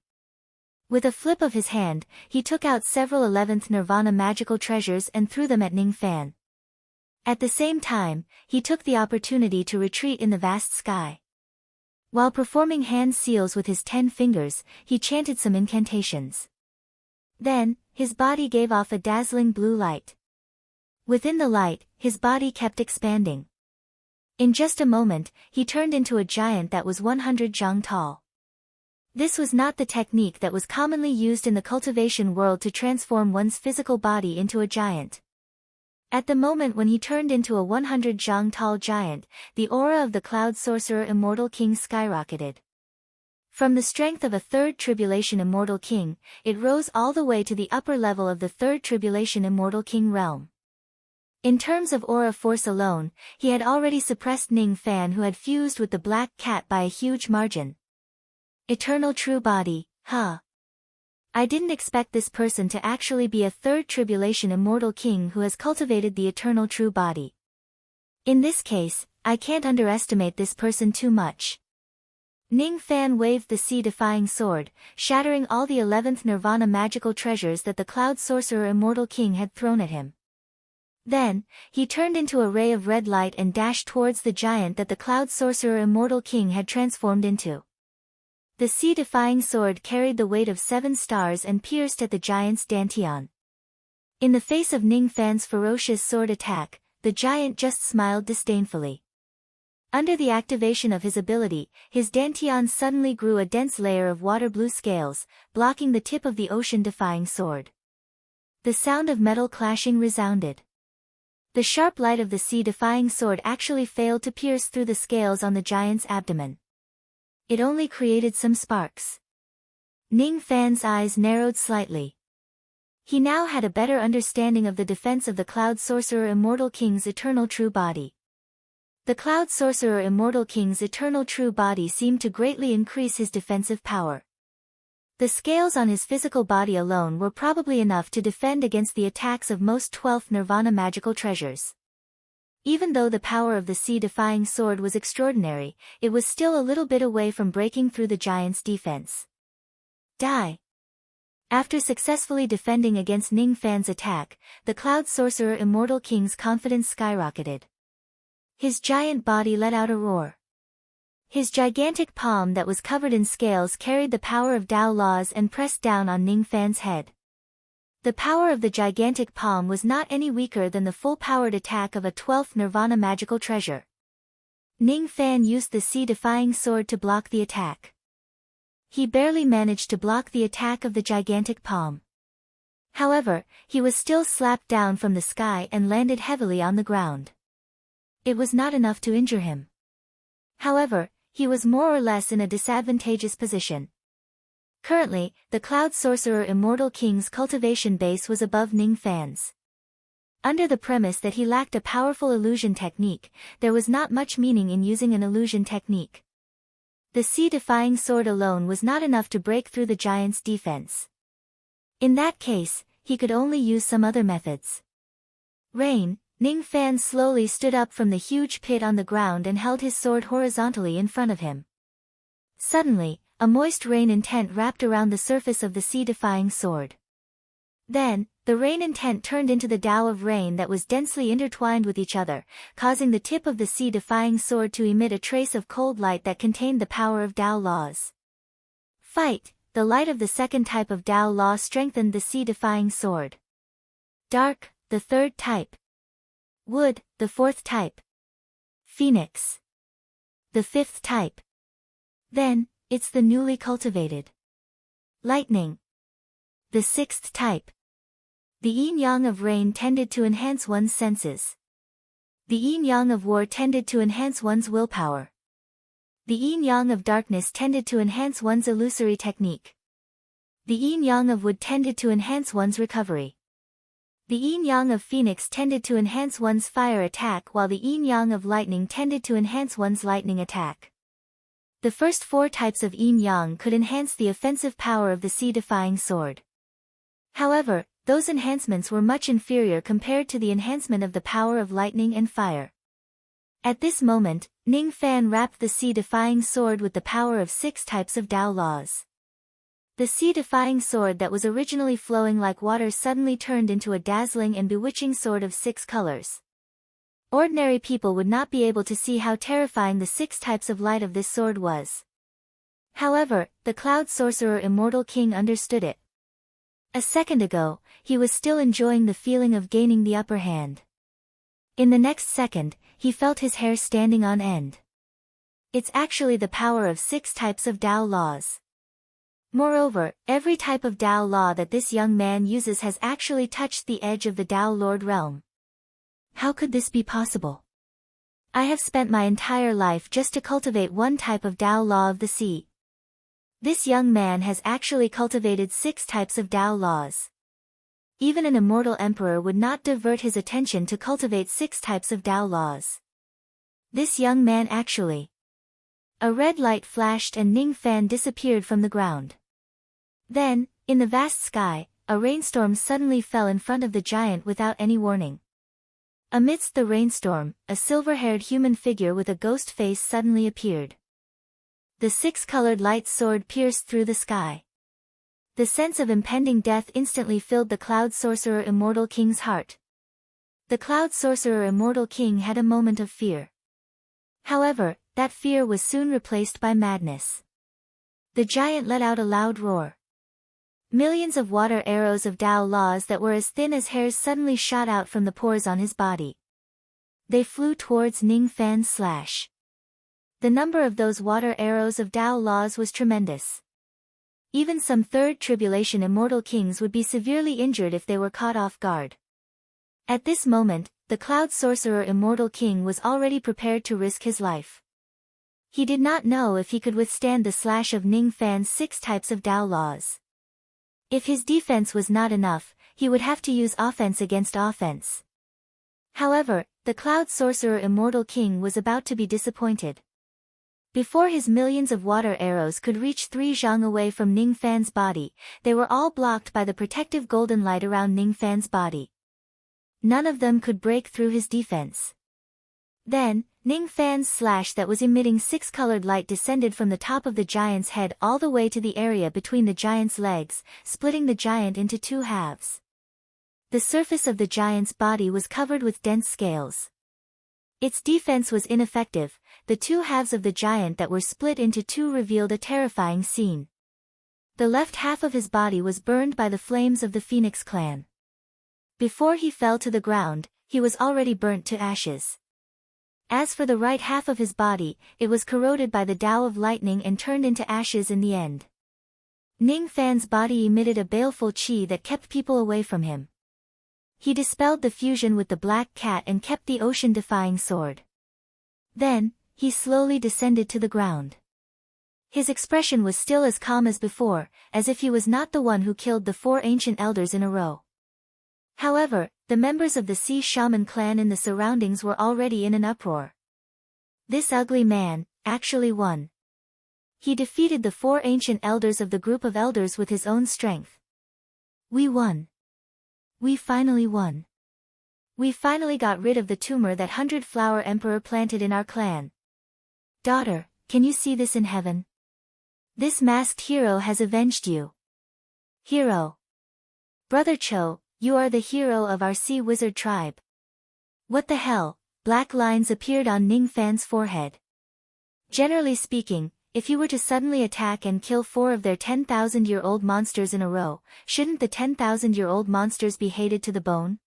With a flip of his hand, he took out several 11th Nirvana magical treasures and threw them at Ning Fan. At the same time, he took the opportunity to retreat in the vast sky. While performing hand seals with his 10 fingers, he chanted some incantations. Then, his body gave off a dazzling blue light. Within the light, his body kept expanding. In just a moment, he turned into a giant that was 100 zhang tall. This was not the technique that was commonly used in the cultivation world to transform one's physical body into a giant. At the moment when he turned into a 100 zhang tall giant, the aura of the Cloud Sorcerer Immortal King skyrocketed. From the strength of a Third Tribulation Immortal King, it rose all the way to the upper level of the Third Tribulation Immortal King realm. In terms of aura force alone, he had already suppressed Ning Fan, who had fused with the Black Cat by a huge margin. Eternal True Body, huh? I didn't expect this person to actually be a Third Tribulation Immortal King who has cultivated the Eternal True Body. In this case, I can't underestimate this person too much. Ning Fan waved the sea-defying sword, shattering all the 11th Nirvana magical treasures that the Cloud Sorcerer Immortal King had thrown at him. Then, he turned into a ray of red light and dashed towards the giant that the Cloud Sorcerer Immortal King had transformed into. The sea-defying sword carried the weight of 7 stars and pierced at the giant's dantian. In the face of Ning Fan's ferocious sword attack, the giant just smiled disdainfully. Under the activation of his ability, his dantian suddenly grew a dense layer of water-blue scales, blocking the tip of the ocean-defying sword. The sound of metal clashing resounded. The sharp light of the sea-defying sword actually failed to pierce through the scales on the giant's abdomen. It only created some sparks. Ning Fan's eyes narrowed slightly. He now had a better understanding of the defense of the Cloud Sorcerer Immortal King's Eternal True Body. The Cloud Sorcerer Immortal King's Eternal True Body seemed to greatly increase his defensive power. The scales on his physical body alone were probably enough to defend against the attacks of most 12th Nirvana magical treasures. Even though the power of the sea-defying sword was extraordinary, it was still a little bit away from breaking through the giant's defense. Die! After successfully defending against Ning Fan's attack, the Cloud Sorcerer Immortal King's confidence skyrocketed. His giant body let out a roar. His gigantic palm that was covered in scales carried the power of Tao laws and pressed down on Ning Fan's head. The power of the gigantic palm was not any weaker than the full-powered attack of a 12th Nirvana magical treasure. Ning Fan used the sea-defying sword to block the attack. He barely managed to block the attack of the gigantic palm. However, he was still slapped down from the sky and landed heavily on the ground. It was not enough to injure him. However, he was more or less in a disadvantageous position. Currently, the Cloud Sorcerer Immortal King's cultivation base was above Ning Fan's. Under the premise that he lacked a powerful illusion technique, there was not much meaning in using an illusion technique. The sea-defying sword alone was not enough to break through the giant's defense. In that case, he could only use some other methods. Rain. Ning Fan slowly stood up from the huge pit on the ground and held his sword horizontally in front of him. Suddenly, a moist rain intent wrapped around the surface of the sea-defying sword. Then, the rain intent turned into the Tao of rain that was densely intertwined with each other, causing the tip of the sea-defying sword to emit a trace of cold light that contained the power of Tao laws. Fight! The light of the second type of Tao law strengthened the sea-defying sword. Dark, the third type. Wood, the fourth type. Phoenix, the fifth type. Then, it's the newly cultivated lightning, the sixth type. The yin-yang of rain tended to enhance one's senses. The yin-yang of war tended to enhance one's willpower. The yin-yang of darkness tended to enhance one's illusory technique. The yin-yang of wood tended to enhance one's recovery. The yin-yang of Phoenix tended to enhance one's fire attack, while the yin-yang of lightning tended to enhance one's lightning attack. The first 4 types of yin-yang could enhance the offensive power of the sea-defying sword. However, those enhancements were much inferior compared to the enhancement of the power of lightning and fire. At this moment, Ning Fan wrapped the sea-defying sword with the power of 6 types of Tao laws. The sea-defying sword that was originally flowing like water suddenly turned into a dazzling and bewitching sword of 6 colors. Ordinary people would not be able to see how terrifying the 6 types of light of this sword was. However, the Cloud Sorcerer Immortal King understood it. A second ago, he was still enjoying the feeling of gaining the upper hand. In the next second, he felt his hair standing on end. It's actually the power of 6 types of Tao laws. Moreover, every type of Tao law that this young man uses has actually touched the edge of the Tao Lord realm. How could this be possible? I have spent my entire life just to cultivate one type of Tao law of the sea. This young man has actually cultivated 6 types of Tao laws. Even an immortal emperor would not divert his attention to cultivate 6 types of Tao laws. This young man actually. A red light flashed and Ning Fan disappeared from the ground. Then, in the vast sky, a rainstorm suddenly fell in front of the giant without any warning. Amidst the rainstorm, a silver-haired human figure with a ghost face suddenly appeared. The 6-colored light sword pierced through the sky. The sense of impending death instantly filled the Cloud Sorcerer Immortal King's heart. The Cloud Sorcerer Immortal King had a moment of fear. However, that fear was soon replaced by madness. The giant let out a loud roar. Millions of water arrows of Tao laws that were as thin as hairs suddenly shot out from the pores on his body. They flew towards Ning Fan's slash. The number of those water arrows of Tao laws was tremendous. Even some third tribulation immortal kings would be severely injured if they were caught off guard. At this moment, the Cloud Sorcerer Immortal King was already prepared to risk his life. He did not know if he could withstand the slash of Ning Fan's 6 types of Tao laws. If his defense was not enough, he would have to use offense against offense. However, the Cloud Sorcerer Immortal King was about to be disappointed. Before his millions of water arrows could reach 3 zhang away from Ning Fan's body, they were all blocked by the protective golden light around Ning Fan's body. None of them could break through his defense. Then, Ning Fan's slash that was emitting 6-colored light descended from the top of the giant's head all the way to the area between the giant's legs, splitting the giant into 2 halves. The surface of the giant's body was covered with dense scales. Its defense was ineffective. The 2 halves of the giant that were split into 2 revealed a terrifying scene. The left half of his body was burned by the flames of the Phoenix clan. Before he fell to the ground, he was already burnt to ashes. As for the right half of his body, it was corroded by the Tao of lightning and turned into ashes in the end. Ning Fan's body emitted a baleful qi that kept people away from him. He dispelled the fusion with the black cat and kept the ocean-defying sword. Then, he slowly descended to the ground. His expression was still as calm as before, as if he was not the one who killed the 4 ancient elders in a row. However, the members of the Sea Shaman clan in the surroundings were already in an uproar. This ugly man, actually won. He defeated the 4 ancient elders of the group of elders with his own strength. We won. We finally won. We finally got rid of the tumor that 100-flower emperor planted in our clan. Daughter, can you see this in heaven? This masked hero has avenged you. Hero. Brother Cho, you are the hero of our sea wizard tribe. What the hell? Black lines appeared on Ning Fan's forehead. Generally speaking, if you were to suddenly attack and kill 4 of their 10,000-year-old monsters in a row, shouldn't the 10,000-year-old monsters be hated to the bone?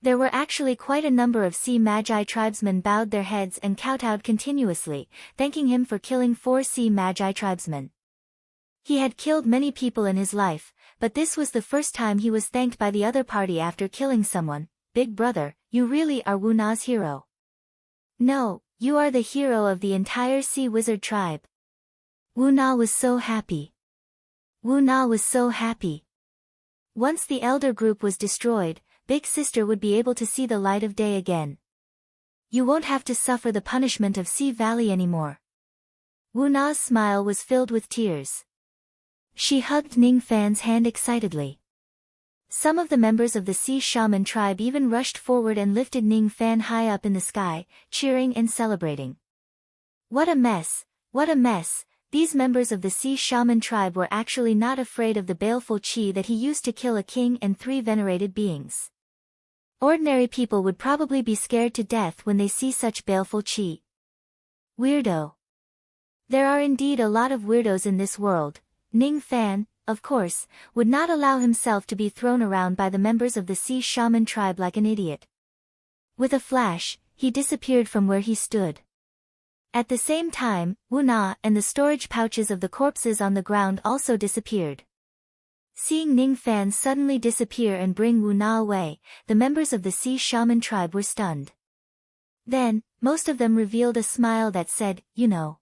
There were actually quite a number of Sea Magi tribesmen bowed their heads and kowtowed continuously, thanking him for killing 4 Sea Magi tribesmen. He had killed many people in his life, but this was the first time he was thanked by the other party after killing someone. Big brother, you really are Wu Na's hero. No, you are the hero of the entire Sea Wizard tribe. Wu Na was so happy. Wu Na was so happy. Once the elder group was destroyed, Big Sister would be able to see the light of day again. You won't have to suffer the punishment of Sea Valley anymore. Wu Na's smile was filled with tears. She hugged Ning Fan's hand excitedly. Some of the members of the Sea Shaman tribe even rushed forward and lifted Ning Fan high up in the sky, cheering and celebrating. What a mess! What a mess! These members of the Sea Shaman tribe were actually not afraid of the baleful qi that he used to kill a king and 3 venerated beings. Ordinary people would probably be scared to death when they see such baleful qi. Weirdo. There are indeed a lot of weirdos in this world. Ning Fan, of course, would not allow himself to be thrown around by the members of the Sea Shaman tribe like an idiot. With a flash, he disappeared from where he stood. At the same time, Wu Na and the storage pouches of the corpses on the ground also disappeared. Seeing Ning Fan suddenly disappear and bring Wu Na away, the members of the Sea Shaman tribe were stunned. Then, most of them revealed a smile that said, "You know."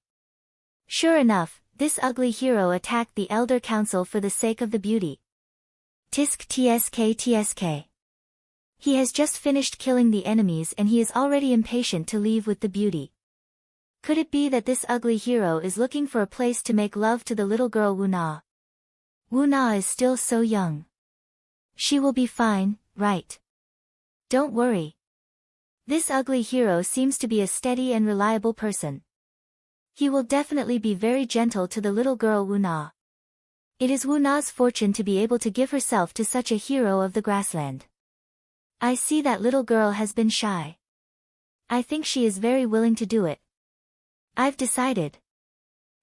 Sure enough, this ugly hero attacked the Elder Council for the sake of the beauty. Tisk tsk tsk. He has just finished killing the enemies and he is already impatient to leave with the beauty. Could it be that this ugly hero is looking for a place to make love to the little girl Wu Na? Wu Na is still so young. She will be fine, right? Don't worry. This ugly hero seems to be a steady and reliable person. He will definitely be very gentle to the little girl Wu Na. It is Wu Na's fortune to be able to give herself to such a hero of the grassland. I see that little girl has been shy. I think she is very willing to do it. I've decided.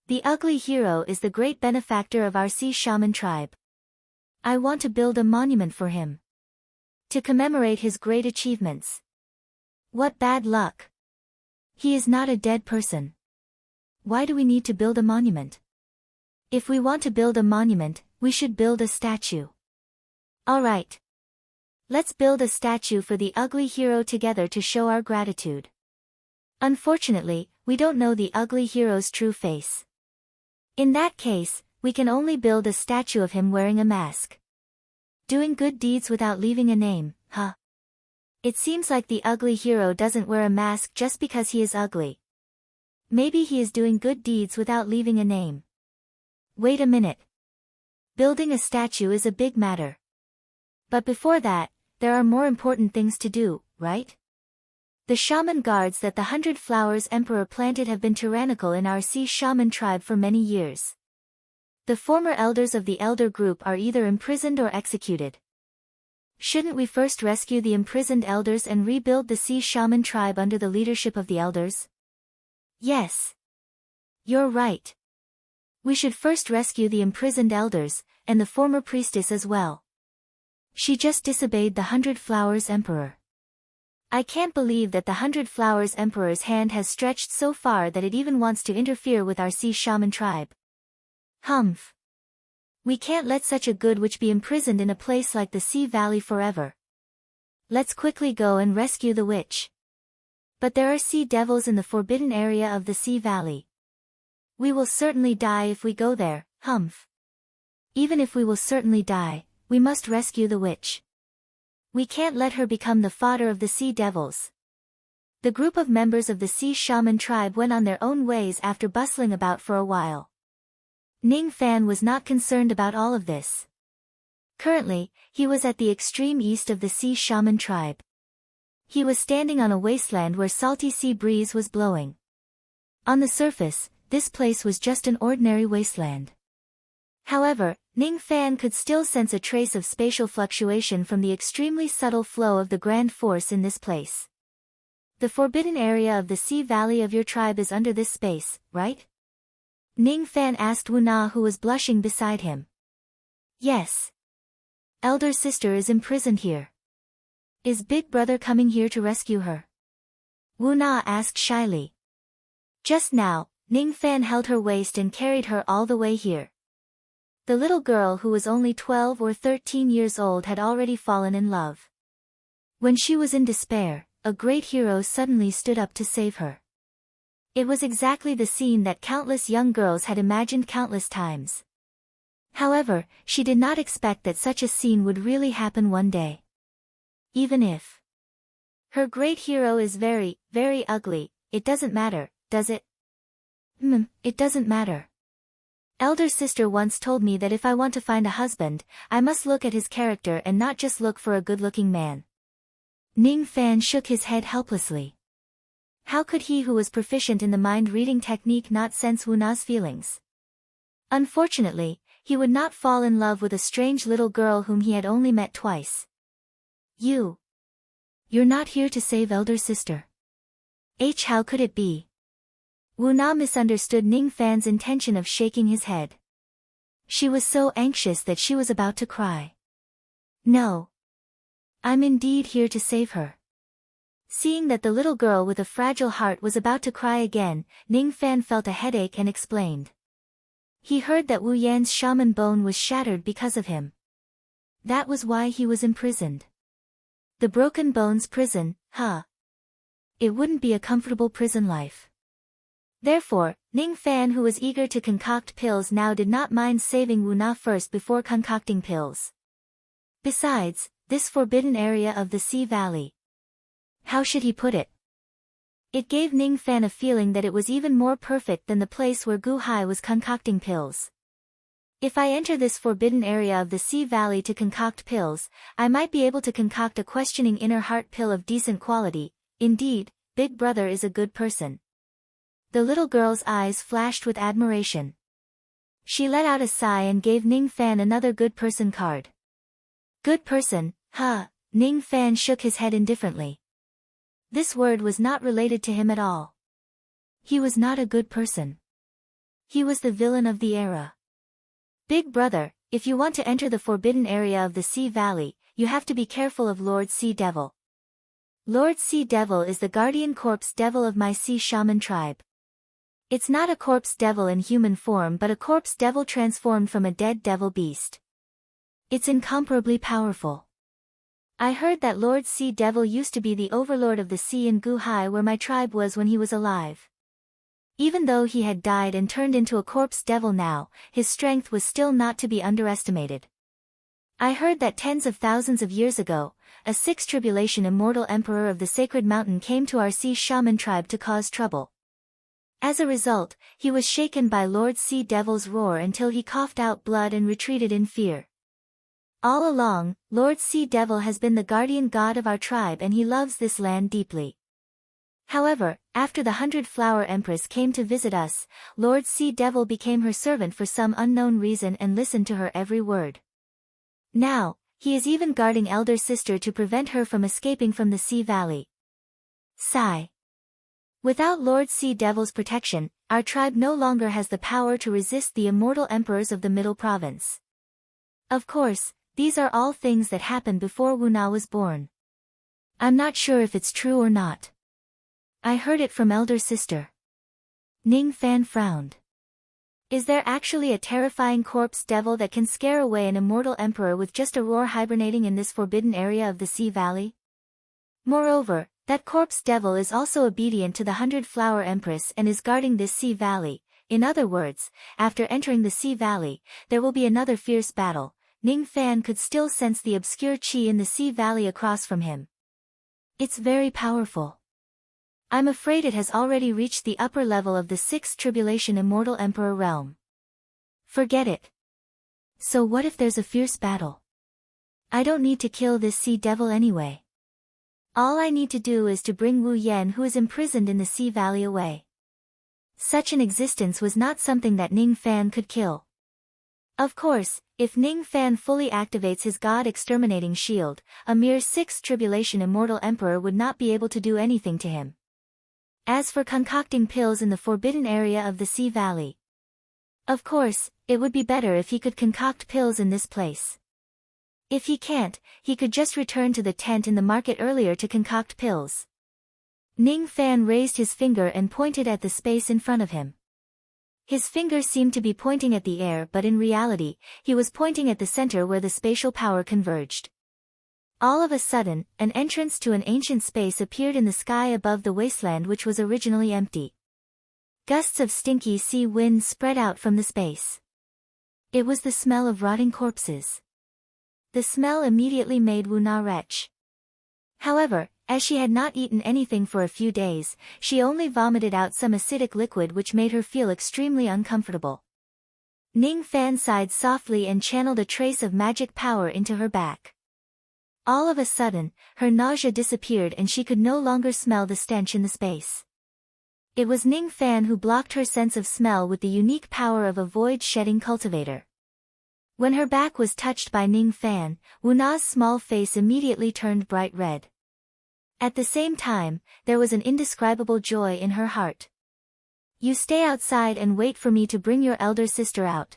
The ugly hero is the great benefactor of our Sea Shaman tribe. I want to build a monument for him. To commemorate his great achievements. What bad luck. He is not a dead person. Why do we need to build a monument? If we want to build a monument, we should build a statue. Alright. Let's build a statue for the ugly hero together to show our gratitude. Unfortunately, we don't know the ugly hero's true face. In that case, we can only build a statue of him wearing a mask. Doing good deeds without leaving a name, huh? It seems like the ugly hero doesn't wear a mask just because he is ugly. Maybe he is doing good deeds without leaving a name. Wait a minute. Building a statue is a big matter. But before that, there are more important things to do, right? The shaman guards that the 100 Flowers Emperor planted have been tyrannical in our Sea Shaman tribe for many years. The former elders of the elder group are either imprisoned or executed. Shouldn't we first rescue the imprisoned elders and rebuild the Sea Shaman tribe under the leadership of the elders? Yes. You're right. We should first rescue the imprisoned elders, and the former priestess as well. She just disobeyed the 100 Flowers Emperor. I can't believe that the 100 Flowers Emperor's hand has stretched so far that it even wants to interfere with our Sea Shaman tribe. Humph. We can't let such a good witch be imprisoned in a place like the Sea Valley forever. Let's quickly go and rescue the witch. But there are sea devils in the forbidden area of the Sea Valley. We will certainly die if we go there, humph. Even if we will certainly die, we must rescue the witch. We can't let her become the fodder of the sea devils. The group of members of the Sea Shaman tribe went on their own ways after bustling about for a while. Ning Fan was not concerned about all of this. Currently, he was at the extreme east of the Sea Shaman tribe. He was standing on a wasteland where salty sea breeze was blowing. On the surface, this place was just an ordinary wasteland. However, Ning Fan could still sense a trace of spatial fluctuation from the extremely subtle flow of the grand force in this place. The forbidden area of the Sea Valley of your tribe is under this space, right? Ning Fan asked Wu Na, who was blushing beside him. Yes. Elder sister is imprisoned here. Is Big Brother coming here to rescue her? Wu Na asked shyly. Just now, Ning Fan held her waist and carried her all the way here. The little girl, who was only 12 or 13 years old, had already fallen in love. When she was in despair, a great hero suddenly stood up to save her. It was exactly the scene that countless young girls had imagined countless times. However, she did not expect that such a scene would really happen one day. Even if her great hero is very, very ugly, it doesn't matter, does it? It doesn't matter. Elder sister once told me that if I want to find a husband, I must look at his character and not just look for a good-looking man. Ning Fan shook his head helplessly. How could he who was proficient in the mind-reading technique not sense Wu Na's feelings? Unfortunately, he would not fall in love with a strange little girl whom he had only met twice. You're not here to save elder sister. How could it be? Wu Na misunderstood Ning Fan's intention of shaking his head. She was so anxious that she was about to cry. No. I'm indeed here to save her. Seeing that the little girl with a fragile heart was about to cry again, Ning Fan felt a headache and explained. He heard that Wu Yan's shaman bone was shattered because of him. That was why he was imprisoned. The broken bones prison, huh? It wouldn't be a comfortable prison life. Therefore, Ning Fan, who was eager to concoct pills now, did not mind saving Wu Na first before concocting pills. Besides, this forbidden area of the Sea Valley. How should he put it? It gave Ning Fan a feeling that it was even more perfect than the place where Gu Hai was concocting pills. If I enter this forbidden area of the Sea Valley to concoct pills, I might be able to concoct a questioning inner heart pill of decent quality. Indeed, Big Brother is a good person. The little girl's eyes flashed with admiration. She let out a sigh and gave Ning Fan another good person card. Good person, huh? Ning Fan shook his head indifferently. This word was not related to him at all. He was not a good person. He was the villain of the era. Big Brother, if you want to enter the forbidden area of the Sea Valley, you have to be careful of Lord Sea Devil. Lord Sea Devil is the guardian corpse devil of my sea shaman tribe. It's not a corpse devil in human form but a corpse devil transformed from a dead devil beast. It's incomparably powerful. I heard that Lord Sea Devil used to be the overlord of the sea in Gu Hai where my tribe was when he was alive. Even though he had died and turned into a corpse devil now, his strength was still not to be underestimated. I heard that tens of thousands of years ago, a sixth tribulation immortal emperor of the sacred mountain came to our sea shaman tribe to cause trouble. As a result, he was shaken by Lord Sea Devil's roar until he coughed out blood and retreated in fear. All along, Lord Sea Devil has been the guardian god of our tribe and he loves this land deeply. However, after the 100-Flower Empress came to visit us, Lord Sea Devil became her servant for some unknown reason and listened to her every word. Now, he is even guarding elder sister to prevent her from escaping from the Sea Valley. Sigh. Without Lord Sea Devil's protection, our tribe no longer has the power to resist the immortal emperors of the Middle Province. Of course, these are all things that happened before Wu Na was born. I'm not sure if it's true or not. I heard it from elder sister. Ning Fan frowned. Is there actually a terrifying corpse devil that can scare away an immortal emperor with just a roar hibernating in this forbidden area of the Sea Valley? Moreover, that corpse devil is also obedient to the 100-Flower Empress and is guarding this Sea Valley. In other words, after entering the Sea Valley, there will be another fierce battle. Ning Fan could still sense the obscure chi in the Sea Valley across from him. It's very powerful. I'm afraid it has already reached the upper level of the 6th Tribulation Immortal Emperor realm. Forget it. So what if there's a fierce battle? I don't need to kill this Sea Devil anyway. All I need to do is to bring Wu Yan, who is imprisoned in the Sea Valley, away. Such an existence was not something that Ning Fan could kill. Of course, if Ning Fan fully activates his God-exterminating shield, a mere 6th Tribulation Immortal Emperor would not be able to do anything to him. As for concocting pills in the forbidden area of the Sea Valley, of course, it would be better if he could concoct pills in this place. If he can't, he could just return to the tent in the market earlier to concoct pills. Ning Fan raised his finger and pointed at the space in front of him. His finger seemed to be pointing at the air, but in reality, he was pointing at the center where the spatial power converged. All of a sudden, an entrance to an ancient space appeared in the sky above the wasteland which was originally empty. Gusts of stinky sea wind spread out from the space. It was the smell of rotting corpses. The smell immediately made Wu Na retch. However, as she had not eaten anything for a few days, she only vomited out some acidic liquid which made her feel extremely uncomfortable. Ning Fan sighed softly and channeled a trace of magic power into her back. All of a sudden, her nausea disappeared and she could no longer smell the stench in the space. It was Ning Fan who blocked her sense of smell with the unique power of a void-shedding cultivator. When her back was touched by Ning Fan, Wu Na's small face immediately turned bright red. At the same time, there was an indescribable joy in her heart. You stay outside and wait for me to bring your elder sister out.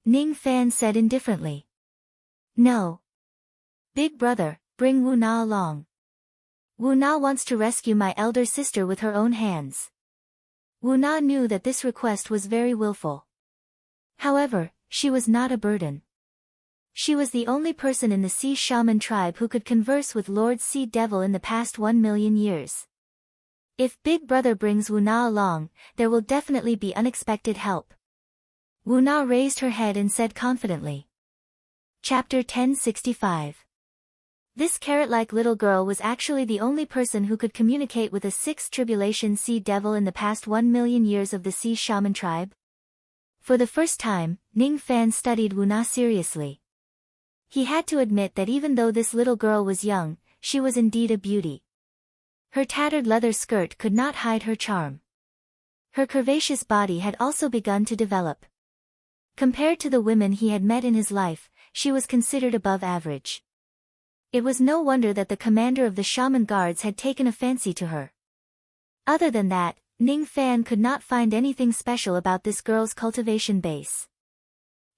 Ning Fan said indifferently. No. Big Brother, bring Wu Na along. Wu Na wants to rescue my elder sister with her own hands. Wu Na knew that this request was very willful. However, she was not a burden. She was the only person in the Sea Shaman tribe who could converse with Lord Sea Devil in the past 1,000,000 years. If Big Brother brings Wu Na along, there will definitely be unexpected help. Wu Na raised her head and said confidently. Chapter 1065. This carrot-like little girl was actually the only person who could communicate with a sixth tribulation Sea Devil in the past 1,000,000 years of the Sea Shaman tribe. For the first time, Ning Fan studied Wu Na seriously. He had to admit that even though this little girl was young, she was indeed a beauty. Her tattered leather skirt could not hide her charm. Her curvaceous body had also begun to develop. Compared to the women he had met in his life, she was considered above average. It was no wonder that the commander of the shaman guards had taken a fancy to her. Other than that, Ning Fan could not find anything special about this girl's cultivation base.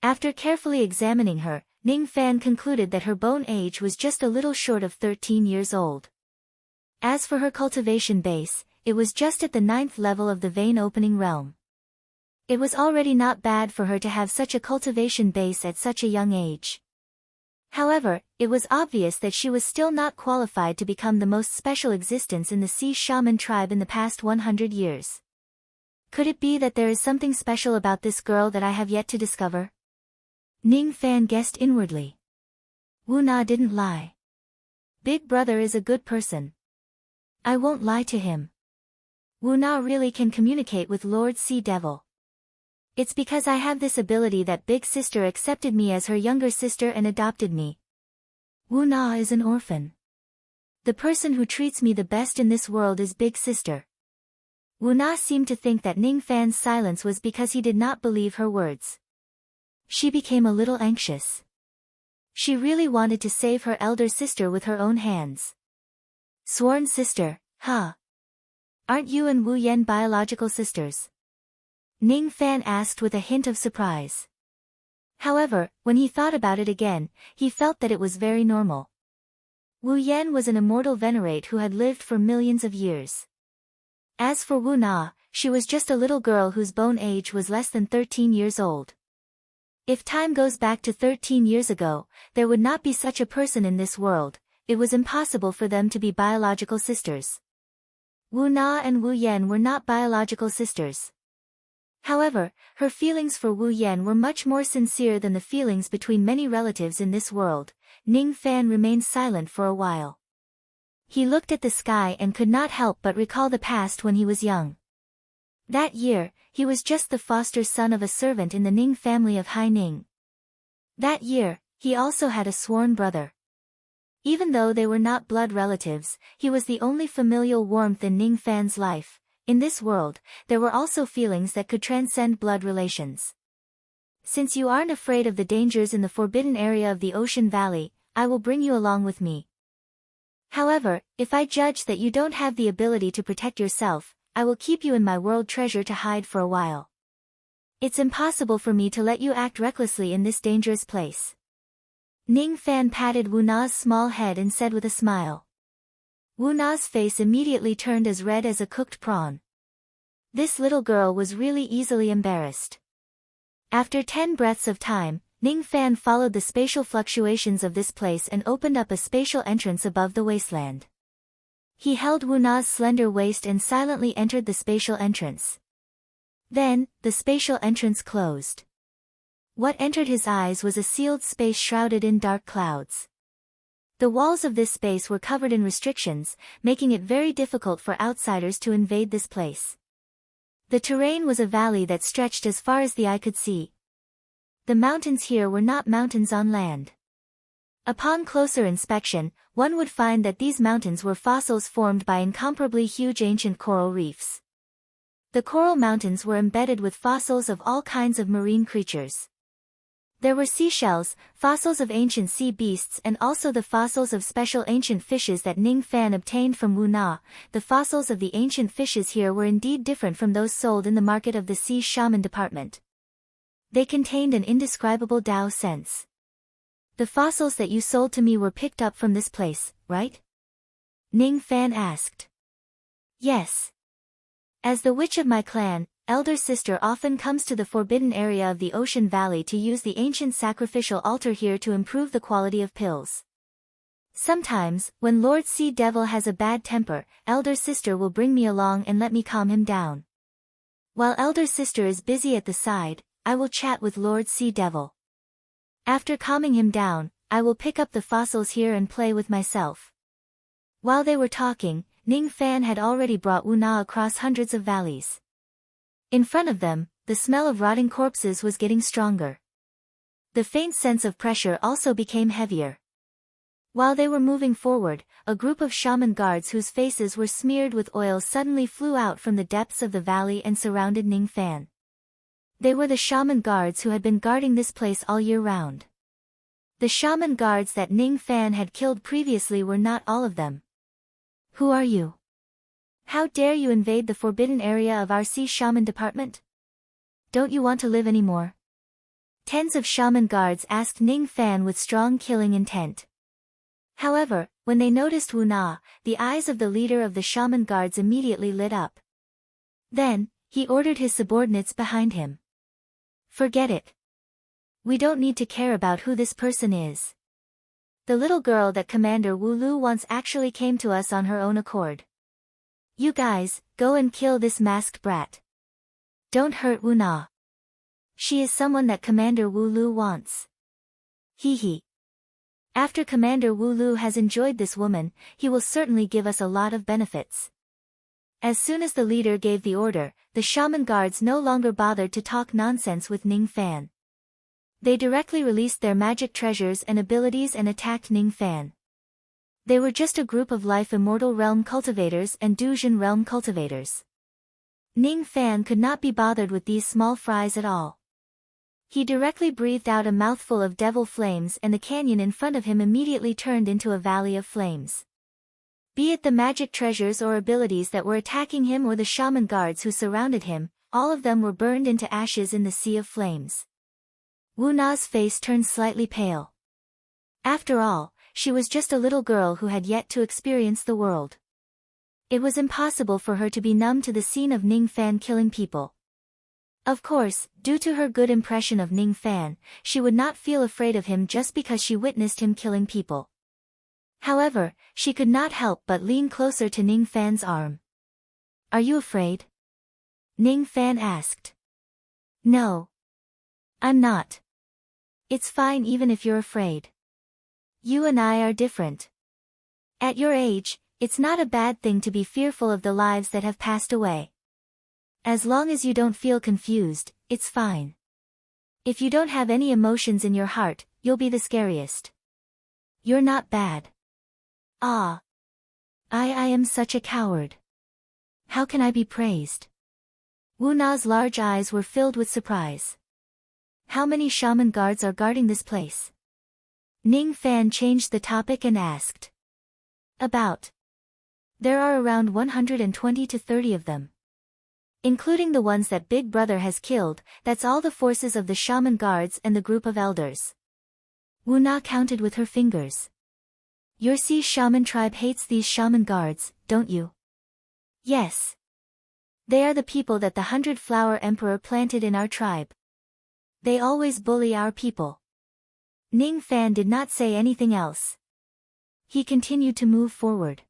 After carefully examining her, Ning Fan concluded that her bone age was just a little short of 13 years old. As for her cultivation base, it was just at the 9th level of the vein opening realm. It was already not bad for her to have such a cultivation base at such a young age. However, it was obvious that she was still not qualified to become the most special existence in the Sea Shaman tribe in the past 100 years. Could it be that there is something special about this girl that I have yet to discover? Ning Fan guessed inwardly. Wu Na didn't lie. Big Brother is a good person. I won't lie to him. Wu Na really can communicate with Lord Sea Devil. It's because I have this ability that Big Sister accepted me as her younger sister and adopted me. Wu Na is an orphan. The person who treats me the best in this world is Big Sister. Wu Na seemed to think that Ning Fan's silence was because he did not believe her words. She became a little anxious. She really wanted to save her elder sister with her own hands. Sworn sister, huh? Aren't you and Wu Yan biological sisters? Ning Fan asked with a hint of surprise. However, when he thought about it again, he felt that it was very normal. Wu Yan was an immortal venerate who had lived for millions of years. As for Wu Na, she was just a little girl whose bone age was less than 13 years old. If time goes back to 13 years ago, there would not be such a person in this world. It was impossible for them to be biological sisters. Wu Na and Wu Yan were not biological sisters. However, her feelings for Wu Yan were much more sincere than the feelings between many relatives in this world. Ning Fan remained silent for a while. He looked at the sky and could not help but recall the past when he was young. That year, he was just the foster son of a servant in the Ning family of Hai Ning. That year, he also had a sworn brother. Even though they were not blood relatives, he was the only familial warmth in Ning Fan's life. In this world, there were also feelings that could transcend blood relations. Since you aren't afraid of the dangers in the forbidden area of the Ocean Valley, I will bring you along with me. However, if I judge that you don't have the ability to protect yourself, I will keep you in my world treasure to hide for a while. It's impossible for me to let you act recklessly in this dangerous place. Ning Fan patted Wu Na's small head and said with a smile. Wu Na's face immediately turned as red as a cooked prawn. This little girl was really easily embarrassed. After 10 breaths of time, Ning Fan followed the spatial fluctuations of this place and opened up a spatial entrance above the wasteland. He held Wu Na's slender waist and silently entered the spatial entrance. Then, the spatial entrance closed. What entered his eyes was a sealed space shrouded in dark clouds. The walls of this space were covered in restrictions, making it very difficult for outsiders to invade this place. The terrain was a valley that stretched as far as the eye could see. The mountains here were not mountains on land. Upon closer inspection, one would find that these mountains were fossils formed by incomparably huge ancient coral reefs. The coral mountains were embedded with fossils of all kinds of marine creatures. There were seashells, fossils of ancient sea beasts and also the fossils of special ancient fishes that Ning Fan obtained from Wu Na. The fossils of the ancient fishes here were indeed different from those sold in the market of the Sea Shaman department. They contained an indescribable Tao sense. The fossils that you sold to me were picked up from this place, right? Ning Fan asked. Yes. As the witch of my clan, elder sister often comes to the forbidden area of the Ocean Valley to use the ancient sacrificial altar here to improve the quality of pills. Sometimes, when Lord Sea Devil has a bad temper, elder sister will bring me along and let me calm him down. While elder sister is busy at the side, I will chat with Lord Sea Devil. After calming him down, I will pick up the fossils here and play with myself. While they were talking, Ning Fan had already brought Wu Na across hundreds of valleys. In front of them, the smell of rotting corpses was getting stronger. The faint sense of pressure also became heavier. While they were moving forward, a group of shaman guards whose faces were smeared with oil suddenly flew out from the depths of the valley and surrounded Ning Fan. They were the shaman guards who had been guarding this place all year round. The shaman guards that Ning Fan had killed previously were not all of them. Who are you? How dare you invade the forbidden area of our sea shaman department? Don't you want to live anymore? Tens of shaman guards asked Ning Fan with strong killing intent. However, when they noticed Wu Na, the eyes of the leader of the shaman guards immediately lit up. Then, he ordered his subordinates behind him. Forget it. We don't need to care about who this person is. The little girl that Commander Wu Lu once actually came to us on her own accord. You guys, go and kill this masked brat. Don't hurt Wu Na. She is someone that Commander Wu Lu wants. Hee hee. After Commander Wu Lu has enjoyed this woman, he will certainly give us a lot of benefits. As soon as the leader gave the order, the shaman guards no longer bothered to talk nonsense with Ning Fan. They directly released their magic treasures and abilities and attacked Ning Fan. They were just a group of Life Immortal Realm cultivators and Dujin Realm cultivators. Ning Fan could not be bothered with these small fries at all. He directly breathed out a mouthful of devil flames and the canyon in front of him immediately turned into a valley of flames. Be it the magic treasures or abilities that were attacking him or the shaman guards who surrounded him, all of them were burned into ashes in the sea of flames. Wu Na's face turned slightly pale. After all, she was just a little girl who had yet to experience the world. It was impossible for her to be numb to the scene of Ning Fan killing people. Of course, due to her good impression of Ning Fan, she would not feel afraid of him just because she witnessed him killing people. However, she could not help but lean closer to Ning Fan's arm. Are you afraid? Ning Fan asked. No. I'm not. It's fine even if you're afraid. You and I are different. At your age, it's not a bad thing to be fearful of the lives that have passed away. As long as you don't feel confused, it's fine. If you don't have any emotions in your heart, you'll be the scariest. You're not bad. Ah. I am such a coward. How can I be praised? Wu Na's large eyes were filled with surprise. How many shaman guards are guarding this place? Ning Fan changed the topic and asked. About. There are around 120 to 30 of them. Including the ones that Big Brother has killed, that's all the forces of the shaman guards and the group of elders. Wu Na counted with her fingers. Your sea shaman tribe hates these shaman guards, don't you? Yes. They are the people that the 100-flower emperor planted in our tribe. They always bully our people. Ning Fan did not say anything else. He continued to move forward.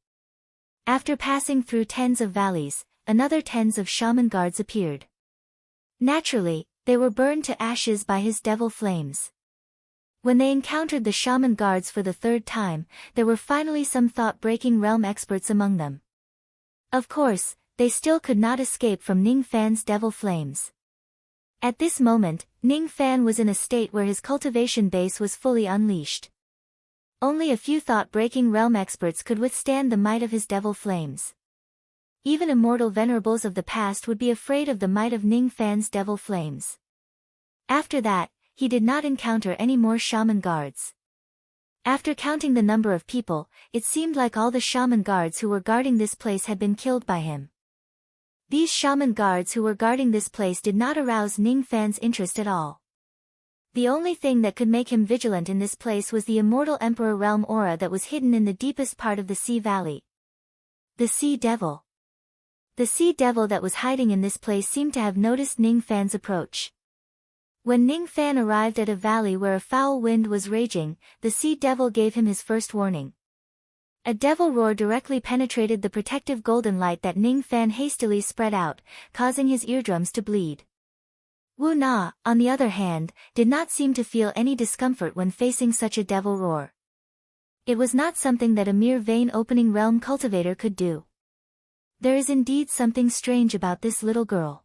After passing through tens of valleys, another tens of shaman guards appeared. Naturally, they were burned to ashes by his devil flames. When they encountered the shaman guards for the third time, there were finally some thought-breaking realm experts among them. Of course, they still could not escape from Ning Fan's devil flames. At this moment, Ning Fan was in a state where his cultivation base was fully unleashed. Only a few thought-breaking realm experts could withstand the might of his devil flames. Even immortal venerables of the past would be afraid of the might of Ning Fan's devil flames. After that, he did not encounter any more shaman guards. After counting the number of people, it seemed like all the shaman guards who were guarding this place had been killed by him. These shaman guards who were guarding this place did not arouse Ning Fan's interest at all. The only thing that could make him vigilant in this place was the immortal Emperor Realm aura that was hidden in the deepest part of the Sea Valley. The sea devil. The sea devil that was hiding in this place seemed to have noticed Ning Fan's approach. When Ning Fan arrived at a valley where a foul wind was raging, the sea devil gave him his first warning. A devil roar directly penetrated the protective golden light that Ning Fan hastily spread out, causing his eardrums to bleed. Wu Na, on the other hand, did not seem to feel any discomfort when facing such a devil roar. It was not something that a mere vein-opening realm cultivator could do. There is indeed something strange about this little girl.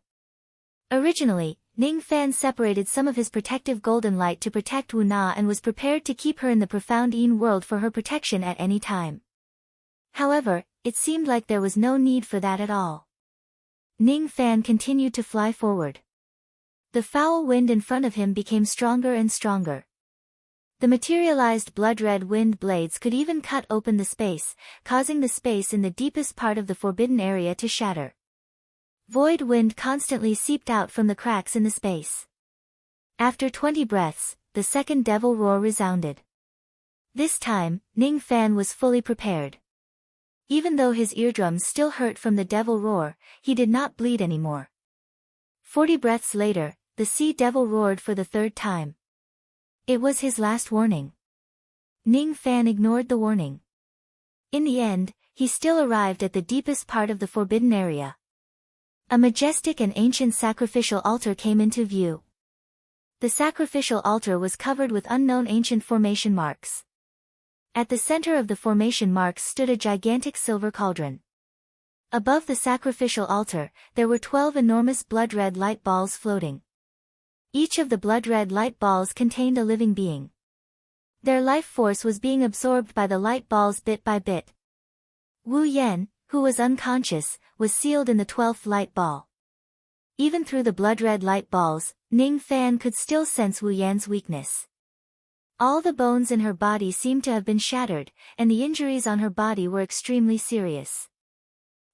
Originally, Ning Fan separated some of his protective golden light to protect Wu Na and was prepared to keep her in the profound Yin world for her protection at any time. However, it seemed like there was no need for that at all. Ning Fan continued to fly forward. The foul wind in front of him became stronger and stronger. The materialized blood-red wind blades could even cut open the space, causing the space in the deepest part of the forbidden area to shatter. Void wind constantly seeped out from the cracks in the space. After 20 breaths, the second devil roar resounded. This time, Ning Fan was fully prepared. Even though his eardrums still hurt from the devil roar, he did not bleed anymore. 40 breaths later, the sea devil roared for the third time. It was his last warning. Ning Fan ignored the warning. In the end, he still arrived at the deepest part of the forbidden area. A majestic and ancient sacrificial altar came into view. The sacrificial altar was covered with unknown ancient formation marks. At the center of the formation marks stood a gigantic silver cauldron. Above the sacrificial altar, there were 12 enormous blood-red light balls floating. Each of the blood-red light balls contained a living being. Their life force was being absorbed by the light balls bit by bit. Wu Yan, who was unconscious, was sealed in the 12th light ball. Even through the blood-red light balls, Ning Fan could still sense Wu Yan's weakness. All the bones in her body seemed to have been shattered, and the injuries on her body were extremely serious.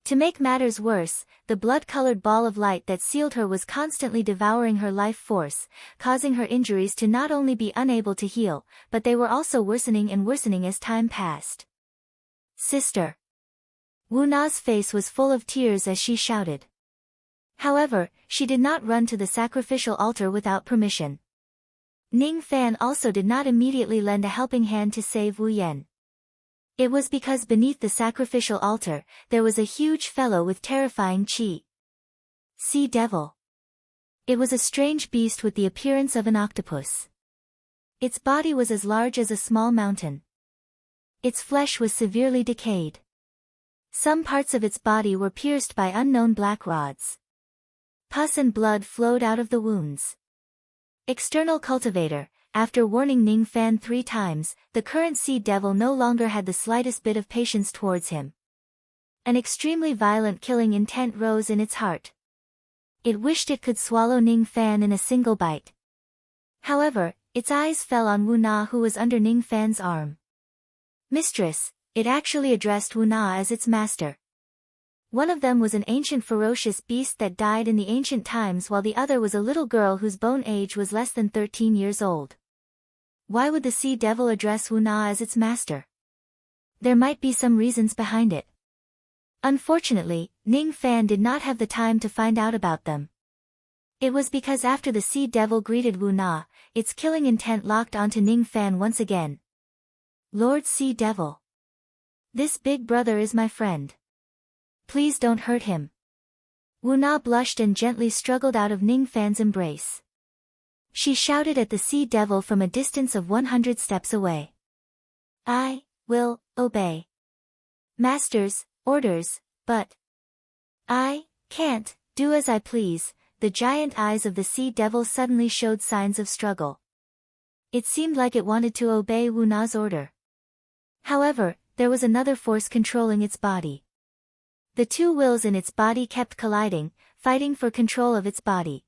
To make matters worse, the blood-colored ball of light that sealed her was constantly devouring her life force, causing her injuries to not only be unable to heal, but they were also worsening and worsening as time passed. Sister. Wu Na's face was full of tears as she shouted. However, she did not run to the sacrificial altar without permission. Ning Fan also did not immediately lend a helping hand to save Wu Yan. It was because beneath the sacrificial altar, there was a huge fellow with terrifying qi. Sea devil. It was a strange beast with the appearance of an octopus. Its body was as large as a small mountain. Its flesh was severely decayed. Some parts of its body were pierced by unknown black rods. Pus and blood flowed out of the wounds. External cultivator. After warning Ning Fan 3 times, the current sea devil no longer had the slightest bit of patience towards him. An extremely violent killing intent rose in its heart. It wished it could swallow Ning Fan in a single bite. However, its eyes fell on Wu Na, who was under Ning Fan's arm. Mistress, it actually addressed Wu Na as its master. One of them was an ancient ferocious beast that died in the ancient times, while the other was a little girl whose bone age was less than 13 years old. Why would the sea devil address Wu Na as its master? There might be some reasons behind it. Unfortunately, Ning Fan did not have the time to find out about them. It was because after the sea devil greeted Wu Na, its killing intent locked onto Ning Fan once again. Lord Sea Devil. This big brother is my friend. Please don't hurt him. Wu Na blushed and gently struggled out of Ning Fan's embrace. She shouted at the sea devil from a distance of 100 steps away. I will obey Master's orders, but I can't do as I please. The giant eyes of the sea devil suddenly showed signs of struggle. It seemed like it wanted to obey Wu Na's order. However, there was another force controlling its body. The two wills in its body kept colliding, fighting for control of its body.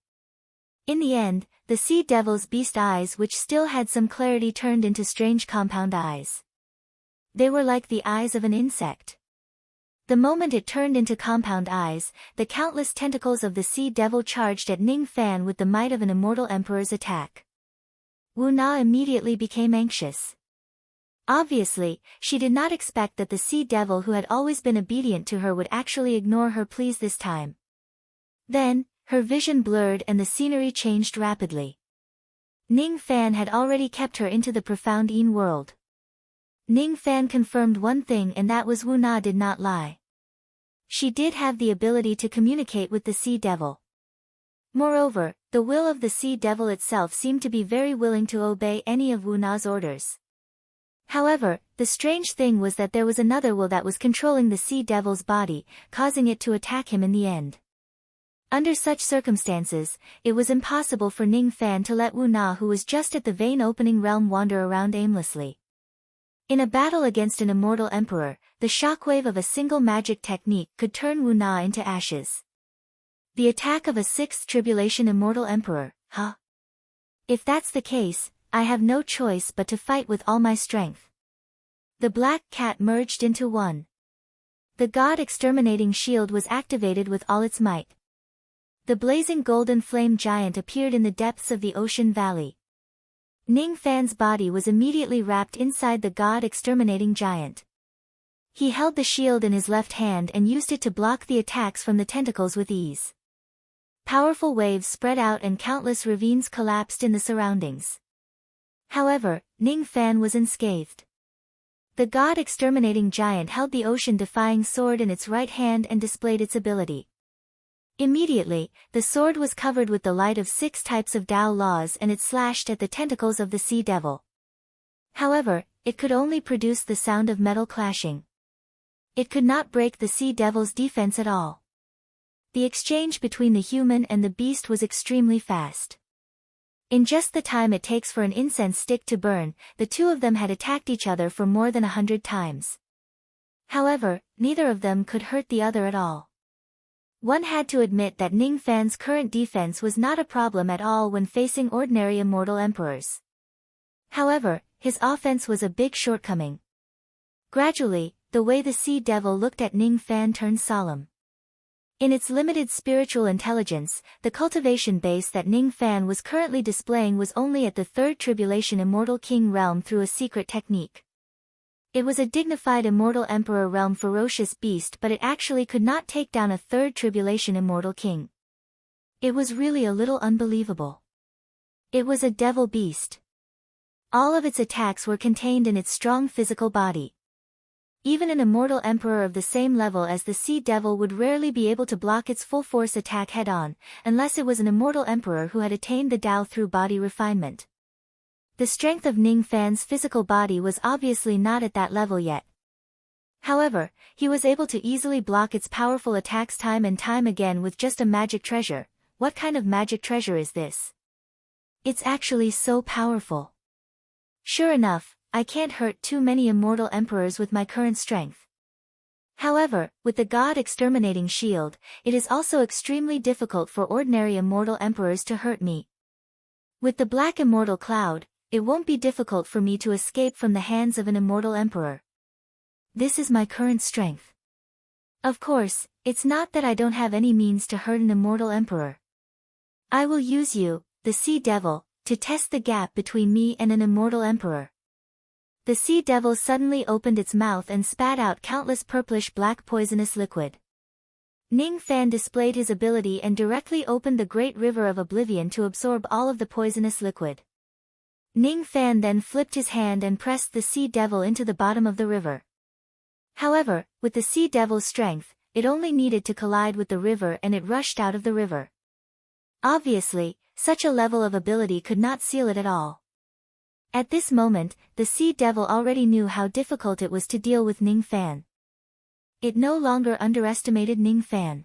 In the end, the sea devil's beast eyes, which still had some clarity, turned into strange compound eyes. They were like the eyes of an insect. The moment it turned into compound eyes, the countless tentacles of the sea devil charged at Ning Fan with the might of an immortal emperor's attack. Wu Na immediately became anxious. Obviously, she did not expect that the sea devil who had always been obedient to her would actually ignore her pleas this time. Then, her vision blurred and the scenery changed rapidly. Ning Fan had already kept her into the profound Yin world. Ning Fan confirmed one thing, and that was Wu Na did not lie. She did have the ability to communicate with the sea devil. Moreover, the will of the sea devil itself seemed to be very willing to obey any of Wu Na's orders. However, the strange thing was that there was another will that was controlling the sea devil's body, causing it to attack him in the end. Under such circumstances, it was impossible for Ning Fan to let Wu Na, who was just at the vein-opening realm, wander around aimlessly. In a battle against an immortal emperor, the shockwave of a single magic technique could turn Wu Na into ashes. The attack of a sixth tribulation immortal emperor, huh? If that's the case, I have no choice but to fight with all my strength. The black cat merged into one. The god-exterminating shield was activated with all its might. The blazing golden flame giant appeared in the depths of the ocean valley. Ning Fan's body was immediately wrapped inside the god-exterminating giant. He held the shield in his left hand and used it to block the attacks from the tentacles with ease. Powerful waves spread out and countless ravines collapsed in the surroundings. However, Ning Fan was unscathed. The god-exterminating giant held the ocean-defying sword in its right hand and displayed its ability. Immediately, the sword was covered with the light of 6 types of Tao laws and it slashed at the tentacles of the sea devil. However, it could only produce the sound of metal clashing. It could not break the sea devil's defense at all. The exchange between the human and the beast was extremely fast. In just the time it takes for an incense stick to burn, the two of them had attacked each other for more than 100 times. However, neither of them could hurt the other at all. One had to admit that Ning Fan's current defense was not a problem at all when facing ordinary immortal emperors. However, his offense was a big shortcoming. Gradually, the way the sea devil looked at Ning Fan turned solemn. In its limited spiritual intelligence, the cultivation base that Ning Fan was currently displaying was only at the third tribulation immortal king realm through a secret technique. It was a dignified immortal emperor realm ferocious beast, but it actually could not take down a third tribulation immortal king. It was really a little unbelievable. It was a devil beast. All of its attacks were contained in its strong physical body. Even an immortal emperor of the same level as the sea devil would rarely be able to block its full-force attack head-on, unless it was an immortal emperor who had attained the Tao through body refinement. The strength of Ning Fan's physical body was obviously not at that level yet. However, he was able to easily block its powerful attacks time and time again with just a magic treasure. What kind of magic treasure is this? It's actually so powerful. Sure enough, I can't hurt too many immortal emperors with my current strength. However, with the god-exterminating shield, it is also extremely difficult for ordinary immortal emperors to hurt me. With the black immortal cloud, it won't be difficult for me to escape from the hands of an immortal emperor. This is my current strength. Of course, it's not that I don't have any means to hurt an immortal emperor. I will use you, the sea devil, to test the gap between me and an immortal emperor. The sea devil suddenly opened its mouth and spat out countless purplish-black poisonous liquid. Ning Fan displayed his ability and directly opened the great river of oblivion to absorb all of the poisonous liquid. Ning Fan then flipped his hand and pressed the sea devil into the bottom of the river. However, with the sea devil's strength, it only needed to collide with the river and it rushed out of the river. Obviously, such a level of ability could not seal it at all. At this moment, the sea devil already knew how difficult it was to deal with Ning Fan. It no longer underestimated Ning Fan.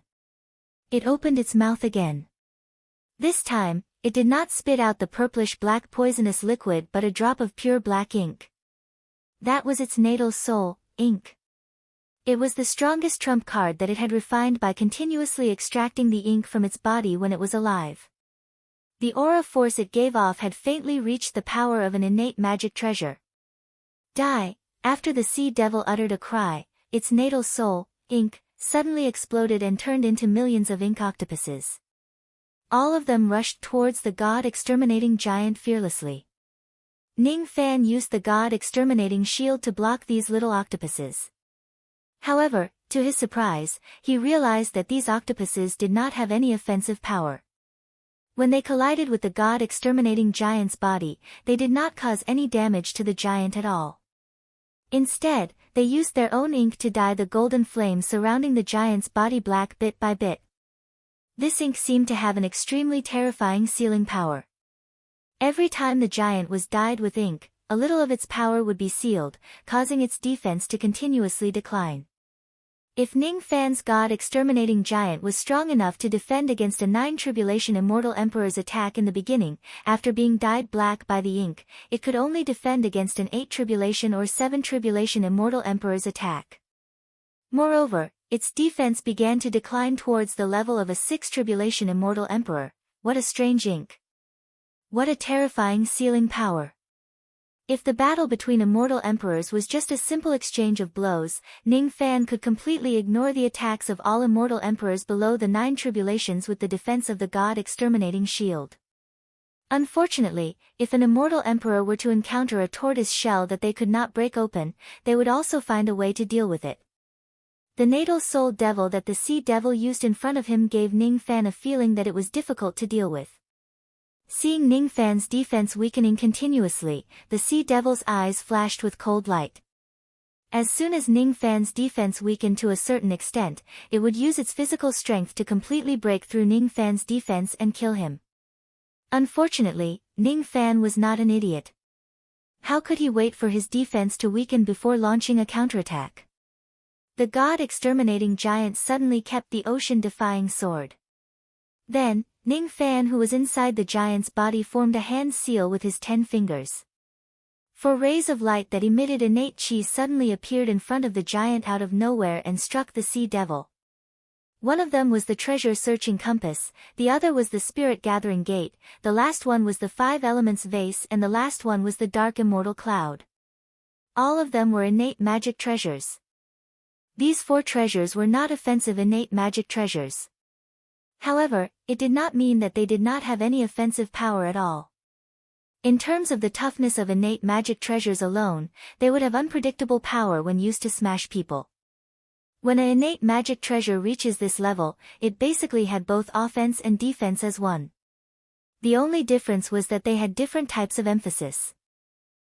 It opened its mouth again. This time, it did not spit out the purplish-black poisonous liquid but a drop of pure black ink. That was its natal soul, ink. It was the strongest trump card that it had refined by continuously extracting the ink from its body when it was alive. The aura force it gave off had faintly reached the power of an innate magic treasure. Die! After the sea devil uttered a cry, its natal soul, ink, suddenly exploded and turned into millions of ink octopuses. All of them rushed towards the god-exterminating giant fearlessly. Ning Fan used the God Exterminating Shield to block these little octopuses. However, to his surprise, he realized that these octopuses did not have any offensive power. When they collided with the God Exterminating Giant's body, they did not cause any damage to the giant at all. Instead, they used their own ink to dye the golden flame surrounding the giant's body black bit by bit. This ink seemed to have an extremely terrifying sealing power. Every time the giant was dyed with ink, a little of its power would be sealed, causing its defense to continuously decline. If Ning Fan's God Exterminating Giant was strong enough to defend against a 9 Tribulation Immortal Emperor's attack in the beginning, after being dyed black by the ink, it could only defend against an 8 Tribulation or 7 Tribulation Immortal Emperor's attack. Moreover, its defense began to decline towards the level of a 6 Tribulation Immortal Emperor. What a strange ink! What a terrifying sealing power! If the battle between immortal emperors was just a simple exchange of blows, Ning Fan could completely ignore the attacks of all immortal emperors below the 9 tribulations with the defense of the God Exterminating Shield. Unfortunately, if an immortal emperor were to encounter a tortoise shell that they could not break open, they would also find a way to deal with it. The natal soul devil that the sea devil used in front of him gave Ning Fan a feeling that it was difficult to deal with. Seeing Ning Fan's defense weakening continuously, the sea devil's eyes flashed with cold light. As soon as Ning Fan's defense weakened to a certain extent, it would use its physical strength to completely break through Ning Fan's defense and kill him. Unfortunately, Ning Fan was not an idiot. How could he wait for his defense to weaken before launching a counterattack? The God Exterminating Giant suddenly kept the ocean-defying sword. Then, Ning Fan, who was inside the giant's body, formed a hand seal with his 10 fingers. 4 rays of light that emitted innate chi suddenly appeared in front of the giant out of nowhere and struck the sea devil. One of them was the treasure-searching compass, the other was the spirit-gathering gate, the last one was the 5 elements vase, and the last one was the dark immortal cloud. All of them were innate magic treasures. These 4 treasures were not offensive innate magic treasures. However, it did not mean that they did not have any offensive power at all. In terms of the toughness of innate magic treasures alone, they would have unpredictable power when used to smash people. When an innate magic treasure reaches this level, it basically had both offense and defense as one. The only difference was that they had different types of emphasis.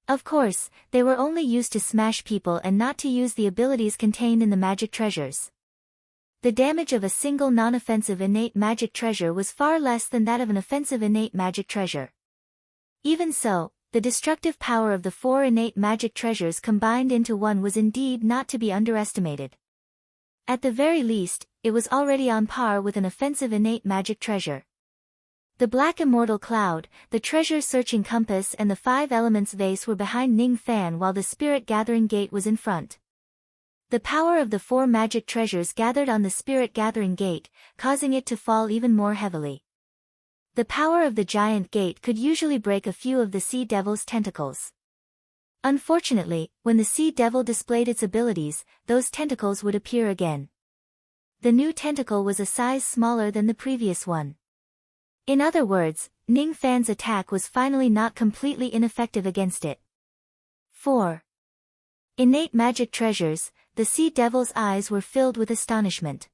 Of course, they were only used to smash people and not to use the abilities contained in the magic treasures. The damage of a single non-offensive innate magic treasure was far less than that of an offensive innate magic treasure. Even so, the destructive power of the 4 innate magic treasures combined into one was indeed not to be underestimated. At the very least, it was already on par with an offensive innate magic treasure. The black immortal cloud, the treasure-searching compass, and the 5 elements vase were behind Ning Fan while the spirit-gathering gate was in front. The power of the 4 magic treasures gathered on the spirit-gathering gate, causing it to fall even more heavily. The power of the giant gate could usually break a few of the sea devil's tentacles. Unfortunately, when the sea devil displayed its abilities, those tentacles would appear again. The new tentacle was a size smaller than the previous one. In other words, Ning Fan's attack was finally not completely ineffective against it. 4. Innate magic treasures. The sea devil's eyes were filled with astonishment.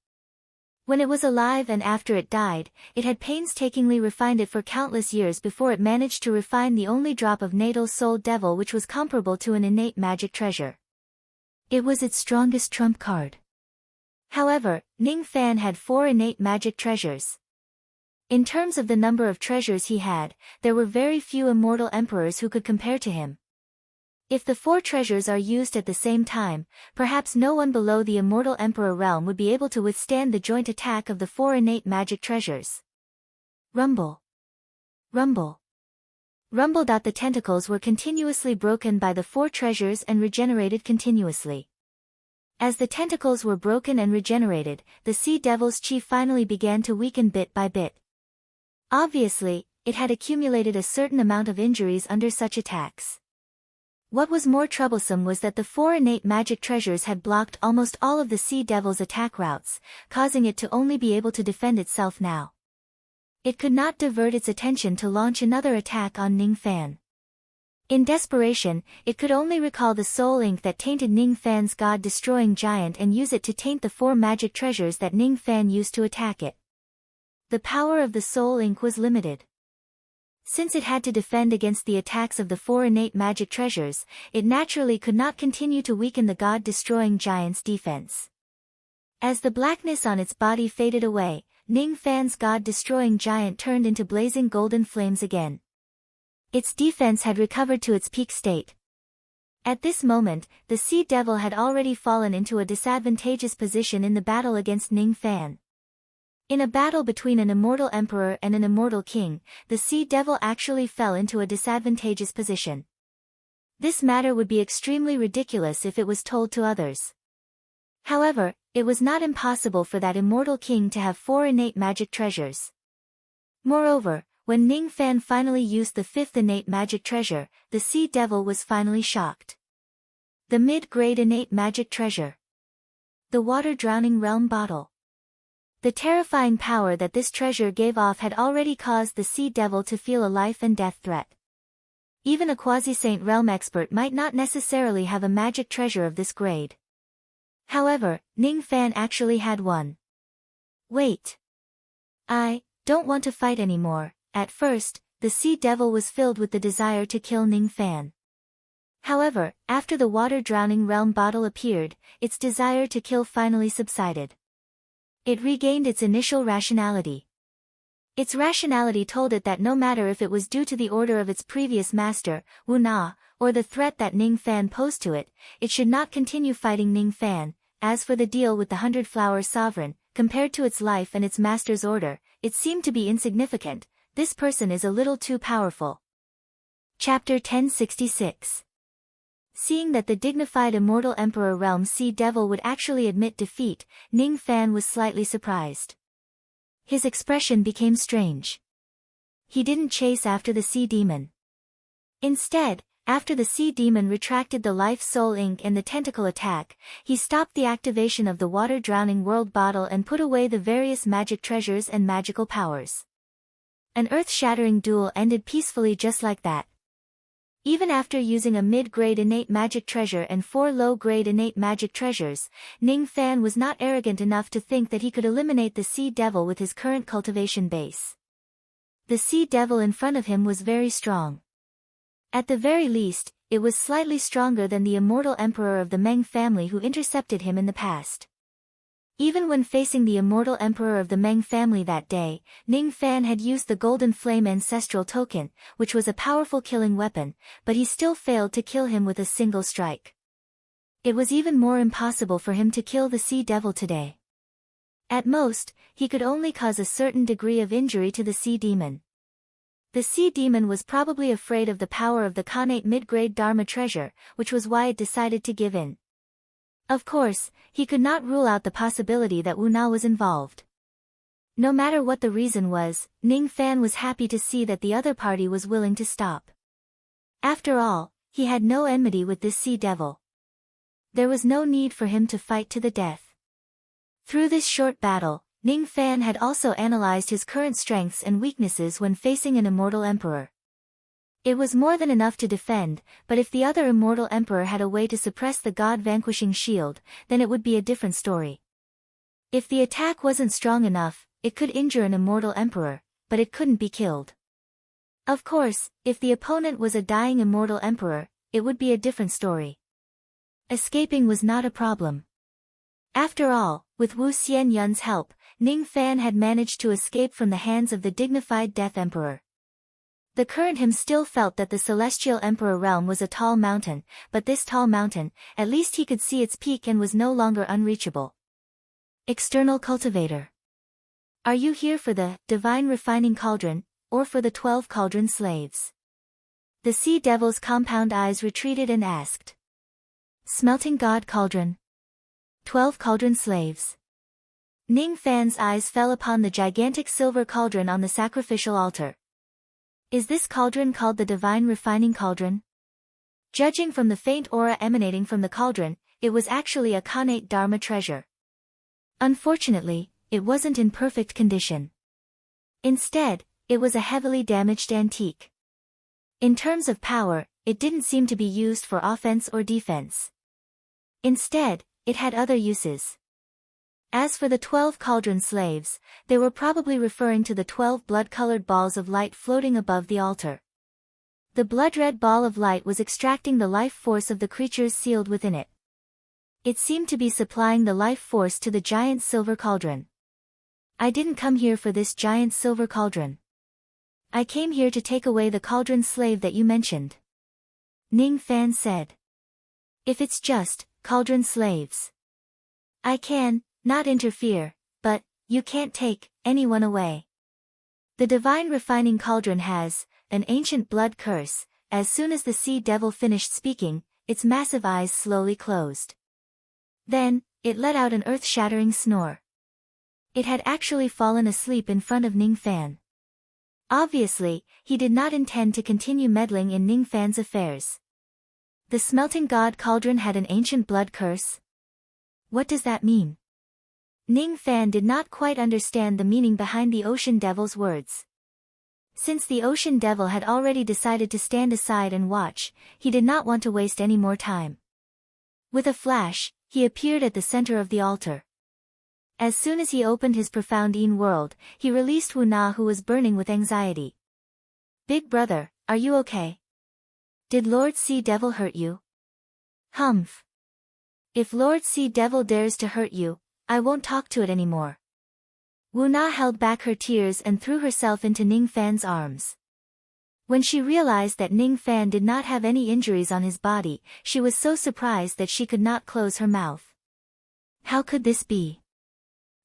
When it was alive and after it died, it had painstakingly refined it for countless years before it managed to refine the only drop of natal soul devil which was comparable to an innate magic treasure. It was its strongest trump card. However, Ning Fan had 4 innate magic treasures. In terms of the number of treasures he had, there were very few immortal emperors who could compare to him. If the 4 treasures are used at the same time, perhaps no one below the immortal emperor realm would be able to withstand the joint attack of the 4 innate magic treasures. Rumble. Rumble. Rumble. The tentacles were continuously broken by the 4 treasures and regenerated continuously. As the tentacles were broken and regenerated, the sea devil's chi finally began to weaken bit by bit. Obviously, it had accumulated a certain amount of injuries under such attacks. What was more troublesome was that the 4 innate magic treasures had blocked almost all of the sea devil's attack routes, causing it to only be able to defend itself now. It could not divert its attention to launch another attack on Ning Fan. In desperation, it could only recall the soul ink that tainted Ning Fan's god-destroying giant and use it to taint the 4 magic treasures that Ning Fan used to attack it. The power of the soul ink was limited. Since it had to defend against the attacks of the 4 innate magic treasures, it naturally could not continue to weaken the god-destroying giant's defense. As the blackness on its body faded away, Ning Fan's god-destroying giant turned into blazing golden flames again. Its defense had recovered to its peak state. At this moment, the Sea Devil had already fallen into a disadvantageous position in the battle against Ning Fan. In a battle between an immortal emperor and an immortal king, the Sea Devil actually fell into a disadvantageous position. This matter would be extremely ridiculous if it was told to others. However, it was not impossible for that immortal king to have 4 innate magic treasures. Moreover, when Ning Fan finally used the 5th innate magic treasure, the Sea Devil was finally shocked. The mid-grade innate magic treasure. The water-drowning realm bottle. The terrifying power that this treasure gave off had already caused the Sea Devil to feel a life-and-death threat. Even a quasi-saint realm expert might not necessarily have a magic treasure of this grade. However, Ning Fan actually had one. Wait. I don't want to fight anymore. At first, the Sea Devil was filled with the desire to kill Ning Fan. However, after the water-drowning realm bottle appeared, its desire to kill finally subsided. It regained its initial rationality. Its rationality told it that no matter if it was due to the order of its previous master, Wu Na, or the threat that Ning Fan posed to it, it should not continue fighting Ning Fan. As for the deal with the 100-flower sovereign, compared to its life and its master's order, it seemed to be insignificant. This person is a little too powerful. Chapter 1066. Seeing that the dignified immortal emperor realm Sea Devil would actually admit defeat, Ning Fan was slightly surprised. His expression became strange. He didn't chase after the sea demon. Instead, after the sea demon retracted the life soul ink and the tentacle attack, he stopped the activation of the water-drowning world bottle and put away the various magic treasures and magical powers. An earth-shattering duel ended peacefully just like that. Even after using a mid-grade innate magic treasure and 4 low-grade innate magic treasures, Ning Fan was not arrogant enough to think that he could eliminate the Sea Devil with his current cultivation base. The Sea Devil in front of him was very strong. At the very least, it was slightly stronger than the immortal emperor of the Meng family who intercepted him in the past. Even when facing the immortal emperor of the Meng family that day, Ning Fan had used the Golden Flame Ancestral Token, which was a powerful killing weapon, but he still failed to kill him with a single strike. It was even more impossible for him to kill the Sea Devil today. At most, he could only cause a certain degree of injury to the Sea Demon. The Sea Demon was probably afraid of the power of the Khanate mid-grade Dharma treasure, which was why it decided to give in. Of course, he could not rule out the possibility that Wu Na was involved. No matter what the reason was, Ning Fan was happy to see that the other party was willing to stop. After all, he had no enmity with this Sea Devil. There was no need for him to fight to the death. Through this short battle, Ning Fan had also analyzed his current strengths and weaknesses when facing an immortal emperor. It was more than enough to defend, but if the other immortal emperor had a way to suppress the god-vanquishing shield, then it would be a different story. If the attack wasn't strong enough, it could injure an immortal emperor, but it couldn't be killed. Of course, if the opponent was a dying immortal emperor, it would be a different story. Escaping was not a problem. After all, with Wu Xianyun's help, Ning Fan had managed to escape from the hands of the dignified Death Emperor. The current him still felt that the Celestial Emperor realm was a tall mountain, but this tall mountain, at least he could see its peak and was no longer unreachable. External Cultivator. Are you here for the Divine Refining Cauldron, or for the 12 Cauldron Slaves? The Sea Devil's compound eyes retreated and asked. Smelting God Cauldron. 12 Cauldron Slaves. Ning Fan's eyes fell upon the gigantic silver cauldron on the sacrificial altar. Is this cauldron called the Divine Refining Cauldron? Judging from the faint aura emanating from the cauldron, it was actually a Khanate Dharma treasure. Unfortunately, it wasn't in perfect condition. Instead, it was a heavily damaged antique. In terms of power, it didn't seem to be used for offense or defense. Instead, it had other uses. As for the 12 cauldron slaves, they were probably referring to the 12 blood-colored balls of light floating above the altar. The blood-red ball of light was extracting the life force of the creatures sealed within it. It seemed to be supplying the life force to the giant silver cauldron. I didn't come here for this giant silver cauldron. I came here to take away the cauldron slave that you mentioned. Ning Fan said. If it's just cauldron slaves, I can not interfere, but you can't take anyone away. The divine refining cauldron has an ancient blood curse. As soon as the sea devil finished speaking, its massive eyes slowly closed. Then, it let out an earth-shattering snore. It had actually fallen asleep in front of Ning Fan. Obviously, he did not intend to continue meddling in Ning Fan's affairs. The smelting god cauldron had an ancient blood curse? What does that mean? Ning Fan did not quite understand the meaning behind the ocean devil's words. Since the ocean devil had already decided to stand aside and watch, he did not want to waste any more time. With a flash, he appeared at the center of the altar. As soon as he opened his profound Yin world, he released Wu Na, who was burning with anxiety. Big brother, are you okay? Did Lord Sea Devil hurt you? Humph. If Lord Sea Devil dares to hurt you, I won't talk to it anymore. Wu Na held back her tears and threw herself into Ning Fan's arms. When she realized that Ning Fan did not have any injuries on his body, she was so surprised that she could not close her mouth. How could this be?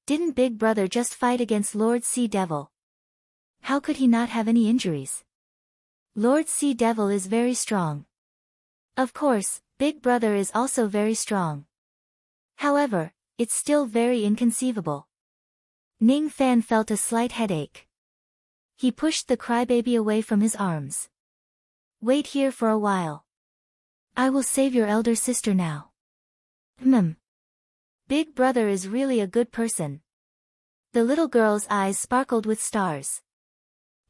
Didn't Big Brother just fight against Lord Sea Devil? How could he not have any injuries? Lord Sea Devil is very strong. Of course, Big Brother is also very strong. However, it's still very inconceivable. Ning Fan felt a slight headache. He pushed the crybaby away from his arms. Wait here for a while. I will save your elder sister now. Big Brother is really a good person. The little girl's eyes sparkled with stars.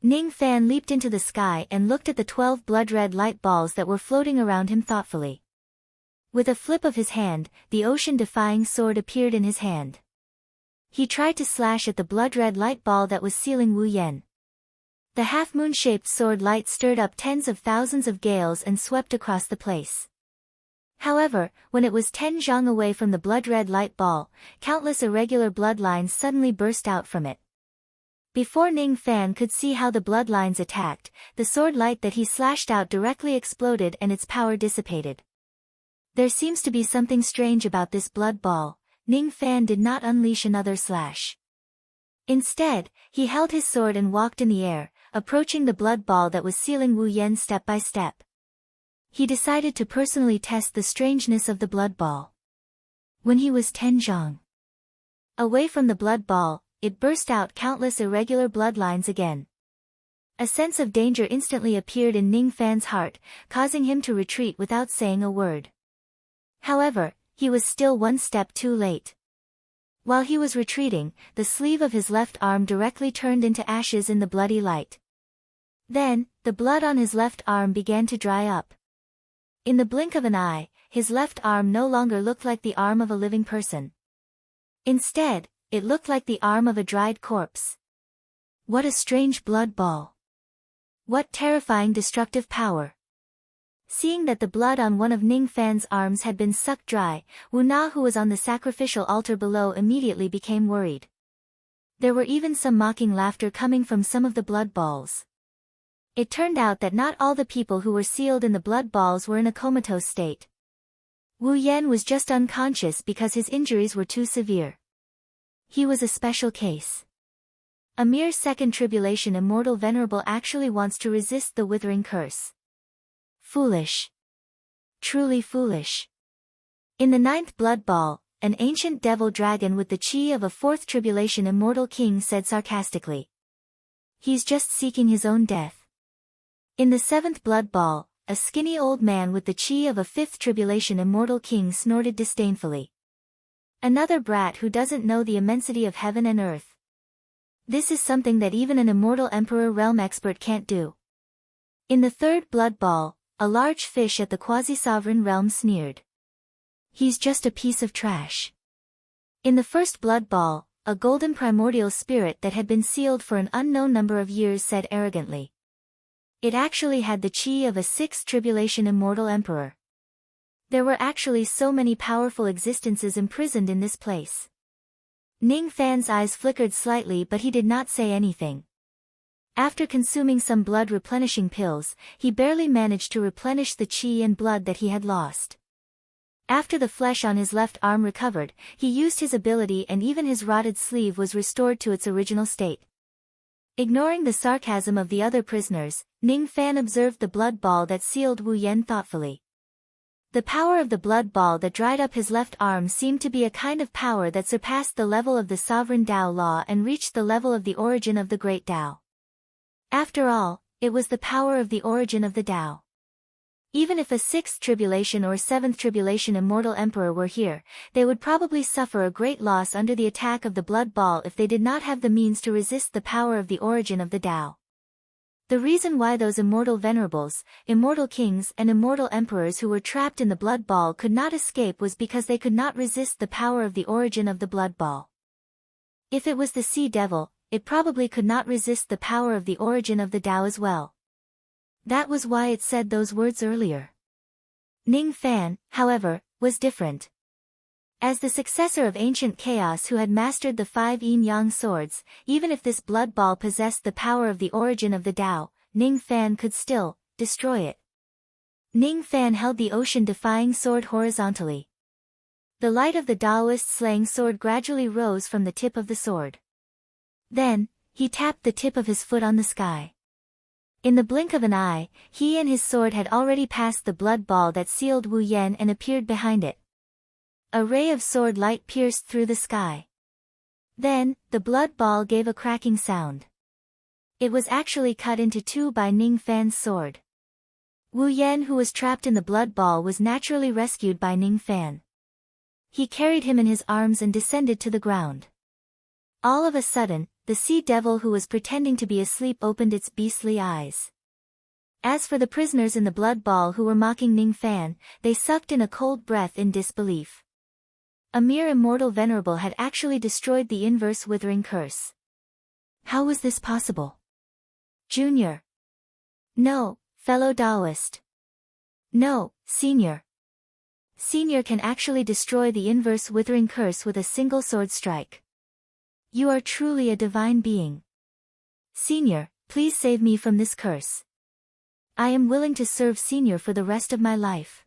Ning Fan leaped into the sky and looked at the 12 blood-red light balls that were floating around him thoughtfully. With a flip of his hand, the ocean-defying sword appeared in his hand. He tried to slash at the blood-red light ball that was sealing Wu Yan. The half-moon-shaped sword light stirred up tens of thousands of gales and swept across the place. However, when it was 10 zhang away from the blood-red light ball, countless irregular bloodlines suddenly burst out from it. Before Ning Fan could see how the bloodlines attacked, the sword light that he slashed out directly exploded and its power dissipated. There seems to be something strange about this blood ball. Ning Fan did not unleash another slash. Instead, he held his sword and walked in the air, approaching the blood ball that was sealing Wu Yan step by step. He decided to personally test the strangeness of the blood ball. When he was 10 zhang away from the blood ball, it burst out countless irregular bloodlines again. A sense of danger instantly appeared in Ning Fan's heart, causing him to retreat without saying a word. However, he was still one step too late. While he was retreating, the sleeve of his left arm directly turned into ashes in the bloody light. Then, the blood on his left arm began to dry up. In the blink of an eye, his left arm no longer looked like the arm of a living person. Instead, it looked like the arm of a dried corpse. What a strange blood ball. What terrifying destructive power. Seeing that the blood on one of Ning Fan's arms had been sucked dry, Wu Na, who was on the sacrificial altar below, immediately became worried. There were even some mocking laughter coming from some of the blood balls. It turned out that not all the people who were sealed in the blood balls were in a comatose state. Wu Yan was just unconscious because his injuries were too severe. He was a special case. A mere second tribulation immortal venerable actually wants to resist the withering curse. Foolish. Truly foolish. In the 9th blood ball, an ancient devil dragon with the chi of a 4th tribulation immortal king said sarcastically. He's just seeking his own death. In the 7th blood ball, a skinny old man with the chi of a 5th tribulation immortal king snorted disdainfully. Another brat who doesn't know the immensity of heaven and earth. This is something that even an immortal emperor realm expert can't do. In the 3rd blood ball, a large fish at the quasi-sovereign realm sneered. He's just a piece of trash. In the first blood ball, a golden primordial spirit that had been sealed for an unknown number of years said arrogantly. It actually had the chi of a sixth tribulation immortal emperor. There were actually so many powerful existences imprisoned in this place. Ning Fan's eyes flickered slightly, but he did not say anything. After consuming some blood-replenishing pills, he barely managed to replenish the chi and blood that he had lost. After the flesh on his left arm recovered, he used his ability and even his rotted sleeve was restored to its original state. Ignoring the sarcasm of the other prisoners, Ning Fan observed the blood ball that sealed Wu Yen thoughtfully. The power of the blood ball that dried up his left arm seemed to be a kind of power that surpassed the level of the sovereign Tao law and reached the level of the origin of the great Tao. After all, it was the power of the origin of the Tao. Even if a sixth tribulation or seventh tribulation immortal emperor were here, they would probably suffer a great loss under the attack of the blood ball if they did not have the means to resist the power of the origin of the Tao. The reason why those immortal venerables, immortal kings and immortal emperors who were trapped in the blood ball could not escape was because they could not resist the power of the origin of the blood ball. If it was the sea devil, it probably could not resist the power of the origin of the Tao as well. That was why it said those words earlier. Ning Fan, however, was different. As the successor of ancient chaos who had mastered the 5 yin-yang swords, even if this blood ball possessed the power of the origin of the Tao, Ning Fan could still destroy it. Ning Fan held the ocean-defying sword horizontally. The light of the Taoist slaying sword gradually rose from the tip of the sword. Then, he tapped the tip of his foot on the sky. In the blink of an eye, he and his sword had already passed the blood ball that sealed Wu Yen and appeared behind it. A ray of sword light pierced through the sky. Then, the blood ball gave a cracking sound. It was actually cut into two by Ning Fan's sword. Wu Yen, who was trapped in the blood ball, was naturally rescued by Ning Fan. He carried him in his arms and descended to the ground. All of a sudden, the sea devil who was pretending to be asleep opened its beastly eyes. As for the prisoners in the blood ball who were mocking Ning Fan, they sucked in a cold breath in disbelief. A mere immortal venerable had actually destroyed the inverse withering curse. How was this possible? Junior. No, fellow Taoist. No, Senior. Senior can actually destroy the inverse withering curse with a single sword strike. You are truly a divine being. Senior, please save me from this curse. I am willing to serve Senior for the rest of my life.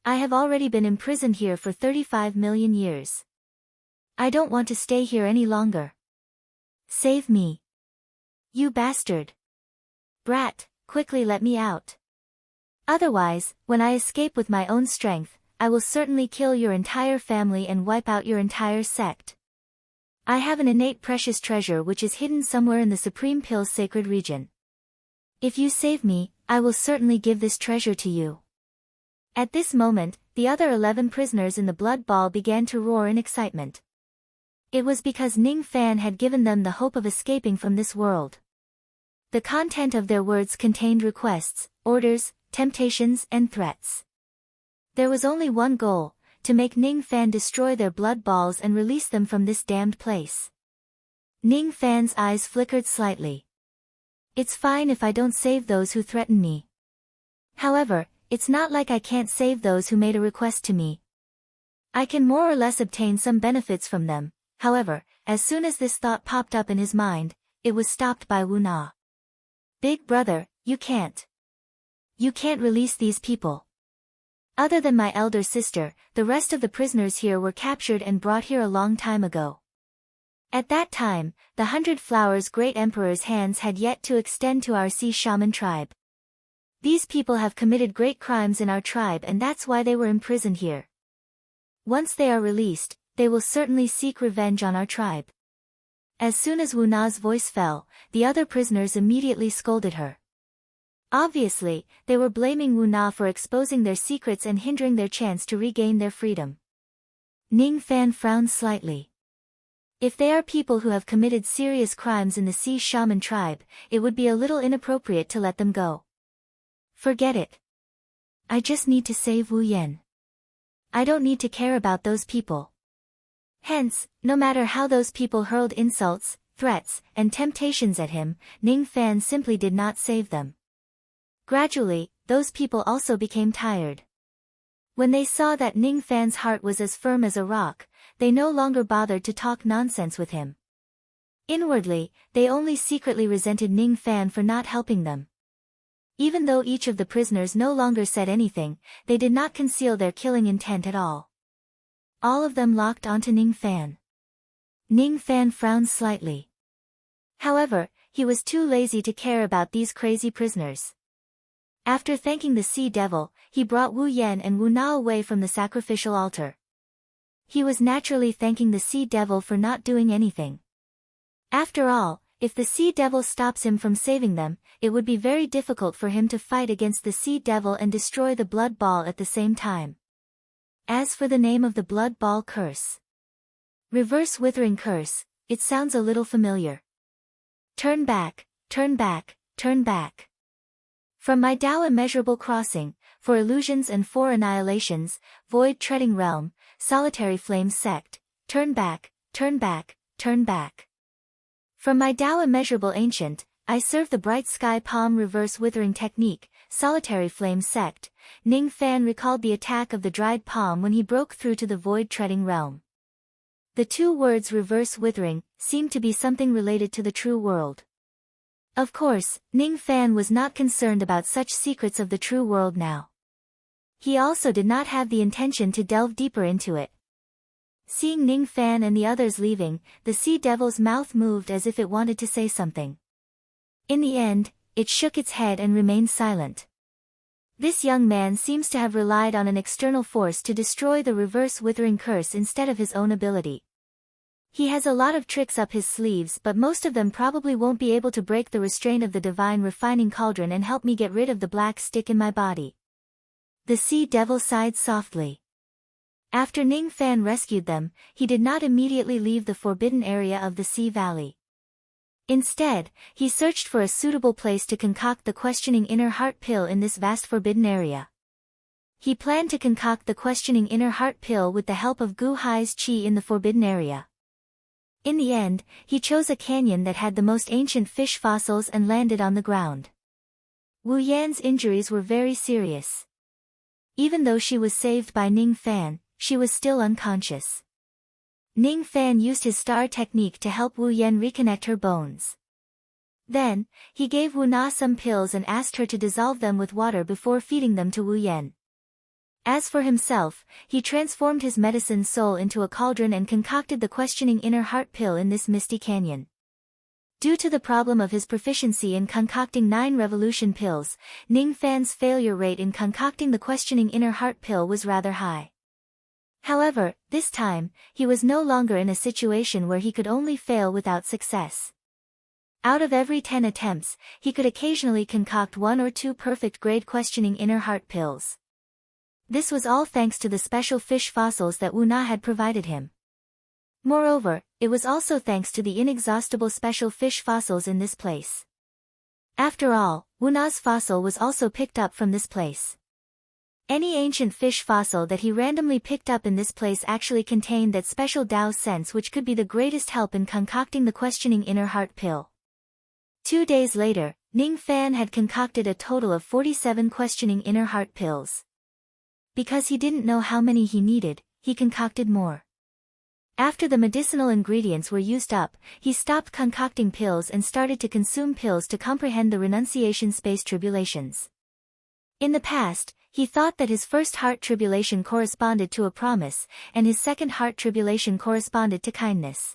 I have already been imprisoned here for 35 million years. I don't want to stay here any longer. Save me. You bastard. Brat, quickly let me out. Otherwise, when I escape with my own strength, I will certainly kill your entire family and wipe out your entire sect. I have an innate precious treasure which is hidden somewhere in the Supreme Pill's sacred region. If you save me, I will certainly give this treasure to you. At this moment, the other 11 prisoners in the blood ball began to roar in excitement. It was because Ning Fan had given them the hope of escaping from this world. The content of their words contained requests, orders, temptations and threats. There was only one goal, to make Ning Fan destroy their blood balls and release them from this damned place. Ning Fan's eyes flickered slightly. It's fine if I don't save those who threaten me. However, it's not like I can't save those who made a request to me. I can more or less obtain some benefits from them. However, as soon as this thought popped up in his mind, it was stopped by Wu Na. Big brother, you can't. You can't release these people. Other than my elder sister, the rest of the prisoners here were captured and brought here a long time ago. At that time, the 100 Flowers Great Emperor's hands had yet to extend to our sea shaman tribe. These people have committed great crimes in our tribe and that's why they were imprisoned here. Once they are released, they will certainly seek revenge on our tribe. As soon as Wu Na's voice fell, the other prisoners immediately scolded her. Obviously, they were blaming Wu Na for exposing their secrets and hindering their chance to regain their freedom. Ning Fan frowned slightly. If they are people who have committed serious crimes in the sea shaman tribe, it would be a little inappropriate to let them go. Forget it. I just need to save Wu Yan. I don't need to care about those people. Hence, no matter how those people hurled insults, threats, and temptations at him, Ning Fan simply did not save them. Gradually, those people also became tired. When they saw that Ning Fan's heart was as firm as a rock, they no longer bothered to talk nonsense with him. Inwardly, they only secretly resented Ning Fan for not helping them. Even though each of the prisoners no longer said anything, they did not conceal their killing intent at all. All of them locked onto Ning Fan. Ning Fan frowned slightly. However, he was too lazy to care about these crazy prisoners. After thanking the Sea Devil, he brought Wu Yan and Wu Na away from the sacrificial altar. He was naturally thanking the Sea Devil for not doing anything. After all, if the Sea Devil stops him from saving them, it would be very difficult for him to fight against the Sea Devil and destroy the Blood Ball at the same time. As for the name of the Blood Ball curse, Reverse Withering Curse, it sounds a little familiar. Turn back, turn back, turn back. From my Tao Immeasurable Crossing, for illusions and for annihilations, Void Treading Realm, Solitary Flame Sect, turn back, turn back, turn back. From my Tao Immeasurable Ancient, I serve the Bright Sky Palm Reverse Withering Technique, Solitary Flame Sect. Ning Fan recalled the attack of the dried palm when he broke through to the Void Treading Realm. The two words reverse withering seemed to be something related to the true world. Of course, Ning Fan was not concerned about such secrets of the true world now. He also did not have the intention to delve deeper into it. Seeing Ning Fan and the others leaving, the Sea Devil's mouth moved as if it wanted to say something. In the end, it shook its head and remained silent. This young man seems to have relied on an external force to destroy the reverse withering curse instead of his own ability. He has a lot of tricks up his sleeves, but most of them probably won't be able to break the restraint of the divine refining cauldron and help me get rid of the black stick in my body. The Sea Devil sighed softly. After Ning Fan rescued them, he did not immediately leave the forbidden area of the Sea Valley. Instead, he searched for a suitable place to concoct the questioning inner heart pill in this vast forbidden area. He planned to concoct the questioning inner heart pill with the help of Gu Hai's qi in the forbidden area. In the end, he chose a canyon that had the most ancient fish fossils and landed on the ground. Wu Yan's injuries were very serious. Even though she was saved by Ning Fan, she was still unconscious. Ning Fan used his star technique to help Wu Yan reconnect her bones. Then, he gave Wu Na some pills and asked her to dissolve them with water before feeding them to Wu Yan. As for himself, he transformed his medicine soul into a cauldron and concocted the questioning inner heart pill in this misty canyon. Due to the problem of his proficiency in concocting 9 revolution pills, Ning Fan's failure rate in concocting the questioning inner heart pill was rather high. However, this time, he was no longer in a situation where he could only fail without success. Out of every 10 attempts, he could occasionally concoct 1 or 2 perfect grade questioning inner heart pills. This was all thanks to the special fish fossils that Wu Na had provided him. Moreover, it was also thanks to the inexhaustible special fish fossils in this place. After all, Wu Na's fossil was also picked up from this place. Any ancient fish fossil that he randomly picked up in this place actually contained that special Tao sense which could be the greatest help in concocting the questioning inner heart pill. 2 days later, Ning Fan had concocted a total of 47 questioning inner heart pills. Because he didn't know how many he needed, he concocted more. After the medicinal ingredients were used up, he stopped concocting pills and started to consume pills to comprehend the renunciation space tribulations. In the past, he thought that his first heart tribulation corresponded to a promise, and his second heart tribulation corresponded to kindness.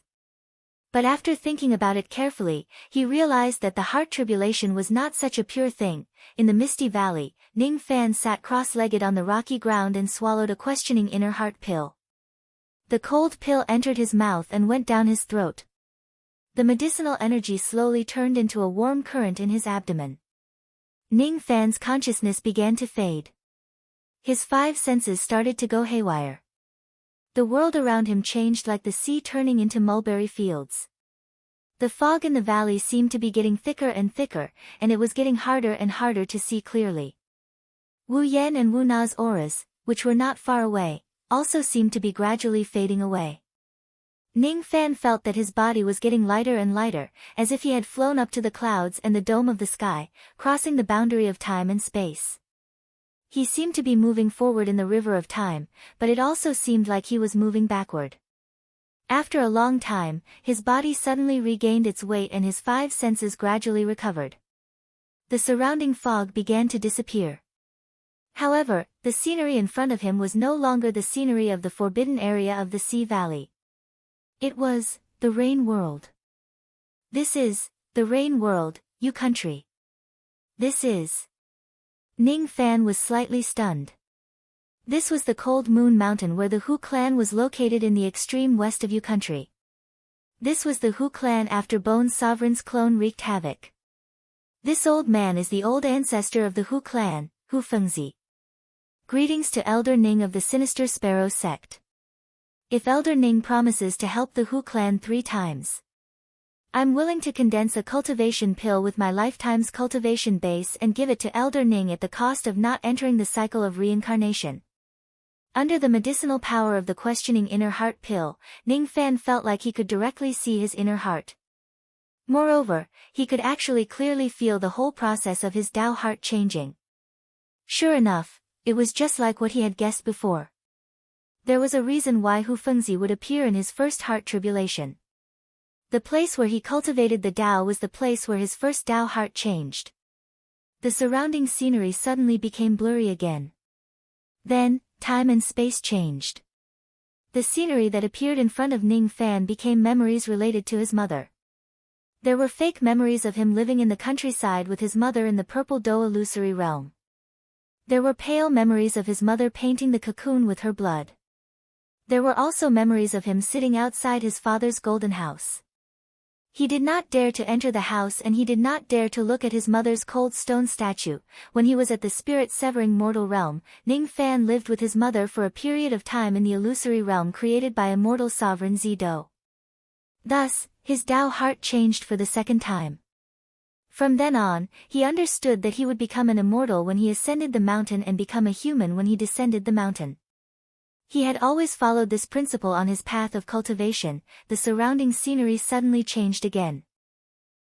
But after thinking about it carefully, he realized that the heart tribulation was not such a pure thing. In the misty valley, Ning Fan sat cross-legged on the rocky ground and swallowed a questioning inner heart pill. The cold pill entered his mouth and went down his throat. The medicinal energy slowly turned into a warm current in his abdomen. Ning Fan's consciousness began to fade. His 5 senses started to go haywire. The world around him changed like the sea turning into mulberry fields. The fog in the valley seemed to be getting thicker and thicker, and it was getting harder and harder to see clearly. Wu Yan and Wu Na's auras, which were not far away, also seemed to be gradually fading away. Ning Fan felt that his body was getting lighter and lighter, as if he had flown up to the clouds and the dome of the sky, crossing the boundary of time and space. He seemed to be moving forward in the river of time, but it also seemed like he was moving backward. After a long time, his body suddenly regained its weight and his 5 senses gradually recovered. The surrounding fog began to disappear. However, the scenery in front of him was no longer the scenery of the forbidden area of the Sea Valley. It was the Rain World. This is the Rain World, you country. This is. Ning Fan was slightly stunned. This was the Cold Moon Mountain where the Hu clan was located in the extreme west of Yu country. This was the Hu clan after Bone Sovereign's clone wreaked havoc. This old man is the old ancestor of the Hu clan, Hu Fengzi. Greetings to Elder Ning of the Sinister Sparrow sect. If Elder Ning promises to help the Hu clan 3 times, I'm willing to condense a cultivation pill with my lifetime's cultivation base and give it to Elder Ning at the cost of not entering the cycle of reincarnation. Under the medicinal power of the questioning inner heart pill, Ning Fan felt like he could directly see his inner heart. Moreover, he could actually clearly feel the whole process of his Tao heart changing. Sure enough, it was just like what he had guessed before. There was a reason why Hu Fengzi would appear in his first heart tribulation. The place where he cultivated the Tao was the place where his first Tao heart changed. The surrounding scenery suddenly became blurry again. Then, time and space changed. The scenery that appeared in front of Ning Fan became memories related to his mother. There were fake memories of him living in the countryside with his mother in the purple dough illusory realm. There were pale memories of his mother painting the cocoon with her blood. There were also memories of him sitting outside his father's golden house. He did not dare to enter the house and he did not dare to look at his mother's cold stone statue. When he was at the spirit-severing mortal realm, Ning Fan lived with his mother for a period of time in the illusory realm created by immortal sovereign Zido. Thus, his Tao heart changed for the second time. From then on, he understood that he would become an immortal when he ascended the mountain and become a human when he descended the mountain. He had always followed this principle on his path of cultivation. The surrounding scenery suddenly changed again.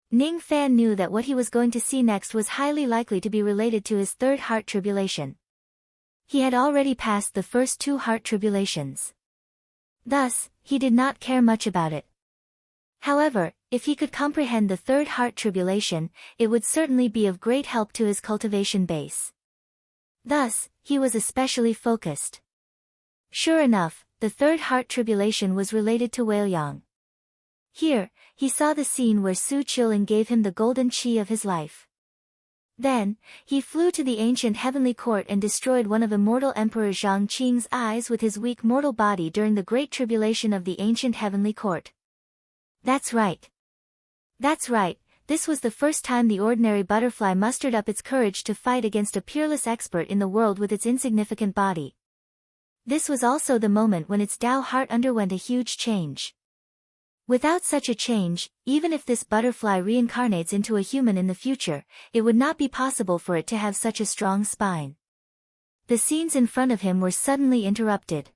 Ning Fan knew that what he was going to see next was highly likely to be related to his 3rd heart tribulation. He had already passed the first 2 heart tribulations. Thus, he did not care much about it. However, if he could comprehend the 3rd heart tribulation, it would certainly be of great help to his cultivation base. Thus, he was especially focused. Sure enough, the 3rd heart tribulation was related to Whaleyang. Here, he saw the scene where Su Qiling gave him the golden chi of his life. Then, he flew to the ancient heavenly court and destroyed one of immortal Emperor Zhang Qing's eyes with his weak mortal body during the great tribulation of the ancient heavenly court. That's right. That's right, this was the first time the ordinary butterfly mustered up its courage to fight against a peerless expert in the world with its insignificant body. This was also the moment when its Tao heart underwent a huge change. Without such a change, even if this butterfly reincarnates into a human in the future, it would not be possible for it to have such a strong spine. The scenes in front of him were suddenly interrupted.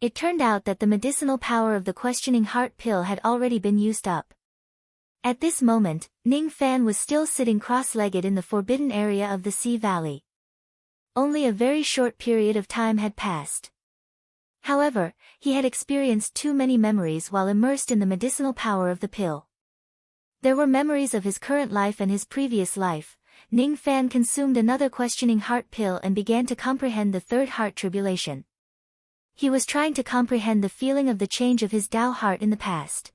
It turned out that the medicinal power of the questioning heart pill had already been used up. At this moment, Ning Fan was still sitting cross-legged in the forbidden area of the Sea Valley. Only a very short period of time had passed. However, he had experienced too many memories while immersed in the medicinal power of the pill. There were memories of his current life and his previous life. Ning Fan consumed another questioning heart pill and began to comprehend the 3rd heart tribulation. He was trying to comprehend the feeling of the change of his Tao heart in the past.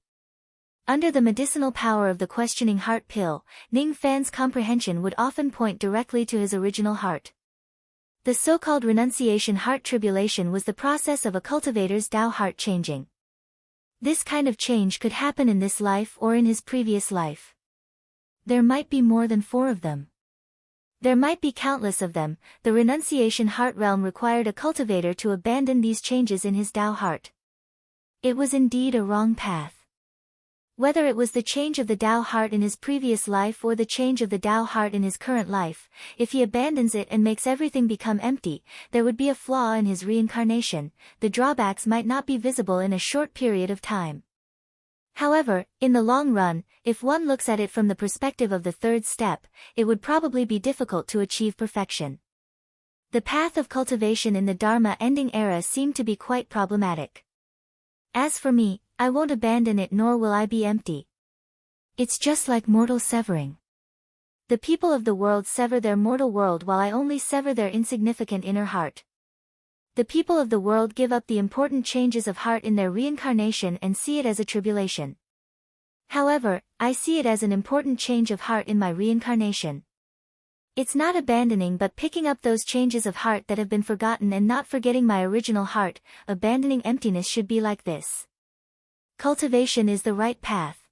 Under the medicinal power of the questioning heart pill, Ning Fan's comprehension would often point directly to his original heart. The so-called renunciation heart tribulation was the process of a cultivator's Tao heart changing. This kind of change could happen in this life or in his previous life. There might be more than 4 of them. There might be countless of them. The renunciation heart realm required a cultivator to abandon these changes in his Tao heart. It was indeed a wrong path. Whether it was the change of the Tao heart in his previous life or the change of the Tao heart in his current life, if he abandons it and makes everything become empty, there would be a flaw in his reincarnation. The drawbacks might not be visible in a short period of time. However, in the long run, if one looks at it from the perspective of the third step, it would probably be difficult to achieve perfection. The path of cultivation in the Dharma ending era seemed to be quite problematic. As for me, I won't abandon it nor will I be empty. It's just like mortal severing. The people of the world sever their mortal world while I only sever their insignificant inner heart. The people of the world give up the important changes of heart in their reincarnation and see it as a tribulation. However, I see it as an important change of heart in my reincarnation. It's not abandoning but picking up those changes of heart that have been forgotten and not forgetting my original heart. Abandoning emptiness should be like this. Cultivation is the right path.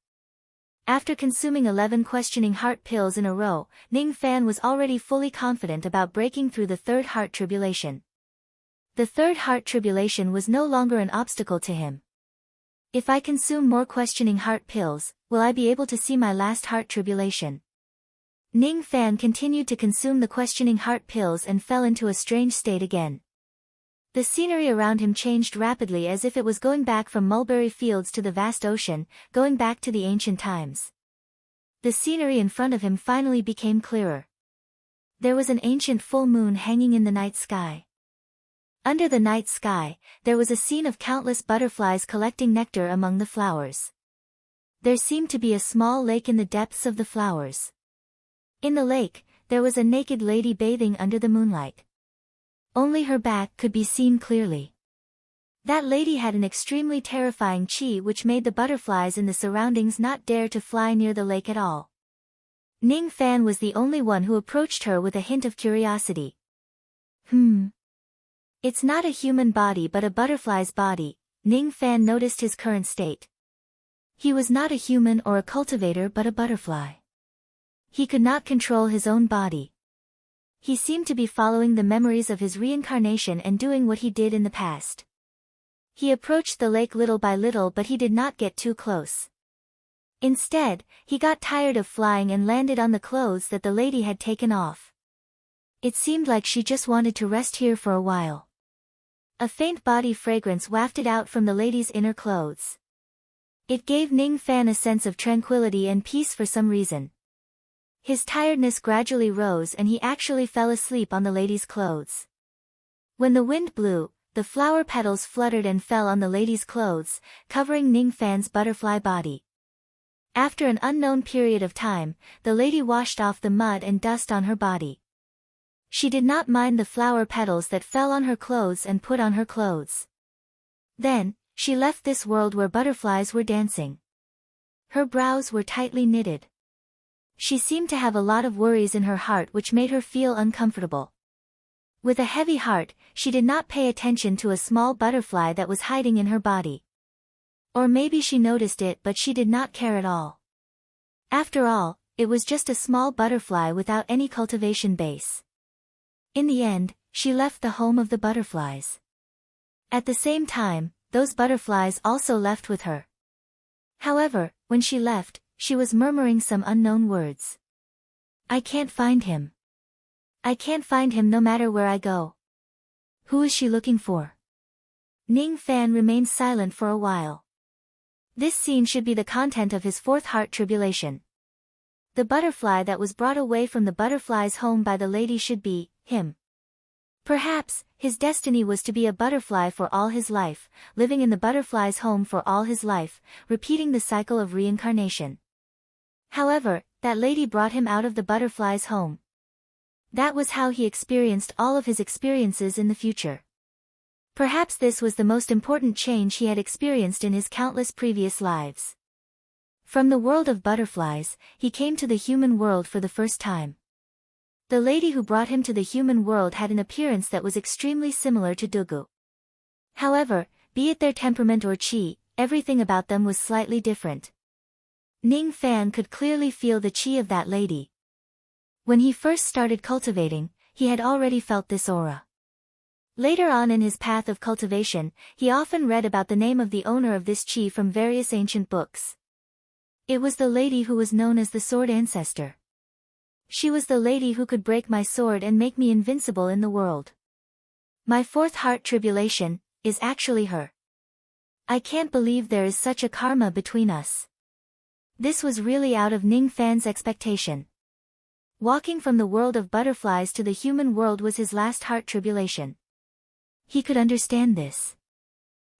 After consuming 11 questioning heart pills in a row, Ning Fan was already fully confident about breaking through the third heart tribulation. The third heart tribulation was no longer an obstacle to him. If I consume more questioning heart pills, will I be able to see my last heart tribulation? Ning Fan continued to consume the questioning heart pills and fell into a strange state again. The scenery around him changed rapidly as if it was going back from mulberry fields to the vast ocean, going back to the ancient times. The scenery in front of him finally became clearer. There was an ancient full moon hanging in the night sky. Under the night sky, there was a scene of countless butterflies collecting nectar among the flowers. There seemed to be a small lake in the depths of the flowers. In the lake, there was a naked lady bathing under the moonlight. Only her back could be seen clearly. That lady had an extremely terrifying chi which made the butterflies in the surroundings not dare to fly near the lake at all. Ning Fan was the only one who approached her with a hint of curiosity. It's not a human body but a butterfly's body. Ning Fan noticed his current state. He was not a human or a cultivator but a butterfly. He could not control his own body. He seemed to be following the memories of his reincarnation and doing what he did in the past. He approached the lake little by little but he did not get too close. Instead, he got tired of flying and landed on the clothes that the lady had taken off. It seemed like she just wanted to rest here for a while. A faint body fragrance wafted out from the lady's inner clothes. It gave Ning Fan a sense of tranquility and peace for some reason. His tiredness gradually rose and he actually fell asleep on the lady's clothes. When the wind blew, the flower petals fluttered and fell on the lady's clothes, covering Ning Fan's butterfly body. After an unknown period of time, the lady washed off the mud and dust on her body. She did not mind the flower petals that fell on her clothes and put on her clothes. Then, she left this world where butterflies were dancing. Her brows were tightly knitted. She seemed to have a lot of worries in her heart which made her feel uncomfortable. With a heavy heart, she did not pay attention to a small butterfly that was hiding in her body. Or maybe she noticed it but she did not care at all. After all, it was just a small butterfly without any cultivation base. In the end, she left the home of the butterflies. At the same time, those butterflies also left with her. However, when she left, she was murmuring some unknown words. I can't find him. I can't find him no matter where I go. Who is she looking for? Ning Fan remained silent for a while. This scene should be the content of his fourth heart tribulation. The butterfly that was brought away from the butterfly's home by the lady should be him. Perhaps, his destiny was to be a butterfly for all his life, living in the butterfly's home for all his life, repeating the cycle of reincarnation. However, that lady brought him out of the butterfly's home. That was how he experienced all of his experiences in the future. Perhaps this was the most important change he had experienced in his countless previous lives. From the world of butterflies, he came to the human world for the first time. The lady who brought him to the human world had an appearance that was extremely similar to Dugu. However, be it their temperament or chi, everything about them was slightly different. Ning Fan could clearly feel the chi of that lady. When he first started cultivating, he had already felt this aura. Later on in his path of cultivation, he often read about the name of the owner of this chi from various ancient books. It was the lady who was known as the Sword Ancestor. She was the lady who could break my sword and make me invincible in the world. My fourth heart tribulation is actually her. I can't believe there is such a karma between us. This was really out of Ning Fan's expectation. Walking from the world of butterflies to the human world was his last heart tribulation. He could understand this.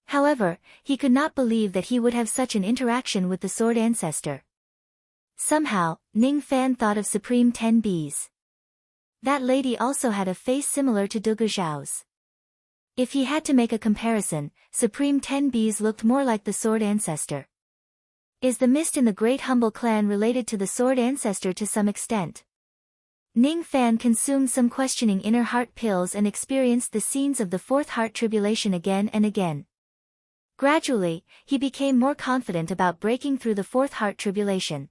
However, he could not believe that he would have such an interaction with the Sword Ancestor. Somehow, Ning Fan thought of Supreme 10 Bees. That lady also had a face similar to Dugu Zhao's. If he had to make a comparison, Supreme 10 Bees looked more like the Sword Ancestor. Is the mist in the Great Humble clan related to the Sword Ancestor to some extent? Ning Fan consumed some questioning inner heart pills and experienced the scenes of the fourth heart tribulation again and again. Gradually, he became more confident about breaking through the fourth heart tribulation.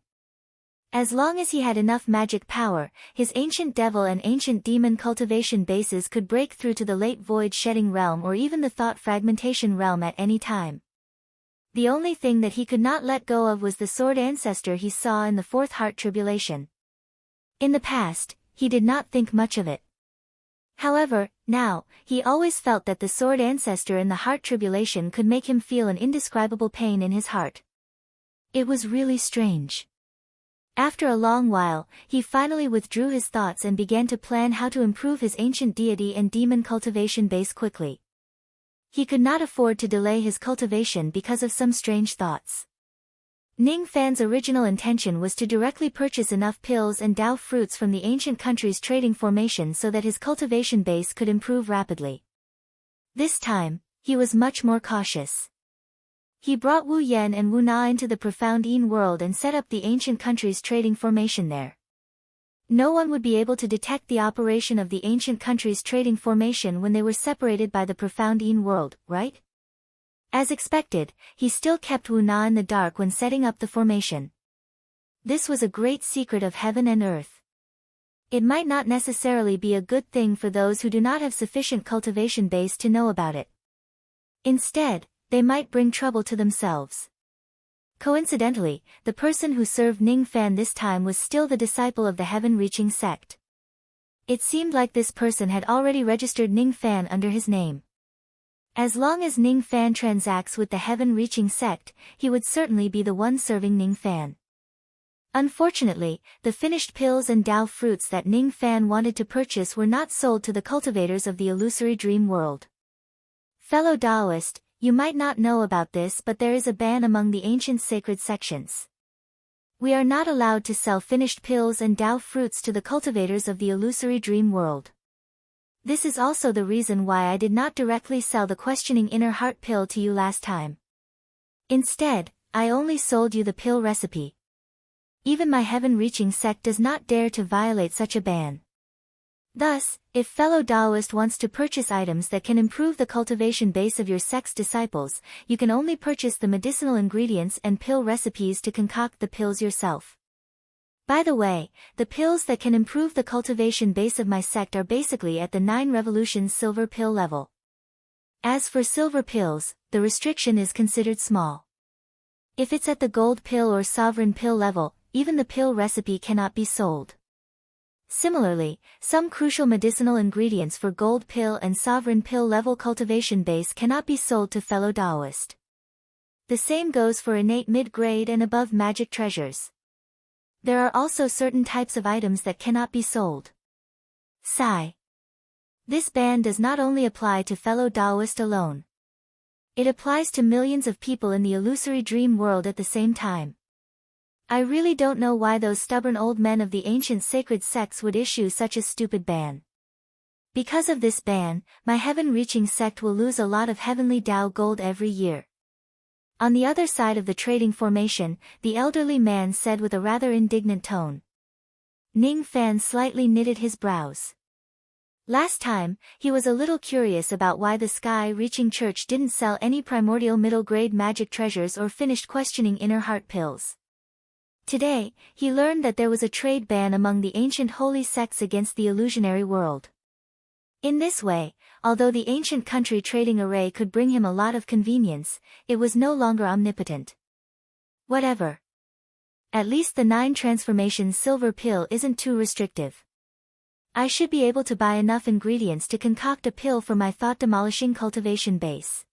As long as he had enough magic power, his ancient devil and ancient demon cultivation bases could break through to the late void shedding realm or even the thought fragmentation realm at any time. The only thing that he could not let go of was the Sword Ancestor he saw in the fourth heart tribulation. In the past, he did not think much of it. However, now, he always felt that the Sword Ancestor in the heart tribulation could make him feel an indescribable pain in his heart. It was really strange. After a long while, he finally withdrew his thoughts and began to plan how to improve his ancient deity and demon cultivation base quickly. He could not afford to delay his cultivation because of some strange thoughts. Ning Fan's original intention was to directly purchase enough pills and Dao fruits from the ancient country's trading formation so that his cultivation base could improve rapidly. This time, he was much more cautious. He brought Wu Yan and Wu Na into the profound Yin world and set up the ancient country's trading formation there. No one would be able to detect the operation of the ancient country's trading formation when they were separated by the profound Yin world, right? As expected, he still kept Wu Na in the dark when setting up the formation. This was a great secret of heaven and earth. It might not necessarily be a good thing for those who do not have sufficient cultivation base to know about it. Instead, they might bring trouble to themselves. Coincidentally, the person who served Ning Fan this time was still the disciple of the heaven-reaching sect. It seemed like this person had already registered Ning Fan under his name. As long as Ning Fan transacts with the heaven-reaching sect, he would certainly be the one serving Ning Fan. Unfortunately, the finished pills and Dao fruits that Ning Fan wanted to purchase were not sold to the cultivators of the illusory dream world. Fellow Taoist, you might not know about this, but there is a ban among the ancient sacred sections. We are not allowed to sell finished pills and Dao fruits to the cultivators of the illusory dream world. This is also the reason why I did not directly sell the questioning inner heart pill to you last time. Instead, I only sold you the pill recipe. Even my heaven-reaching sect does not dare to violate such a ban. Thus, if fellow Taoist wants to purchase items that can improve the cultivation base of your sect's disciples, you can only purchase the medicinal ingredients and pill recipes to concoct the pills yourself. By the way, the pills that can improve the cultivation base of my sect are basically at the 9 revolutions silver pill level. As for silver pills, the restriction is considered small. If it's at the gold pill or sovereign pill level, even the pill recipe cannot be sold. Similarly, some crucial medicinal ingredients for gold pill and sovereign pill level cultivation base cannot be sold to fellow Taoist. The same goes for innate mid-grade and above magic treasures. There are also certain types of items that cannot be sold. Sigh. This ban does not only apply to fellow Taoist alone. It applies to millions of people in the illusory dream world at the same time. I really don't know why those stubborn old men of the ancient sacred sects would issue such a stupid ban. Because of this ban, my heaven-reaching sect will lose a lot of heavenly Tao gold every year. On the other side of the trading formation, the elderly man said with a rather indignant tone. Ning Fan slightly knitted his brows. Last time, he was a little curious about why the sky-reaching church didn't sell any primordial middle-grade magic treasures or finished questioning inner heart pills. Today, he learned that there was a trade ban among the ancient holy sects against the illusionary world. In this way, although the ancient country trading array could bring him a lot of convenience, it was no longer omnipotent. Whatever. At least the 9 transformations silver pill isn't too restrictive. I should be able to buy enough ingredients to concoct a pill for my thought-demolishing cultivation base.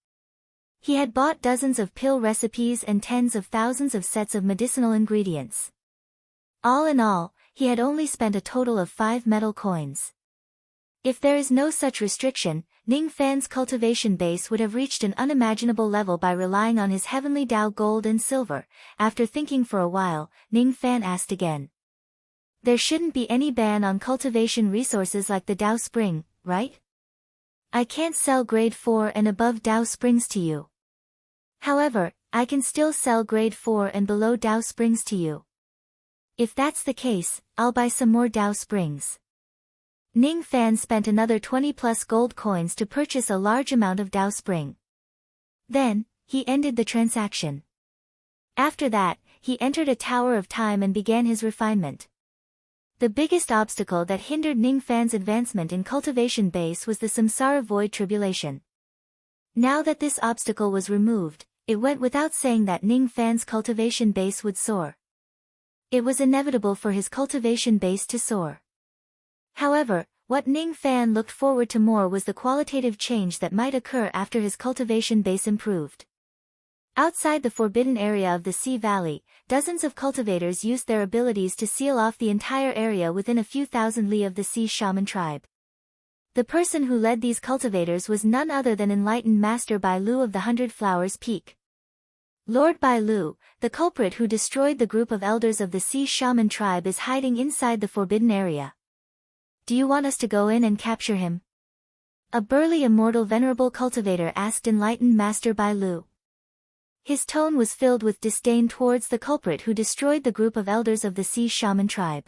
He had bought dozens of pill recipes and tens of thousands of sets of medicinal ingredients. All in all, he had only spent a total of 5 metal coins. If there is no such restriction, Ning Fan's cultivation base would have reached an unimaginable level by relying on his heavenly Dao gold and silver. After thinking for a while, Ning Fan asked again. There shouldn't be any ban on cultivation resources like the Dao Spring, right? I can't sell grade 4 and above Dao Springs to you. However, I can still sell grade 4 and below Dao Springs to you. If that's the case, I'll buy some more Dao Springs. Ning Fan spent another 20 plus gold coins to purchase a large amount of Dao Spring. Then, he ended the transaction. After that, he entered a tower of time and began his refinement. The biggest obstacle that hindered Ning Fan's advancement in cultivation base was the samsara void tribulation. Now that this obstacle was removed, it went without saying that Ning Fan's cultivation base would soar. It was inevitable for his cultivation base to soar. However, what Ning Fan looked forward to more was the qualitative change that might occur after his cultivation base improved. Outside the forbidden area of the Sea Valley, dozens of cultivators used their abilities to seal off the entire area within a few thousand li of the Sea Shaman tribe. The person who led these cultivators was none other than enlightened Master Bai Lu of the 100 Flowers Peak. Lord Bai Lu, the culprit who destroyed the group of elders of the Sea Shaman tribe, is hiding inside the forbidden area. Do you want us to go in and capture him? A burly immortal venerable cultivator asked enlightened Master Bai Lu. His tone was filled with disdain towards the culprit who destroyed the group of elders of the Sea Shaman tribe.